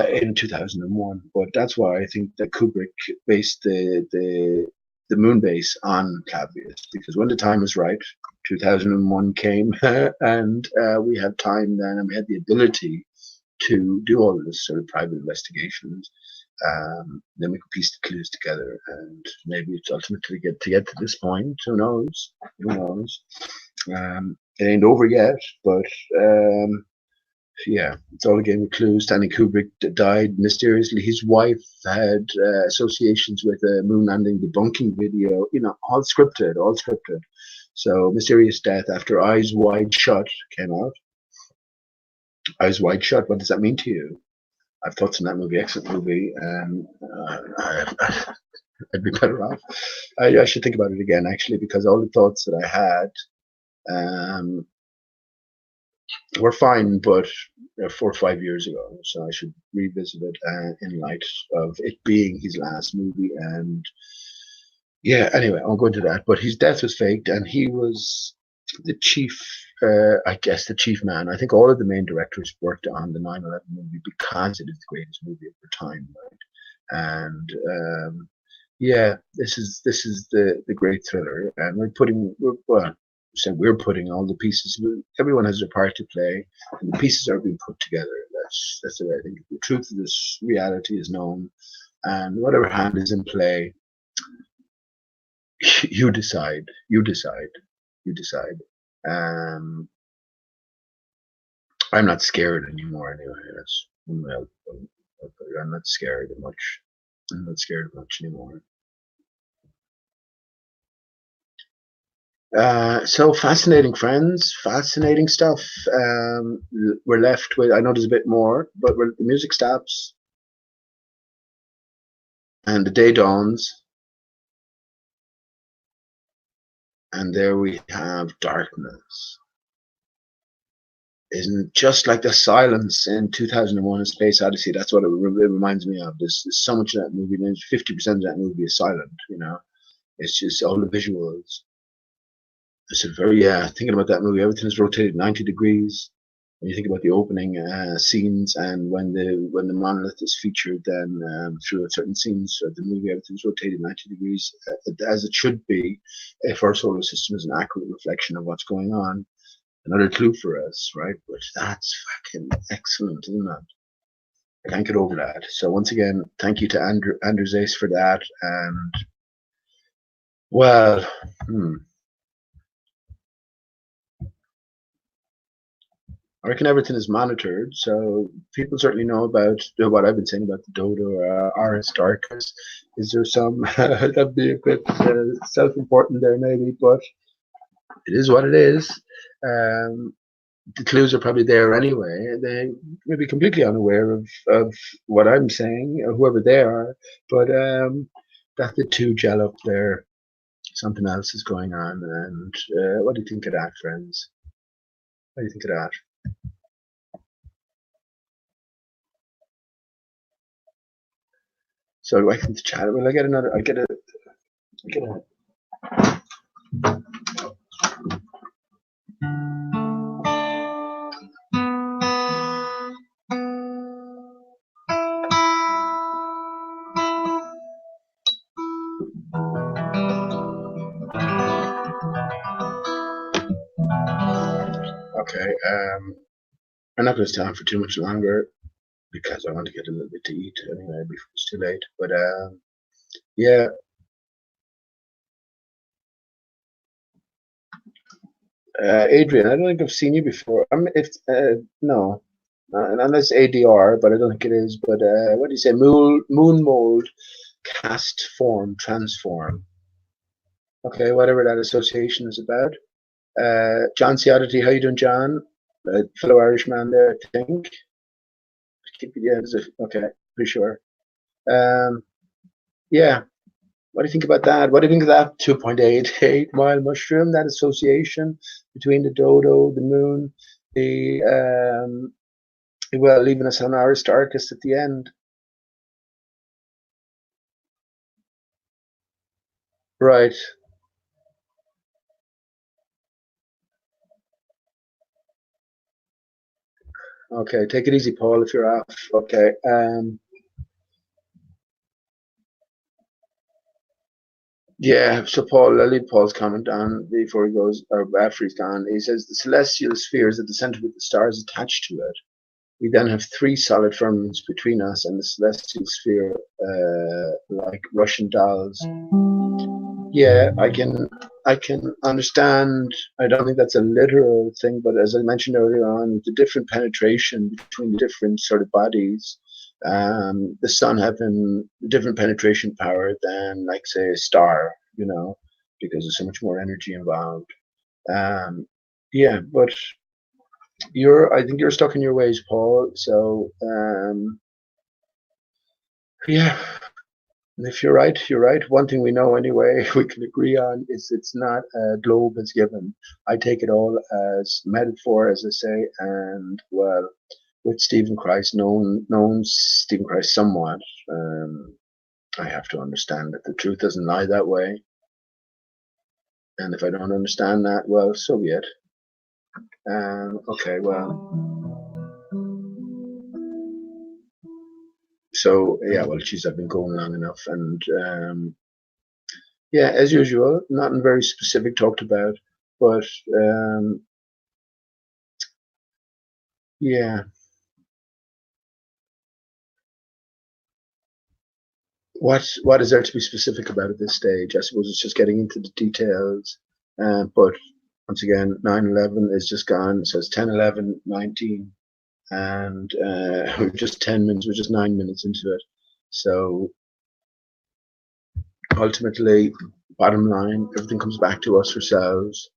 in 2001, but that's why I think that Kubrick based the moon base on Clavius, because when the time was right, 2001 came, and we had time then, and we had the ability to do all of this sort of private investigations. Then we could piece the clues together, and maybe it's ultimately get to this point. Who knows? Who knows? It ain't over yet, but yeah, it's all a game of clues. Stanley Kubrick died mysteriously. His wife had associations with a moon landing debunking video. You know, all scripted. So mysterious death after Eyes Wide Shut came out. Eyes Wide Shut. What does that mean to you? I've thoughts on that movie. Excellent movie. I'd be better off. I should think about it again, actually, because all the thoughts that I had were fine, but 4 or 5 years ago. So I should revisit it in light of it being his last movie. And yeah, anyway, I'll go into that. But his death was faked, and he was the chief, I guess, the chief man. I think all of the main directors worked on the 9/11 movie because it is the greatest movie of the time, right? And yeah, this is the great thriller, and we're putting all the pieces. Everyone has their part to play, and the pieces are being put together. That's the way I think. The truth of this reality is known, and whatever hand is in play, you decide. I'm not scared anymore. Anyway, I'm not scared much. I'm not scared much anymore. So fascinating, friends. Fascinating stuff. We're left with, I know there's a bit more, but the music stops and the day dawns, and there we have darkness. Isn't just like the silence in 2001: A Space Odyssey? That's what it reminds me of. There's so much of that movie. 50% of that movie is silent. You know, it's just all the visuals. It's a very, thinking about that movie, everything is rotated 90 degrees. When you think about the opening scenes, and when the monolith is featured, then through certain scenes of the movie, everything's rotated 90 degrees, as it should be, if our solar system is an accurate reflection of what's going on. Another clue for us, right? But that's fucking excellent, isn't it? I can't get over that. So once again, thank you to Andrew Zace for that. And well, I reckon everything is monitored, so people certainly know about what I've been saying about the Dodo or Aristarchus. Is there some that'd be a bit self-important there, maybe, but it is what it is. the clues are probably there anyway. They may be completely unaware of what I'm saying, or whoever they are, but that the two gel up there. Something else is going on, and what do you think of that, friends? What do you think of that? So do I think the chat? Will I get another? I get a. Okay. I'm not going to stay on for too much longer because I want to get a little bit to eat anyway before it's too late. But yeah. Adrian, I don't think I've seen you before. If no, unless ADR, but I don't think it is. But what do you say? Moon mold, cast form, transform. Okay, whatever that association is about. John Ciodity, how you doing, John? Fellow Irishman there, I think. Yeah, okay, pretty sure. Yeah, what do you think about that? What do you think of that 2.88 mile mushroom? That association between the dodo, the moon, the well, leaving us on Aristarchus at the end. Right. Okay, take it easy, Paul, if you're off. Okay. Yeah, so Paul, I'll leave Paul's comment on before he goes, or after he's gone. He says the celestial sphere is at the center with the stars attached to it. We then have three solid firmaments between us and the celestial sphere, like Russian dolls. Yeah, I can understand. I don't think that's a literal thing, but as I mentioned earlier on, the different penetration between the different sort of bodies, the sun having different penetration power than, like, say, a star, because there's so much more energy involved. Yeah, but I think you're stuck in your ways, Paul. So, yeah. And if you're right, you're right. One thing we know anyway, we can agree on, is it's not a globe as given. I take it all as metaphor, as I say, and well, with Stephen Christ, known Stephen Christ somewhat, I have to understand that the truth doesn't lie that way. And if I don't understand that, well, so be it. Okay, well. So, yeah, well, geez, I've been going long enough, and yeah, as usual, nothing very specific talked about, but yeah. What is there to be specific about at this stage? I suppose it's just getting into the details. But once again, 9/11 is just gone, so it's 10, 11, 19, and we're just 10 minutes, we're just 9 minutes into it. So ultimately, bottom line, everything comes back to us ourselves.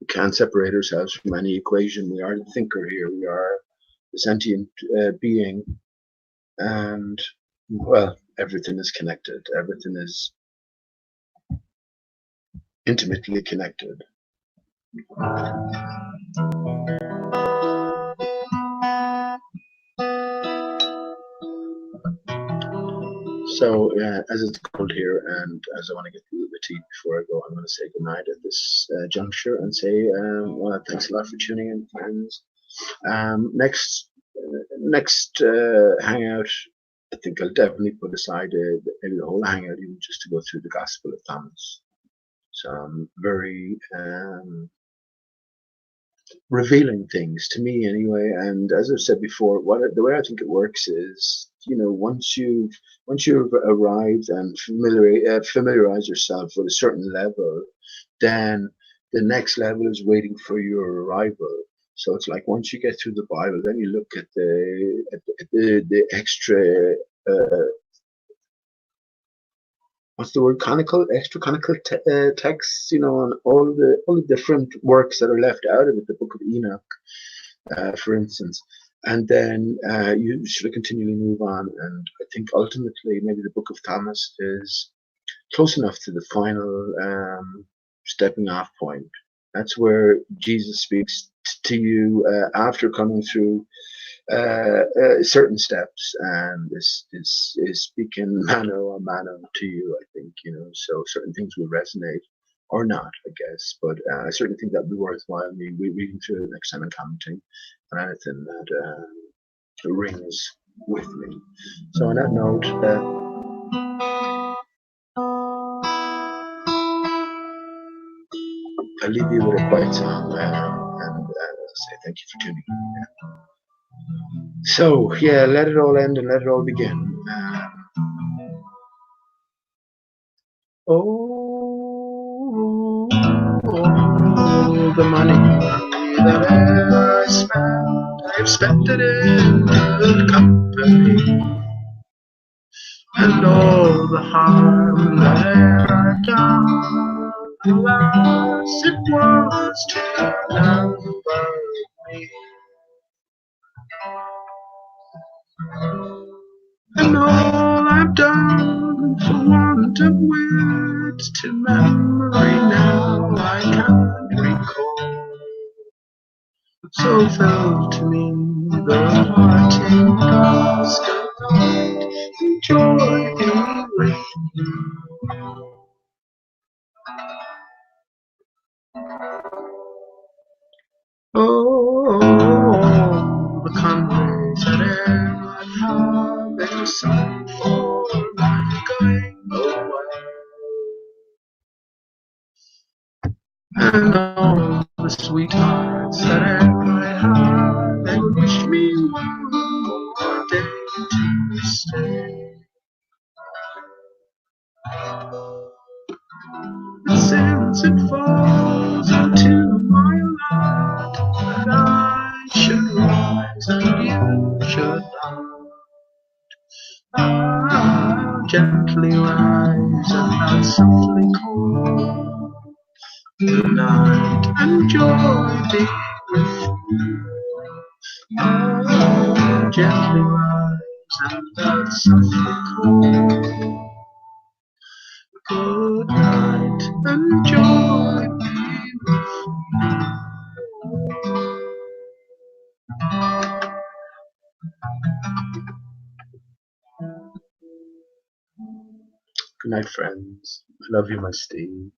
We can't separate ourselves from any equation. We are the thinker here. We are the sentient being. And, well, everything is connected. Everything is intimately connected. So, as it's cold here, and as I want to get a little bit of tea before I go, I'm going to say goodnight at this juncture and say, well, thanks a lot for tuning in, friends. Next hangout, I think I'll definitely put aside maybe the whole hangout, even just to go through the Gospel of Thomas. Some very revealing things to me, anyway. And as I've said before, the way I think it works is, once you've arrived and familiarize yourself with a certain level, then the next level is waiting for your arrival. So it's like once you get through the Bible, then you look at the extra what's the word, canonical, extra canonical texts, you know, and all the different works that are left out of it, the Book of Enoch, for instance. And then you should continually move on. And I think ultimately maybe the Book of Thomas is close enough to the final stepping off point. That's where Jesus speaks to you after coming through certain steps, and this is speaking mano a mano to you, I think, you know, so certain things will resonate or not, I guess, but I certainly think that would be worthwhile me reading through it next time and commenting on anything that rings with me. So on that note, I'll leave you with a quiet song, and say thank you for tuning in. So yeah, let it all end and let it all begin. Oh, the money that I spent, I've spent it in good company, and all the harm that I've done, alas, it was to none but me. And all I've done for want of wit to memory now I can't recall. So fell to me the parting dusk of night, and joy be with you. Oh, the conveys that e'er I've had, they were sung for my going away. And all the sweethearts that e'er I had, they would wish me one more day to stay. But since it falls into my lot that I should rise and you should not, I'll gently rise and I'll softly call. Good night and joy be with you. I'll gently rise and I'll softly call. Good night and joy be with you. Good night, friends. I love you, my Steve.